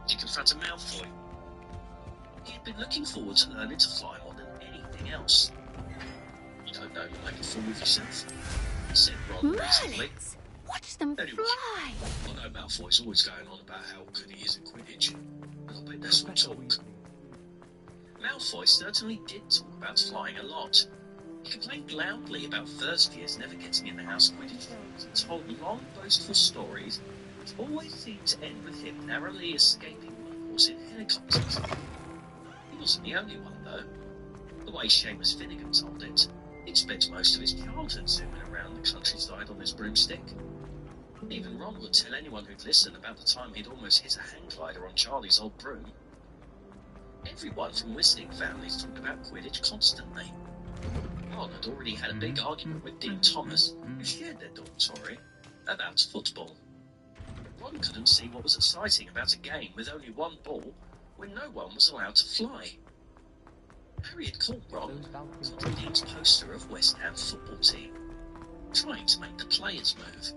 You confront a Malfoy. He had been looking forward to learning to fly more than anything else. You don't know you make a fool of yourself, said Ron reasonably. Watch them fly! I know Malfoy's always going on about how good he is at Quidditch, but I bet that's all talk. Malfoy certainly did talk about flying a lot. He complained loudly about first years never getting in the house Quidditch and told long boastful stories which always seemed to end with him narrowly escaping muggles in helicopters. He wasn't the only one though. The way Seamus Finnegan told it, he'd spent most of his childhood zooming around the countryside on his broomstick. Even Ron would tell anyone who'd listen about the time he'd almost hit a hang glider on Charlie's old broom. Everyone from Whistling families talked about Quidditch constantly. Ron had already had a big argument with Dean Thomas, who shared their dormitory, about football. Ron couldn't see what was exciting about a game with only one ball when no one was allowed to fly. Harry had called Ron on Dean's poster of West Ham's football team, trying to make the players move.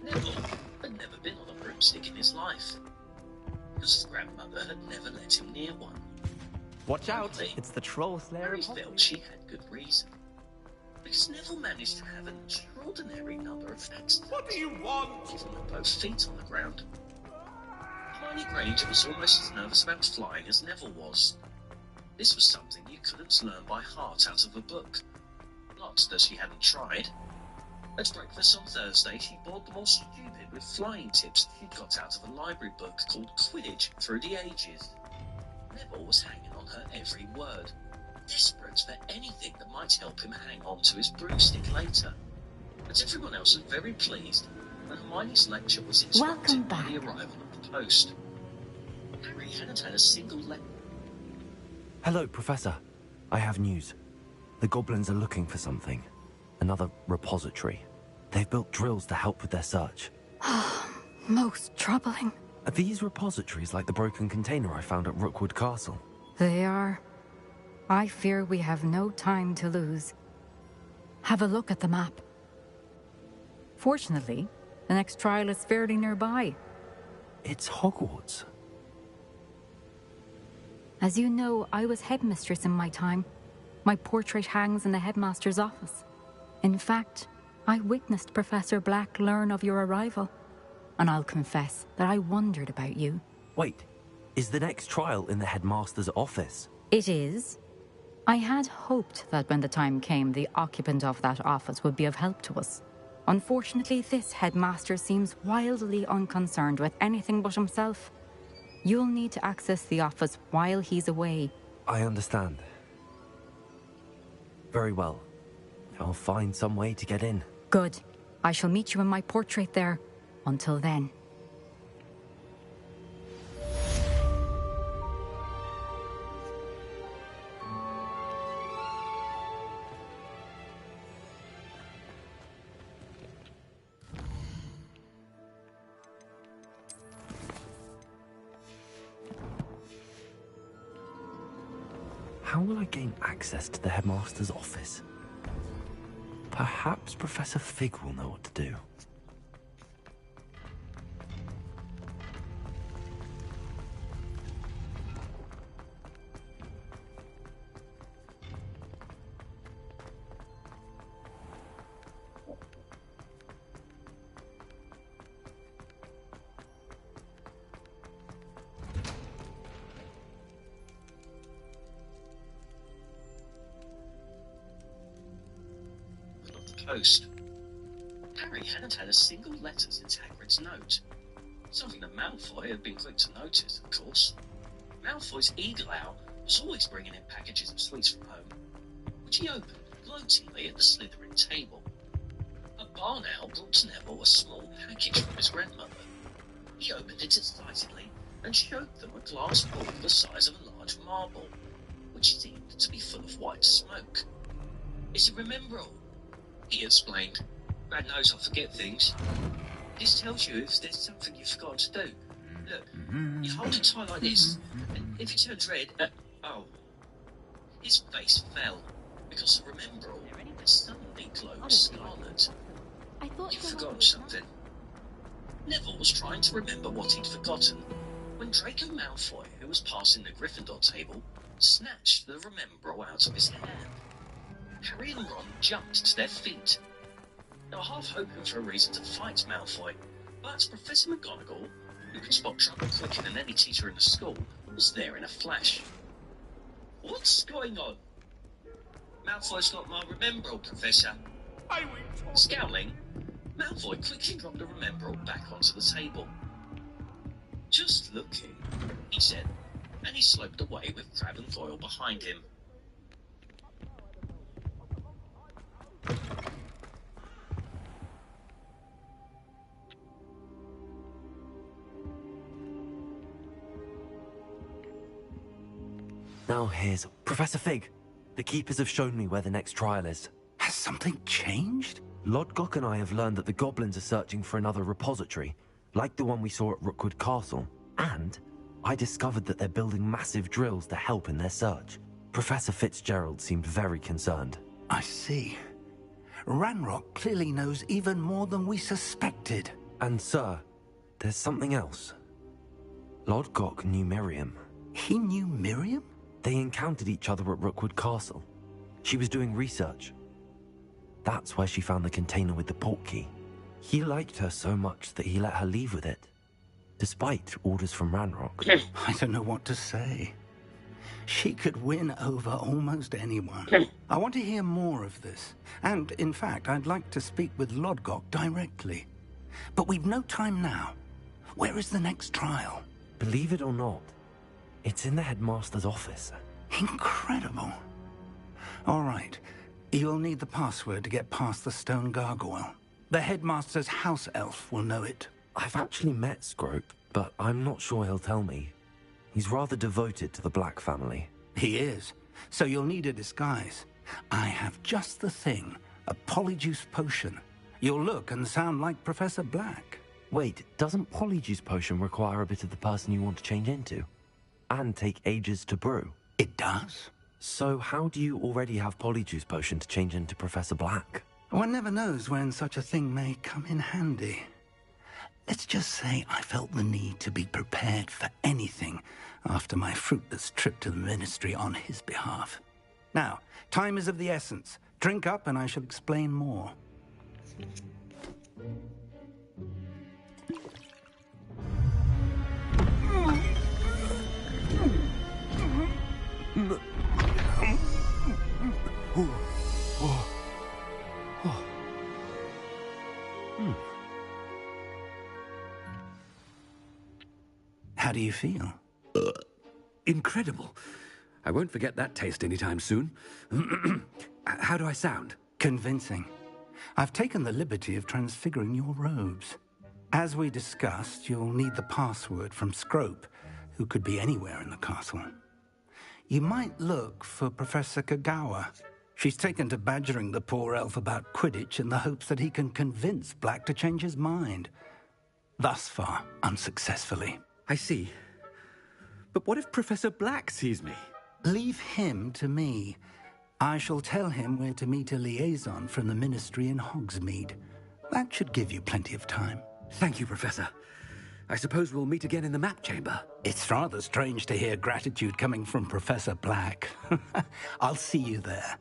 Neville had never been on a broomstick in his life, because his grandmother had never let him near one. Watch out, it's the troll slayer. Harry felt she had good reason, because Neville managed to have an extraordinary number of accidents. What do you want? Even with both feet on the ground. Hermione Granger was almost as nervous about flying as Neville was. This was something you couldn't learn by heart out of a book. Not that she hadn't tried. At breakfast on Thursday, she bored them all stupid with flying tips she'd got out of a library book called Quidditch Through the Ages. Neville was hanging on her every word, desperate for anything that might help him hang on to his broomstick later. but everyone else was very pleased, and Hermione's lecture was interrupted by the arrival of the post. Harry hadn't had a single Hello, Professor. I have news. The goblins are looking for something. Another repository. They've built drills to help with their search. Most troubling. Are these repositories like the broken container I found at Rookwood Castle? They are. I fear we have no time to lose. Have a look at the map. Fortunately, the next trial is fairly nearby. It's Hogwarts. As you know, I was headmistress in my time. My portrait hangs in the headmaster's office. In fact, I witnessed Professor Black learn of your arrival. And I'll confess that I wondered about you. Wait, is the next trial in the headmaster's office? It is. I had hoped that when the time came, the occupant of that office would be of help to us. Unfortunately, this headmaster seems wildly unconcerned with anything but himself. You'll need to access the office while he's away. I understand. Very well. I'll find some way to get in. Good. I shall meet you in my portrait there. Until then. How will I gain access to the headmaster's office? Perhaps Professor Fig will know what to do. Post. Harry hadn't had a single letter since Hagrid's note. Something that Malfoy had been quick to notice, of course. Malfoy's eagle owl was always bringing in packages of sweets from home, which he opened gloatingly at the Slytherin table. A barn owl brought to Neville a small package from his grandmother. He opened it excitedly and showed them a glass ball the size of a large marble, which seemed to be full of white smoke. "It's a Remembrall," he explained. "Brad knows I forget things. This tells you if there's something you've forgotten to do. Look, you hold it tight like this, and if it turns red, oh." His face fell, because the Remembrall had suddenly glowed scarlet. You'd forgotten something. Neville was trying to remember what he'd forgotten, when Draco Malfoy, who was passing the Gryffindor table, snatched the Remembrall out of his hand. Harry and Ron jumped to their feet. They were half hoping for a reason to fight Malfoy, but Professor McGonagall, who could spot trouble quicker than any teacher in the school, was there in a flash. "What's going on?" "Malfoy's got my Remembrall, Professor." Scowling, Malfoy quickly dropped the Remembrall back onto the table. "Just looking," he said, and he sloped away with Crabbe and Goyle behind him. Now here's Professor Fig. The Keepers have shown me where the next trial is. Has something changed? Lodgok and I have learned that the goblins are searching for another repository, like the one we saw at Rookwood Castle. And I discovered that they're building massive drills to help in their search. Professor Fitzgerald seemed very concerned. I see. Ranrock clearly knows even more than we suspected. And sir, there's something else. Lodgok knew Miriam. He knew Miriam? They encountered each other at Rookwood Castle. She was doing research. That's where she found the container with the portkey. He liked her so much that he let her leave with it, despite orders from Ranrock. I don't know what to say. She could win over almost anyone. I want to hear more of this. And, in fact, I'd like to speak with Lodgok directly. But we've no time now. Where is the next trial? Believe it or not, it's in the headmaster's office. Incredible. All right. You'll need the password to get past the stone gargoyle. The headmaster's house elf will know it. I've actually met Scrope, but I'm not sure he'll tell me. He's rather devoted to the Black family. He is. So you'll need a disguise. I have just the thing. A polyjuice potion. You'll look and sound like Professor Black. Wait, doesn't Polyjuice Potion require a bit of the person you want to change into? And take ages to brew? It does. So how do you already have Polyjuice Potion to change into Professor Black? One never knows when such a thing may come in handy. Let's just say I felt the need to be prepared for anything after my fruitless trip to the Ministry on his behalf. Now, time is of the essence. Drink up and I shall explain more. How do you feel? Incredible. I won't forget that taste anytime soon. How do I sound? Convincing. I've taken the liberty of transfiguring your robes. As we discussed, you'll need the password from Scrope, who could be anywhere in the castle. You might look for Professor Kagawa. She's taken to badgering the poor elf about Quidditch in the hopes that he can convince Black to change his mind. Thus far, unsuccessfully. I see. But what if Professor Black sees me? Leave him to me. I shall tell him where to meet a liaison from the Ministry in Hogsmeade. That should give you plenty of time. Thank you, Professor. I suppose we'll meet again in the map chamber. It's rather strange to hear gratitude coming from Professor Black. I'll see you there.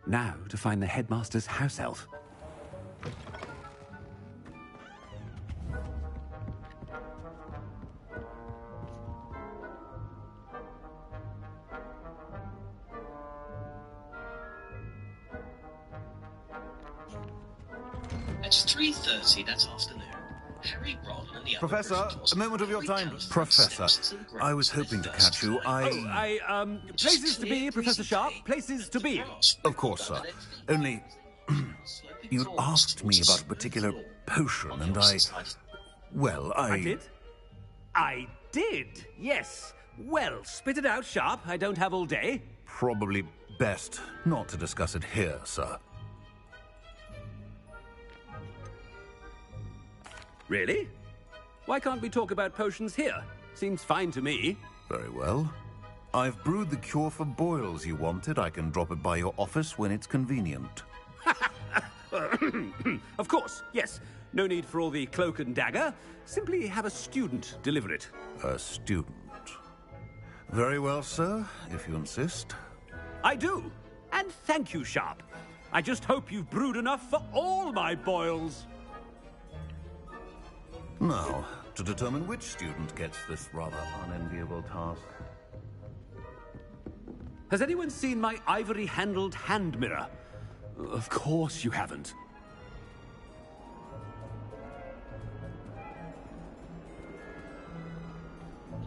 Now to find the headmaster's house elf. It's 3:30 that afternoon. Harry, Ron, and the other Professor, a moment of your time. Professor, I was hoping to catch you. Places to be, Professor Sharp. Places to be. Of course, sir. Only, you'd asked me about a particular potion, and well, I did? I did, yes. Well, spit it out, Sharp. I don't have all day. Probably best not to discuss it here, sir. Really? Why can't we talk about potions here? Seems fine to me. Very well. I've brewed the cure for boils you wanted. I can drop it by your office when it's convenient. Of course, yes. No need for all the cloak and dagger. Simply have a student deliver it. A student? Very well, sir, if you insist. I do. And thank you, Sharp. I just hope you've brewed enough for all my boils. Now, to determine which student gets this rather unenviable task. Has anyone seen my ivory-handled hand mirror? Of course you haven't.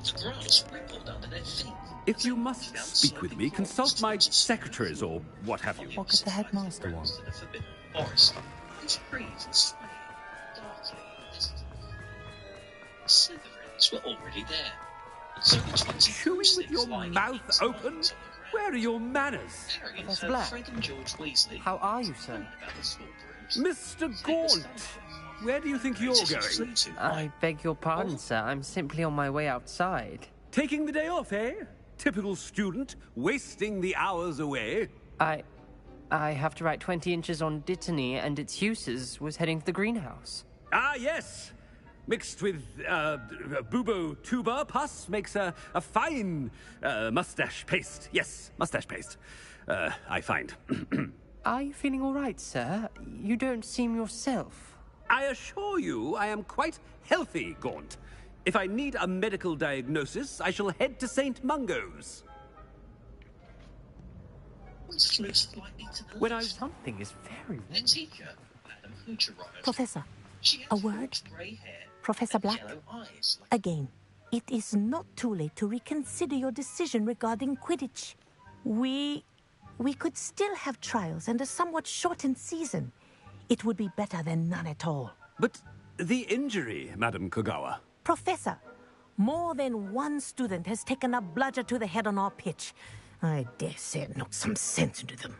The grass rippled under their feet. If you must speak with me, consult my secretaries or what have you. What could the headmaster want? Forest. These trees and swaying darkly. Slytherins were already there. So chewing with your mouth open? Where are your manners? Professor Black. Fred and George Weasley. How are you, sir? Mr. Gaunt, where do you think you're going? I beg your pardon, sir. I'm simply on my way outside. Taking the day off, eh? Typical student, wasting the hours away. I have to write 20 inches on Dittany and its uses. Was heading to the greenhouse. Ah, yes. Mixed with bubo tuber pus makes a fine mustache paste. Yes, mustache paste. I find. Are you feeling all right, sir? You don't seem yourself. I assure you I am quite healthy, Gaunt. If I need a medical diagnosis, I shall head to St. Mungo's. When something is very wrong. Professor, a word? Professor Black? Again, it is not too late to reconsider your decision regarding Quidditch. We could still have trials and a somewhat shortened season. It would be better than none at all. But the injury, Madam Kogawa. Professor, more than one student has taken a bludger to the head on our pitch. I dare say it knocked some sense into them.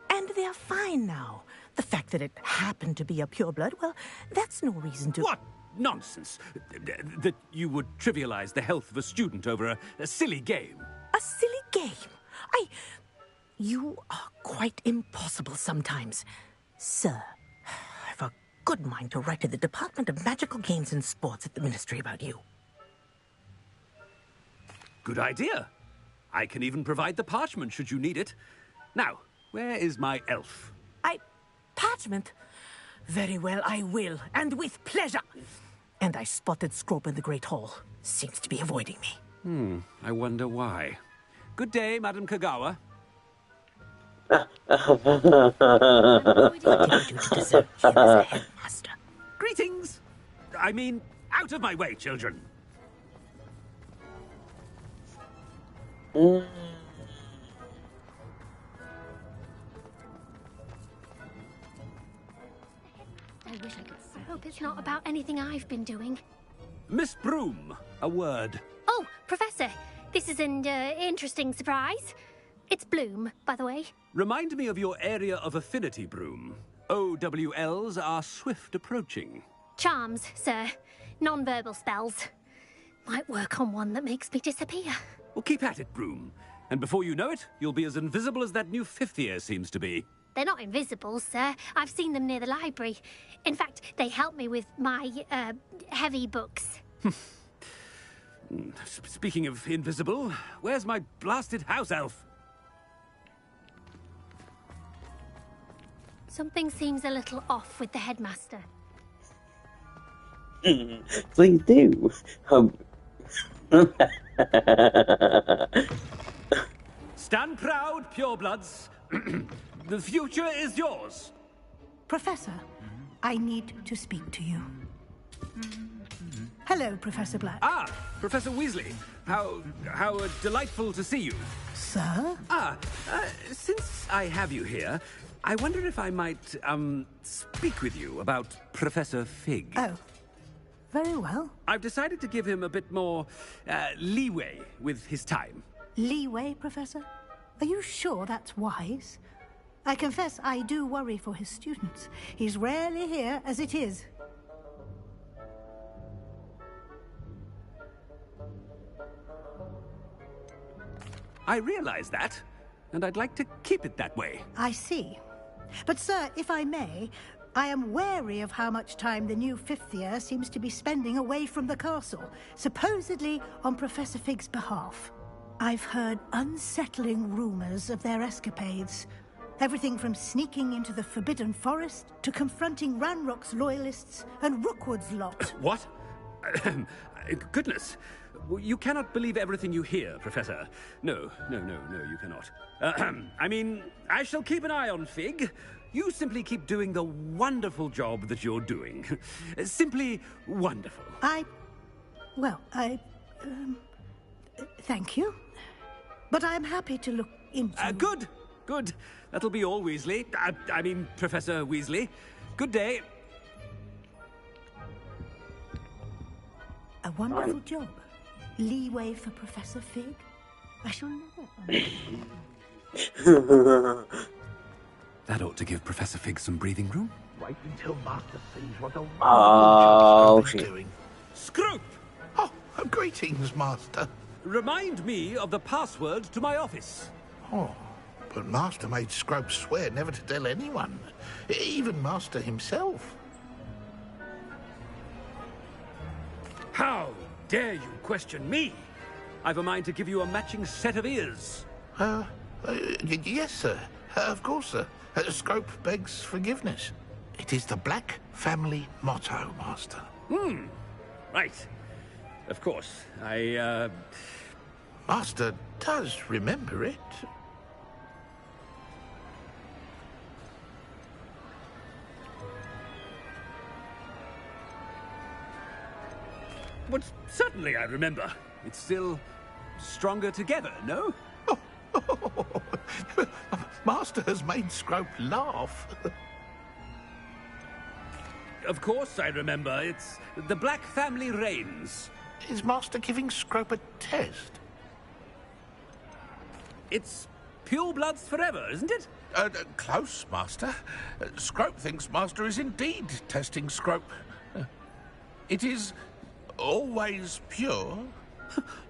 And they're fine now. The fact that it happened to be a pureblood, well, that's no reason to... What nonsense! That you would trivialize the health of a student over a silly game. A silly game? You are quite impossible sometimes. Sir, I've a good mind to write to the Department of Magical Games and Sports at the Ministry about you. Good idea. I can even provide the parchment should you need it. Now, where is my elf? Parchment? Very well, I will, and with pleasure. And I spotted Scrope in the Great Hall. Seems to be avoiding me. I wonder why. Good day, Madam Kogawa. What did you do to deserve him as a headmaster? Greetings! I mean, out of my way, children. I hope it's not about anything I've been doing. Miss Broom, a word. Oh, Professor, this is an interesting surprise. It's Bloom, by the way. Remind me of your area of affinity, Broom. OWLs are swift approaching. Charms, sir. Non-verbal spells. Might work on one that makes me disappear. Well, keep at it, Broom. And before you know it, you'll be as invisible as that new fifth year seems to be. They're not invisible, sir. I've seen them near the library. In fact, they help me with my, heavy books. Speaking of invisible, where's my blasted house elf? Something seems a little off with the headmaster. Please do. Stand proud, purebloods. The future is yours. Professor, I need to speak to you. Hello, Professor Black. Ah, Professor Weasley. How delightful to see you. Sir? Since I have you here, I wonder if I might, speak with you about Professor Fig. Oh, very well. I've decided to give him a bit more, leeway with his time. Leeway, Professor? Are you sure that's wise? I confess I do worry for his students. He's rarely here as it is. I realize that, and I'd like to keep it that way. I see. But, sir, if I may, I am wary of how much time the new fifth year seems to be spending away from the castle, supposedly on Professor Fig's behalf. I've heard unsettling rumors of their escapades. Everything from sneaking into the Forbidden Forest to confronting Ranrock's loyalists and Rookwood's lot. What? Goodness. You cannot believe everything you hear, Professor. No, you cannot. I mean, I shall keep an eye on Fig. You simply keep doing the wonderful job that you're doing. Simply wonderful. Thank you. But I'm happy to look into... Good. That'll be all, Weasley. I mean, Professor Weasley. Good day. A wonderful job. Leeway for Professor Fig? I shall never... That ought to give Professor Fig some breathing room. Wait until Master sees what the Scrope is doing. Scrope! Oh, greetings, Master. Remind me of the password to my office. Oh, but Master made Scrope swear never to tell anyone, even Master himself. How dare you question me? I've a mind to give you a matching set of ears. Yes, sir. Of course, sir. Scrope begs forgiveness. It is the Black family motto, Master. Right. Of course. Master does remember it. But certainly I remember. It's still stronger together, no? Master has made Scrope laugh. Of course I remember. It's the Black family reigns. Is Master giving Scrope a test? It's pure bloods forever, isn't it? Close, Master. Scrope thinks Master is indeed testing Scrope. It is always pure.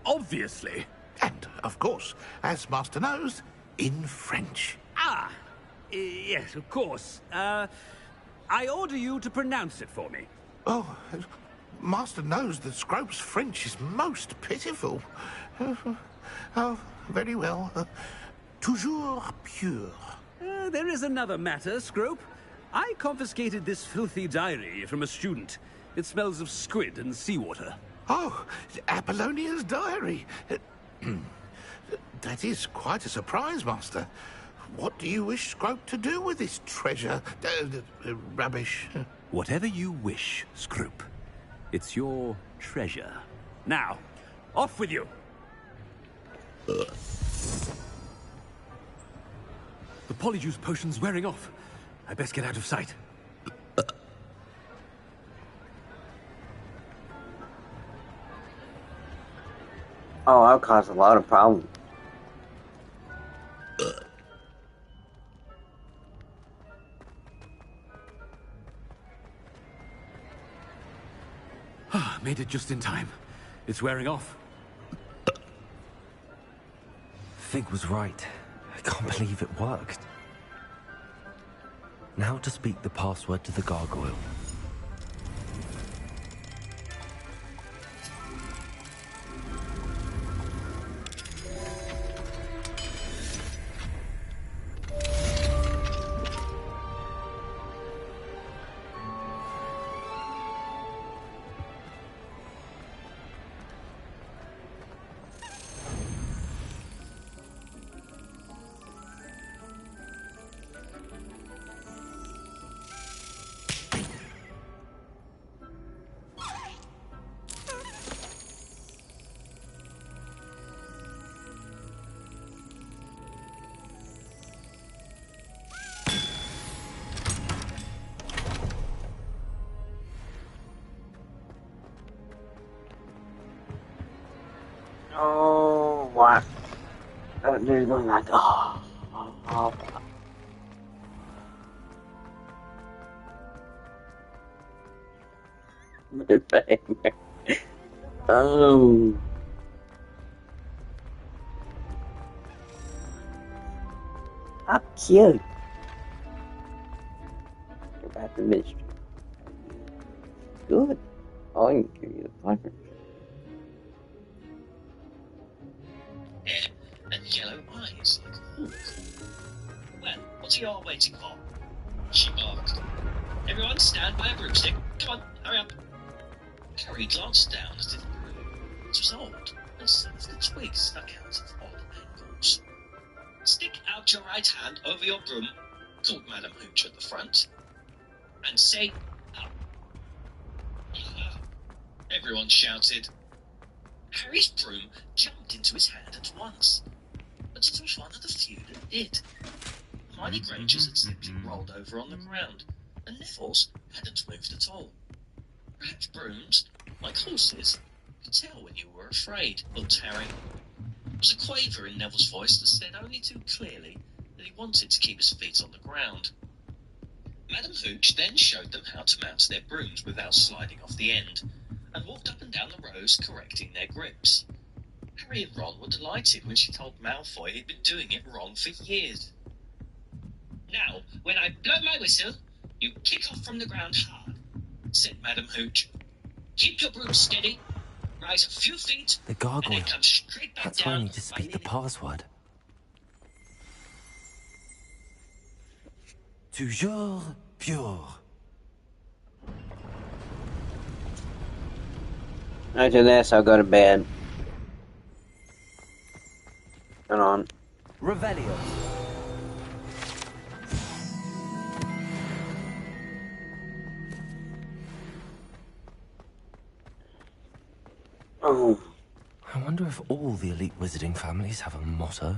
Obviously. And, of course, as Master knows, in French. Ah! Yes, of course. I order you to pronounce it for me. Oh, Master knows that Scrope's French is most pitiful. Oh, very well. Toujours pure. There is another matter, Scrope. I confiscated this filthy diary from a student. It smells of squid and seawater. Oh, Apollonia's diary. That is quite a surprise, Master. What do you wish Scrope to do with this treasure? Rubbish. Whatever you wish, Scrope. It's your treasure. Now, off with you. The polyjuice potion's wearing off. I best get out of sight. Oh, I'll cause a lot of problems. Made it just in time. It's wearing off. Fig was right. I can't believe it worked. Now to speak the password to the gargoyle. Oh, what? There's one like, oh. Oh. How cute. About the mystery. Good. Oh, I can give you the pleasure. And yellow eyes like a hawk. Well, what are you all waiting for? She barked. Everyone stand by a broomstick. Come on, hurry up. Harry glanced down at the broom. It was old, and some of the twigs stuck out of odd angles. Stick out your right hand over your broom, called Madam Hooch at the front, and say up. Everyone shouted. Harry's broom jumped into his hand at once, but it was one of the few that did. Hermione Granger's had simply rolled over on the ground, and Neville's hadn't moved at all. Perhaps brooms, like horses, could tell when you were afraid, thought Harry. There was a quaver in Neville's voice that said only too clearly that he wanted to keep his feet on the ground. Madam Hooch then showed them how to mount their brooms without sliding off the end, and walked up and down the rows correcting their grips. Harry and Ron were delighted when she told Malfoy he'd been doing it wrong for years. Now, when I blow my whistle, you kick off from the ground hard, said Madam Hooch. Keep your broom steady, rise a few feet, The gargoyle. and then come straight back That's down. why I need to speak the password. Toujours pure. After this, I'll go to bed. Hold on. Revelio. Oh. I wonder if all the elite wizarding families have a motto.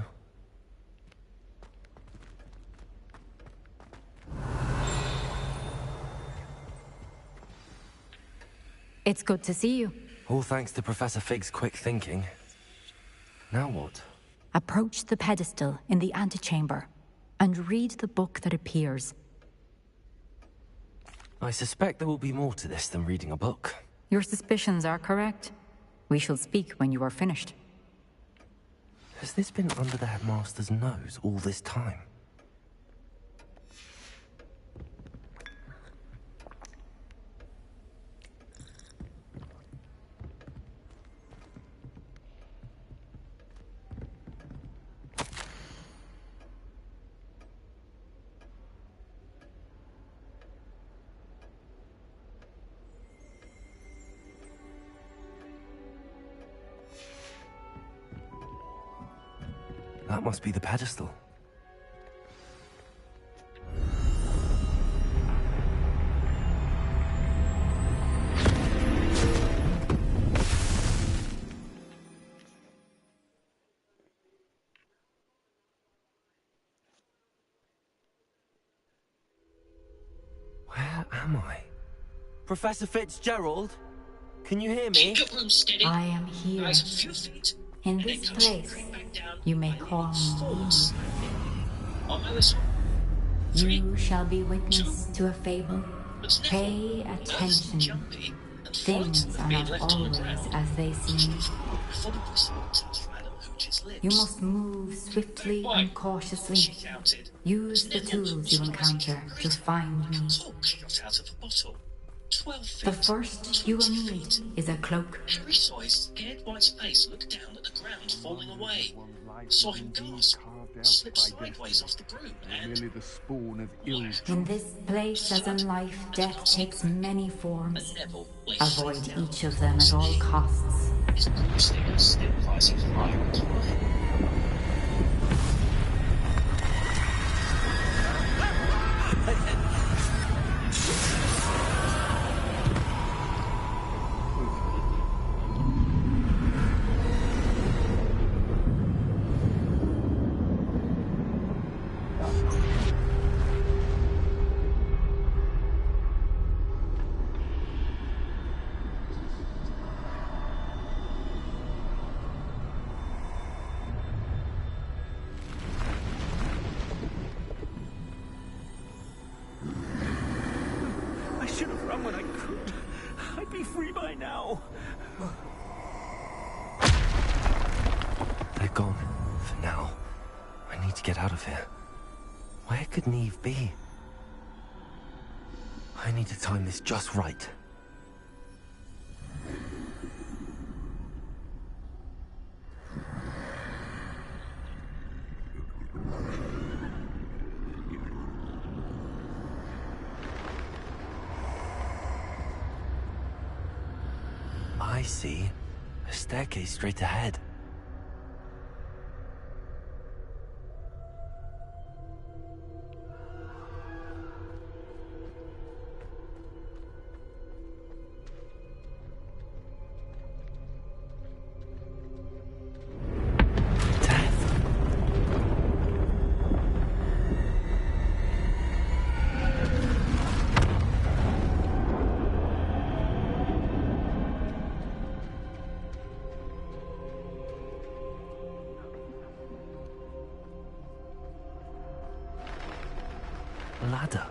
It's good to see you. All thanks to Professor Fig's quick thinking. Now what? Approach the pedestal in the antechamber and read the book that appears. I suspect there will be more to this than reading a book. Your suspicions are correct. We shall speak when you are finished. Has this been under the headmaster's nose all this time? That must be the pedestal. Where am I? Professor Fitzgerald? Can you hear me? I am here. In this place, you may call me. You shall be witness to a fable. Pay attention. Things are not always as they seem. You must move swiftly and cautiously. Use the tools you encounter to find me. The first you will need is a cloak. Harry saw his scared wife's face look down at the ground falling away. Saw him gasp, slip sideways off the broom, and... the spawn of ill. In this place, as in life, death takes many forms. Avoid each of them at all costs. His broomstick still flies his fire. They're gone. For now. I need to get out of here. Where could Neve be? I need to time this just right. I see. A staircase straight ahead. Ladder.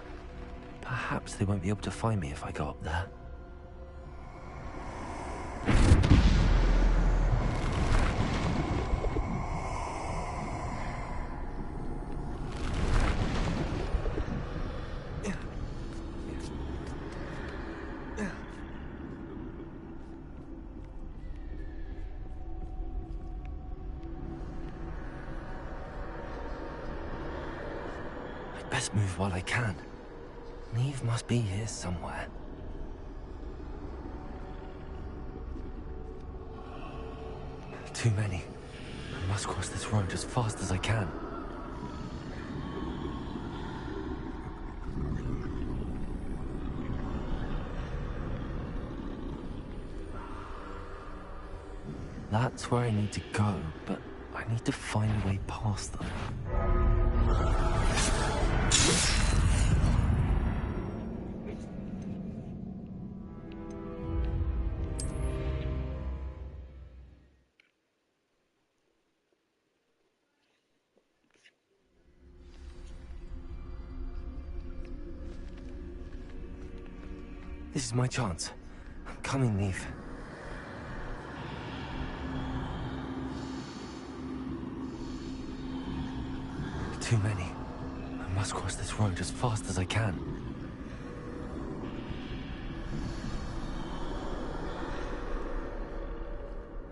Perhaps they won't be able to find me if I go up there. Best move while I can. Neve must be here somewhere. Too many. I must cross this road as fast as I can. That's where I need to go, but I need to find a way past them. This is my chance. I'm coming, Neve. Too many. I must cross this road as fast as I can.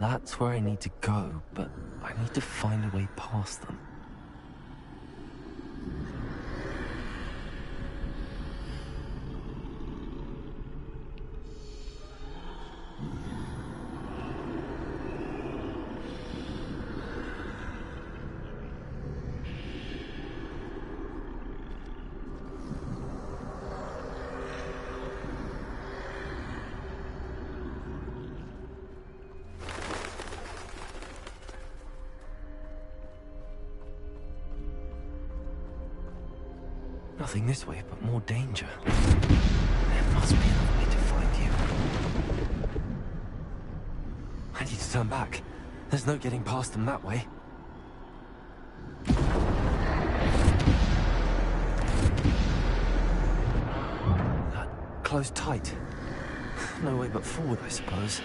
That's where I need to go, but I need to find a way past them. Nothing this way, but more danger. There must be another way to find you. I need to turn back. There's no getting past them that way. Closed tight. No way but forward, I suppose.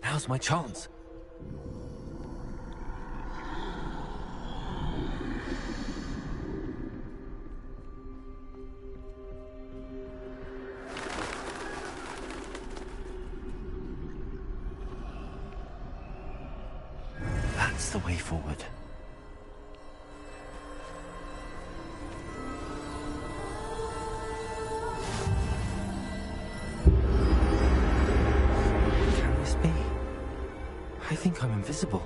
Now's my chance. That's the way forward. I think I'm invisible.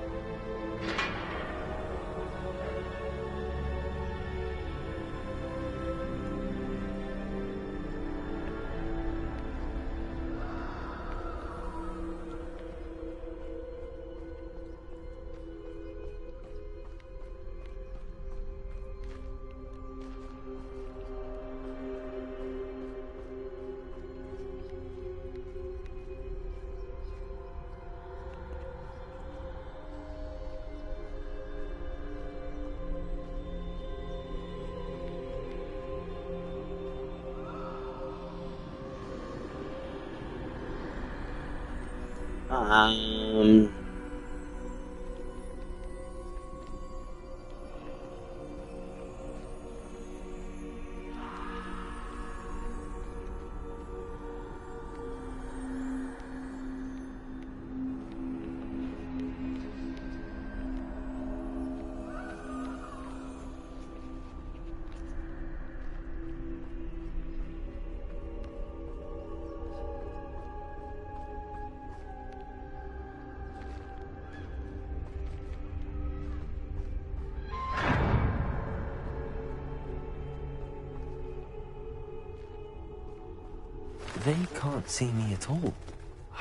They can't see me at all.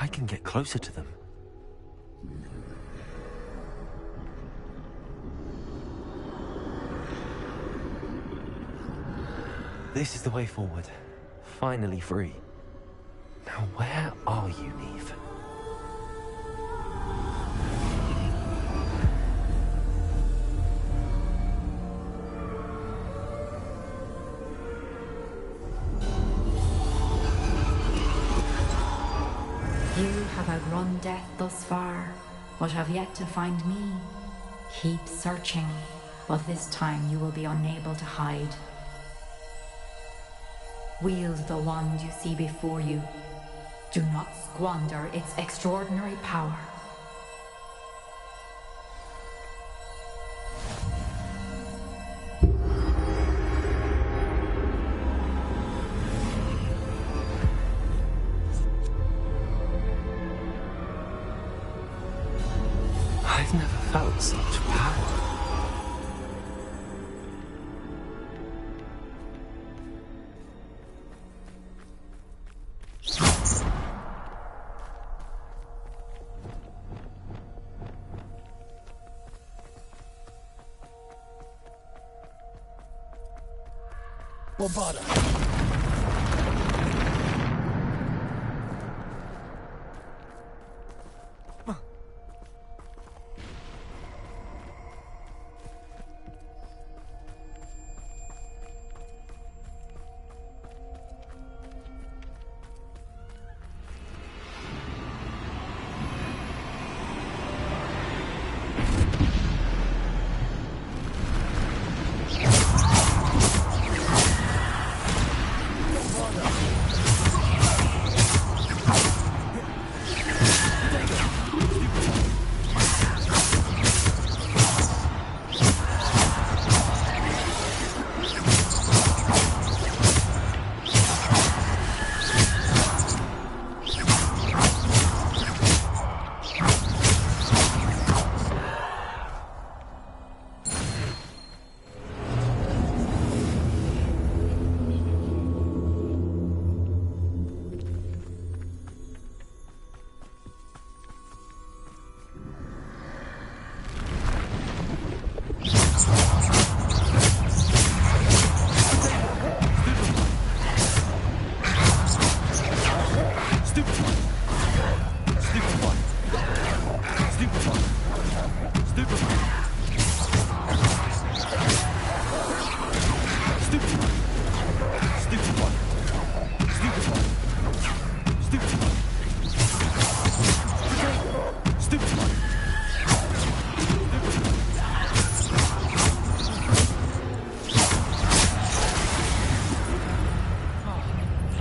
I can get closer to them. This is the way forward. Finally free. Now where are you, Neve? You have outrun death thus far, but have yet to find me. Keep searching, but this time you will be unable to hide. Wield the wand you see before you. Do not squander its extraordinary power. I've never felt such power. Bombarda.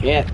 Yeah.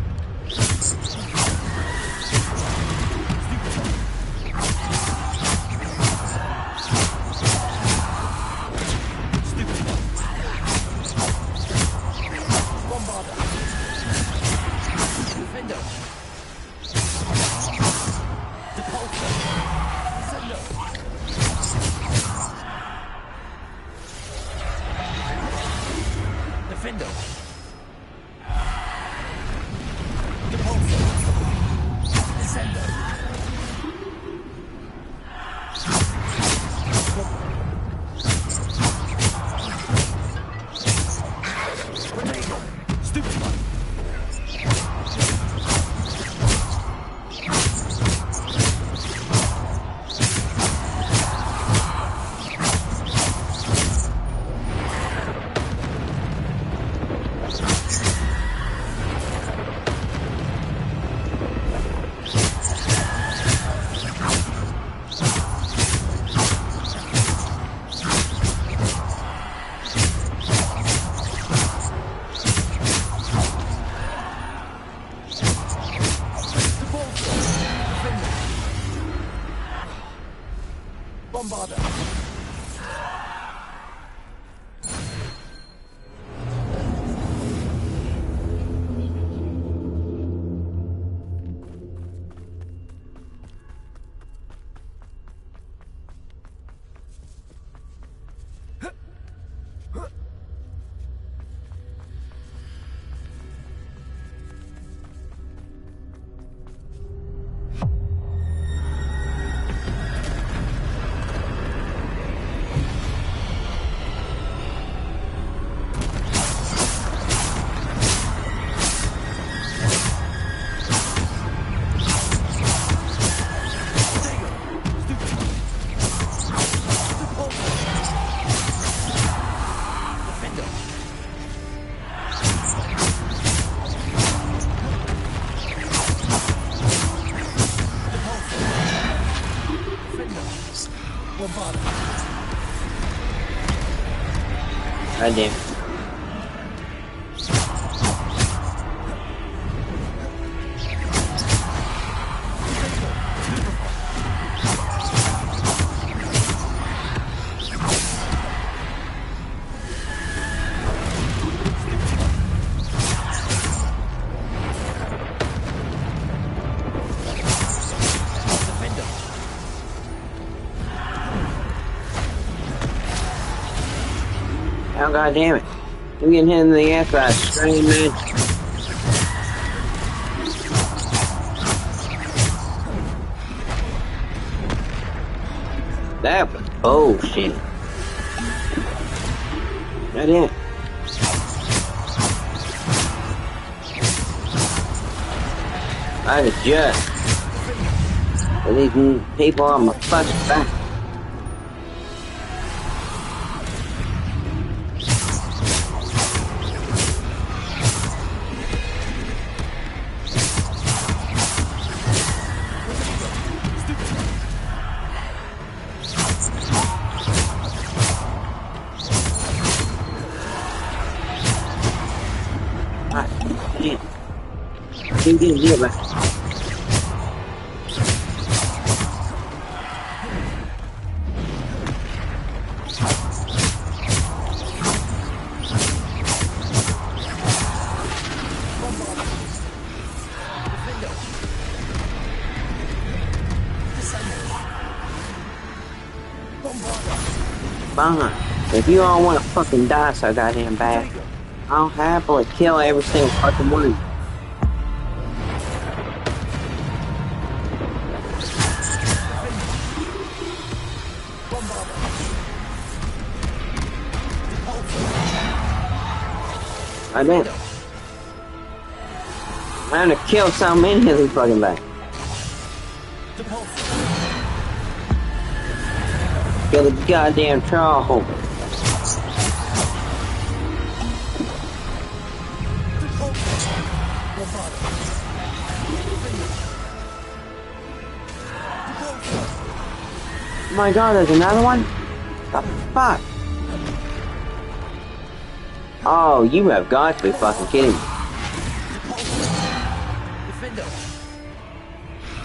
God damn. Oh, God damn it. I'm getting hit in the ass by a string, man. That was bullshit. God damn it. I adjust. For these people on my fucking back. Get back. Fine. If you all want to fucking die so goddamn bad, I'll happily kill every single fucking one of you. I did. I'm gonna kill so many of these fucking bags. Kill the goddamn troll. Oh my god, there's another one? The fuck? Oh, you have got to be fucking kidding me. Defender.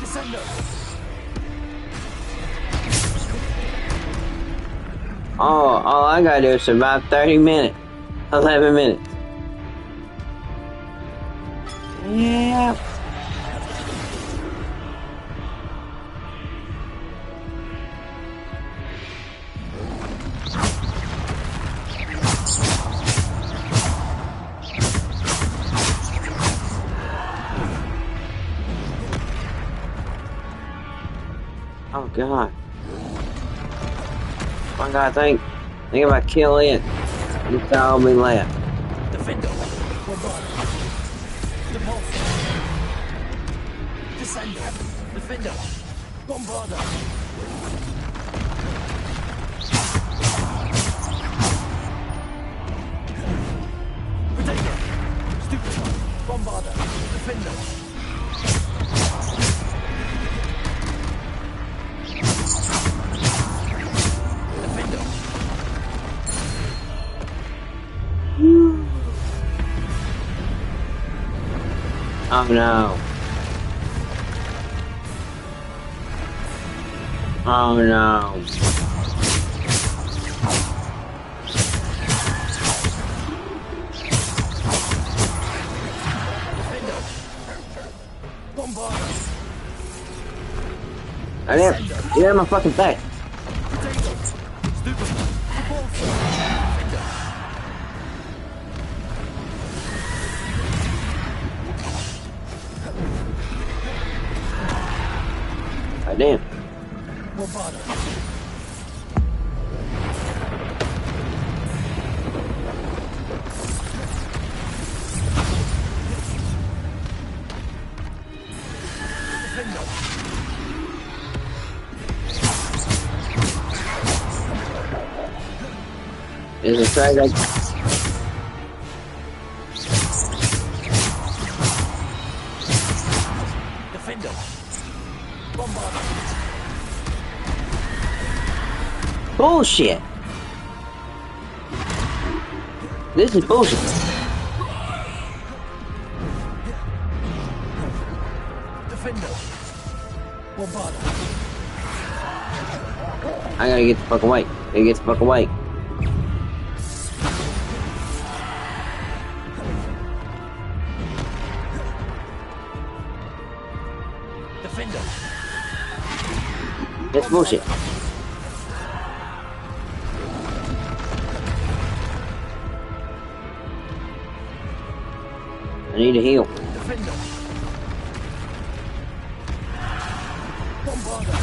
Descender. Oh, all I gotta do is survive 30 minutes. 11 minutes. Yeah. Oh god. I gotta think if I kill it, it's all be left. Defender. Descender. Defender. Bombarder. Protector. Stupid. Bombarder. Defender. Oh no. Oh no. I didn't get out of my fucking face. Damn. Is it try like Defender. bullshit? This is bullshit. Defender. Bombarder. I gotta get the fuck away. Gotta get the fuck away. Defender. That's bullshit. I need to heal. Defender. Bombarder.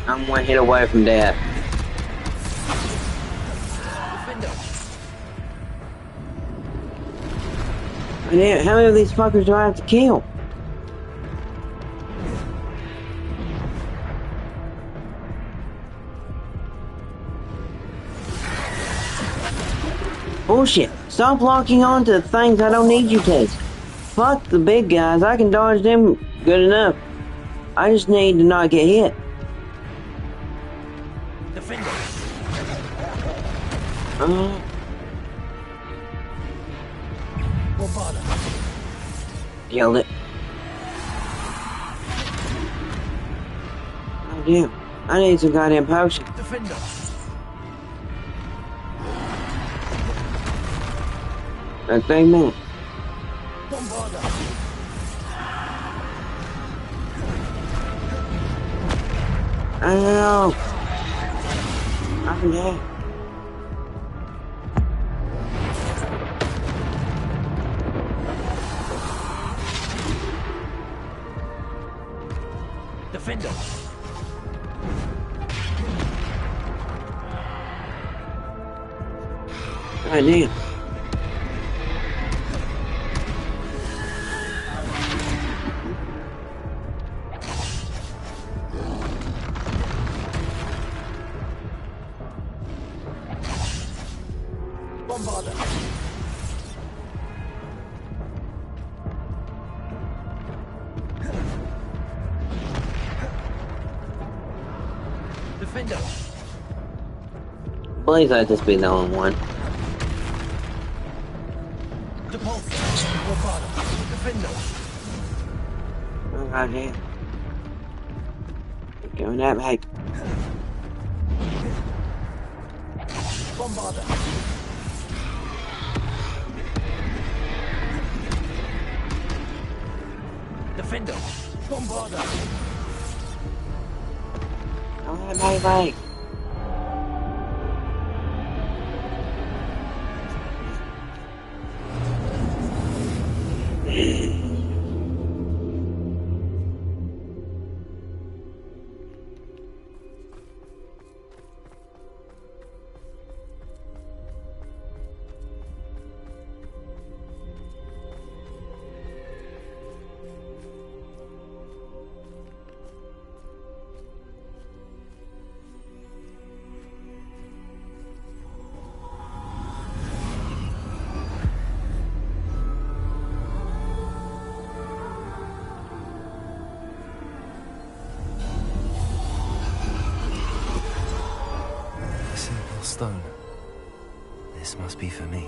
I'm one hit away from death. Defender. How many of these fuckers do I have to kill? Bullshit. Stop locking on to the things I don't need you to. Fuck the big guys. I can dodge them good enough. I just need to not get hit. Defender. Bombarda. Killed it. Oh damn. I need some goddamn potion. Defender. That thing, man. Bombarda. Ow. Up in there. Defender. God damn. Bombarda. Defender. Please let this be the only one. Depulsor. Bombarda. Defender. Oh god damn. Keep going that way. Bombarda. Defender. Bombarda. Oh my way. Stone. This must be for me.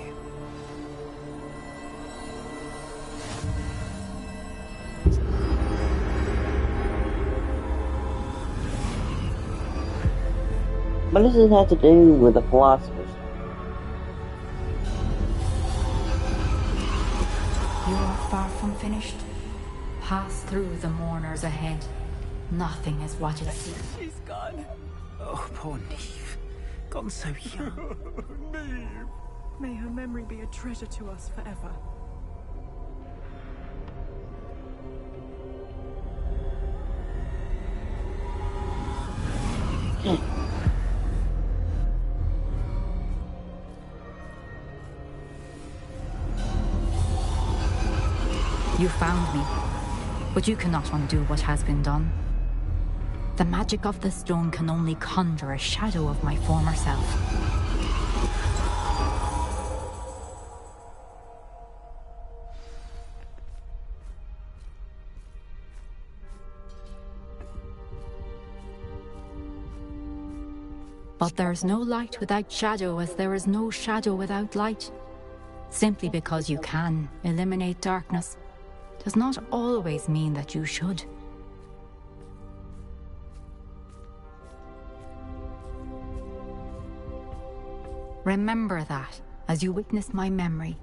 What does this have to do with the philosophers? You are far from finished. Pass through the mourners ahead. Nothing is what it seems. She's gone. Oh, poor Neve. Gone so young. Neve. May her memory be a treasure to us forever. You found me, but you cannot undo what has been done. The magic of the stone can only conjure a shadow of my former self. But there is no light without shadow, as there is no shadow without light. Simply because you can eliminate darkness does not always mean that you should. Remember that as you witness my memory.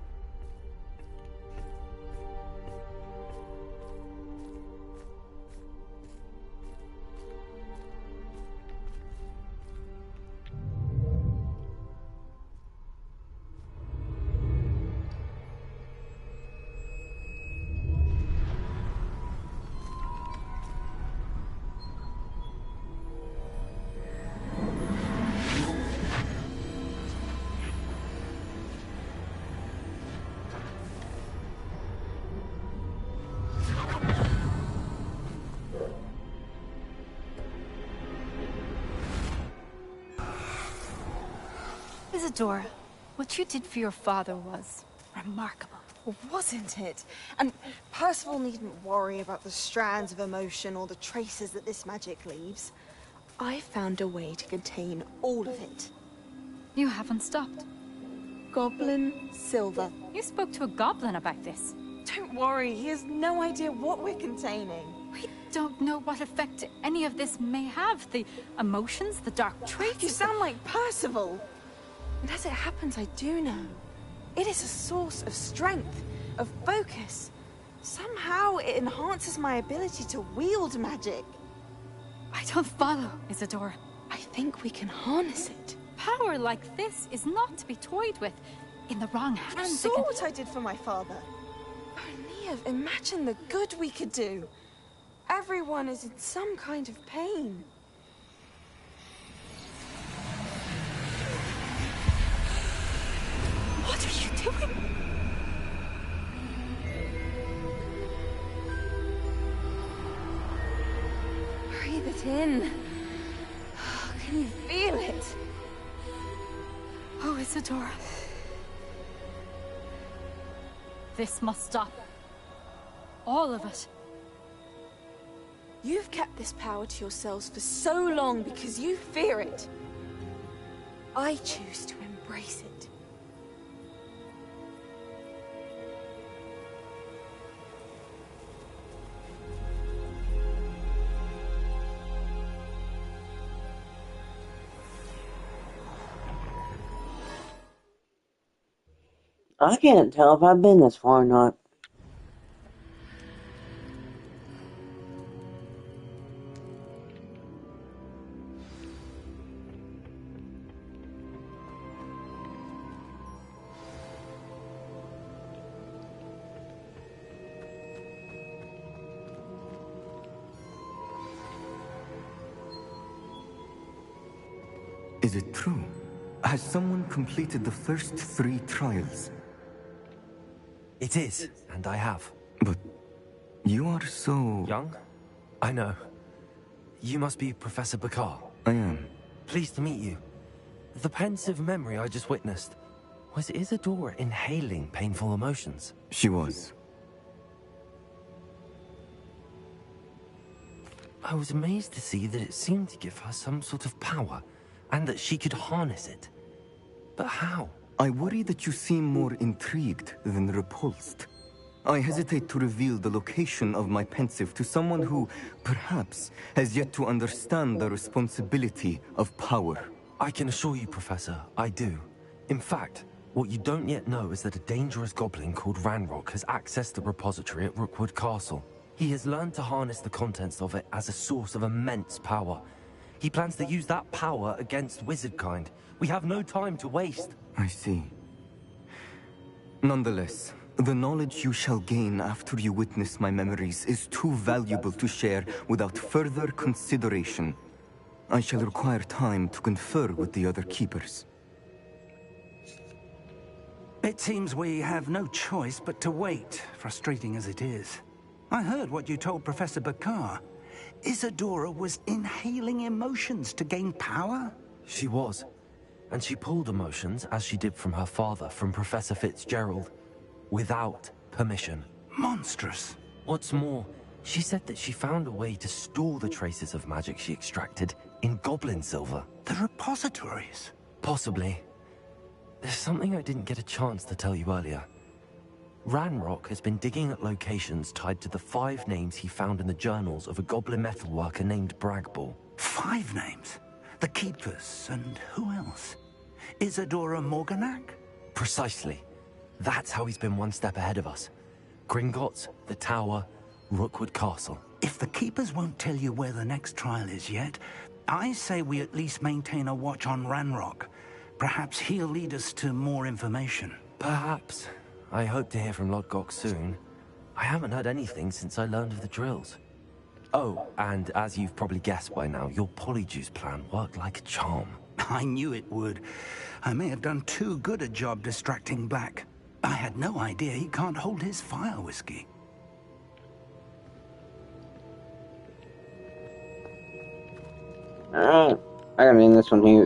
Isadora, what you did for your father was remarkable. Wasn't it? And Percival needn't worry about the strands of emotion or the traces that this magic leaves. I found a way to contain all of it. You haven't stopped. Goblin Silver. You spoke to a goblin about this. Don't worry, he has no idea what we're containing. We don't know what effect any of this may have. The emotions, the dark traits. You sound like Percival. And as it happens, I do know. It is a source of strength, of focus. Somehow it enhances my ability to wield magic. I don't follow, Isadora. I think we can harness it. Power like this is not to be toyed with. In the wrong hands, You saw what I did for my father. Oh, Neve, imagine the good we could do. Everyone is in some kind of pain. What are you doing? Breathe it in. Can you feel it? Oh, Isadora. This must stop. All of it. You've kept this power to yourselves for so long because you fear it. I choose to embrace it. I can't tell if I've been this far or not. Is it true? Has someone completed the first 3 trials? It is, and I have. But you are so... Young? I know. You must be Professor Bakar. I am. Pleased to meet you. The pensive memory I just witnessed, was Isadora inhaling painful emotions? She was. I was amazed to see that it seemed to give her some sort of power, and that she could harness it. But how? I worry that you seem more intrigued than repulsed. I hesitate to reveal the location of my pensive to someone who, perhaps, has yet to understand the responsibility of power. I can assure you, Professor, I do. In fact, what you don't yet know is that a dangerous goblin called Ranrock has accessed the repository at Rookwood Castle. He has learned to harness the contents of it as a source of immense power. He plans to use that power against wizardkind. We have no time to waste. I see. Nonetheless, the knowledge you shall gain after you witness my memories is too valuable to share without further consideration. I shall require time to confer with the other keepers. It seems we have no choice but to wait, frustrating as it is. I heard what you told Professor Bakar. Isadora was inhaling emotions to gain power? She was. And she pulled emotions, as she did from her father, from Professor Fitzgerald, without permission. Monstrous. What's more, she said that she found a way to store the traces of magic she extracted in goblin silver. The repositories? Possibly. There's something I didn't get a chance to tell you earlier. Ranrock has been digging at locations tied to the 5 names he found in the journals of a goblin metalworker named Bragball. 5 names? The Keepers, and who else? Isadora Morganac? Precisely. That's how he's been one step ahead of us. Gringotts, the Tower, Rookwood Castle. If the Keepers won't tell you where the next trial is yet, I say we at least maintain a watch on Ranrock. Perhaps he'll lead us to more information. Perhaps. I hope to hear from Lodgok soon. I haven't heard anything since I learned of the drills. Oh, and as you've probably guessed by now, your polyjuice plan worked like a charm. I knew it would. I may have done too good a job distracting Black. I had no idea he can't hold his fire whiskey. Alright, I gotta end this one here.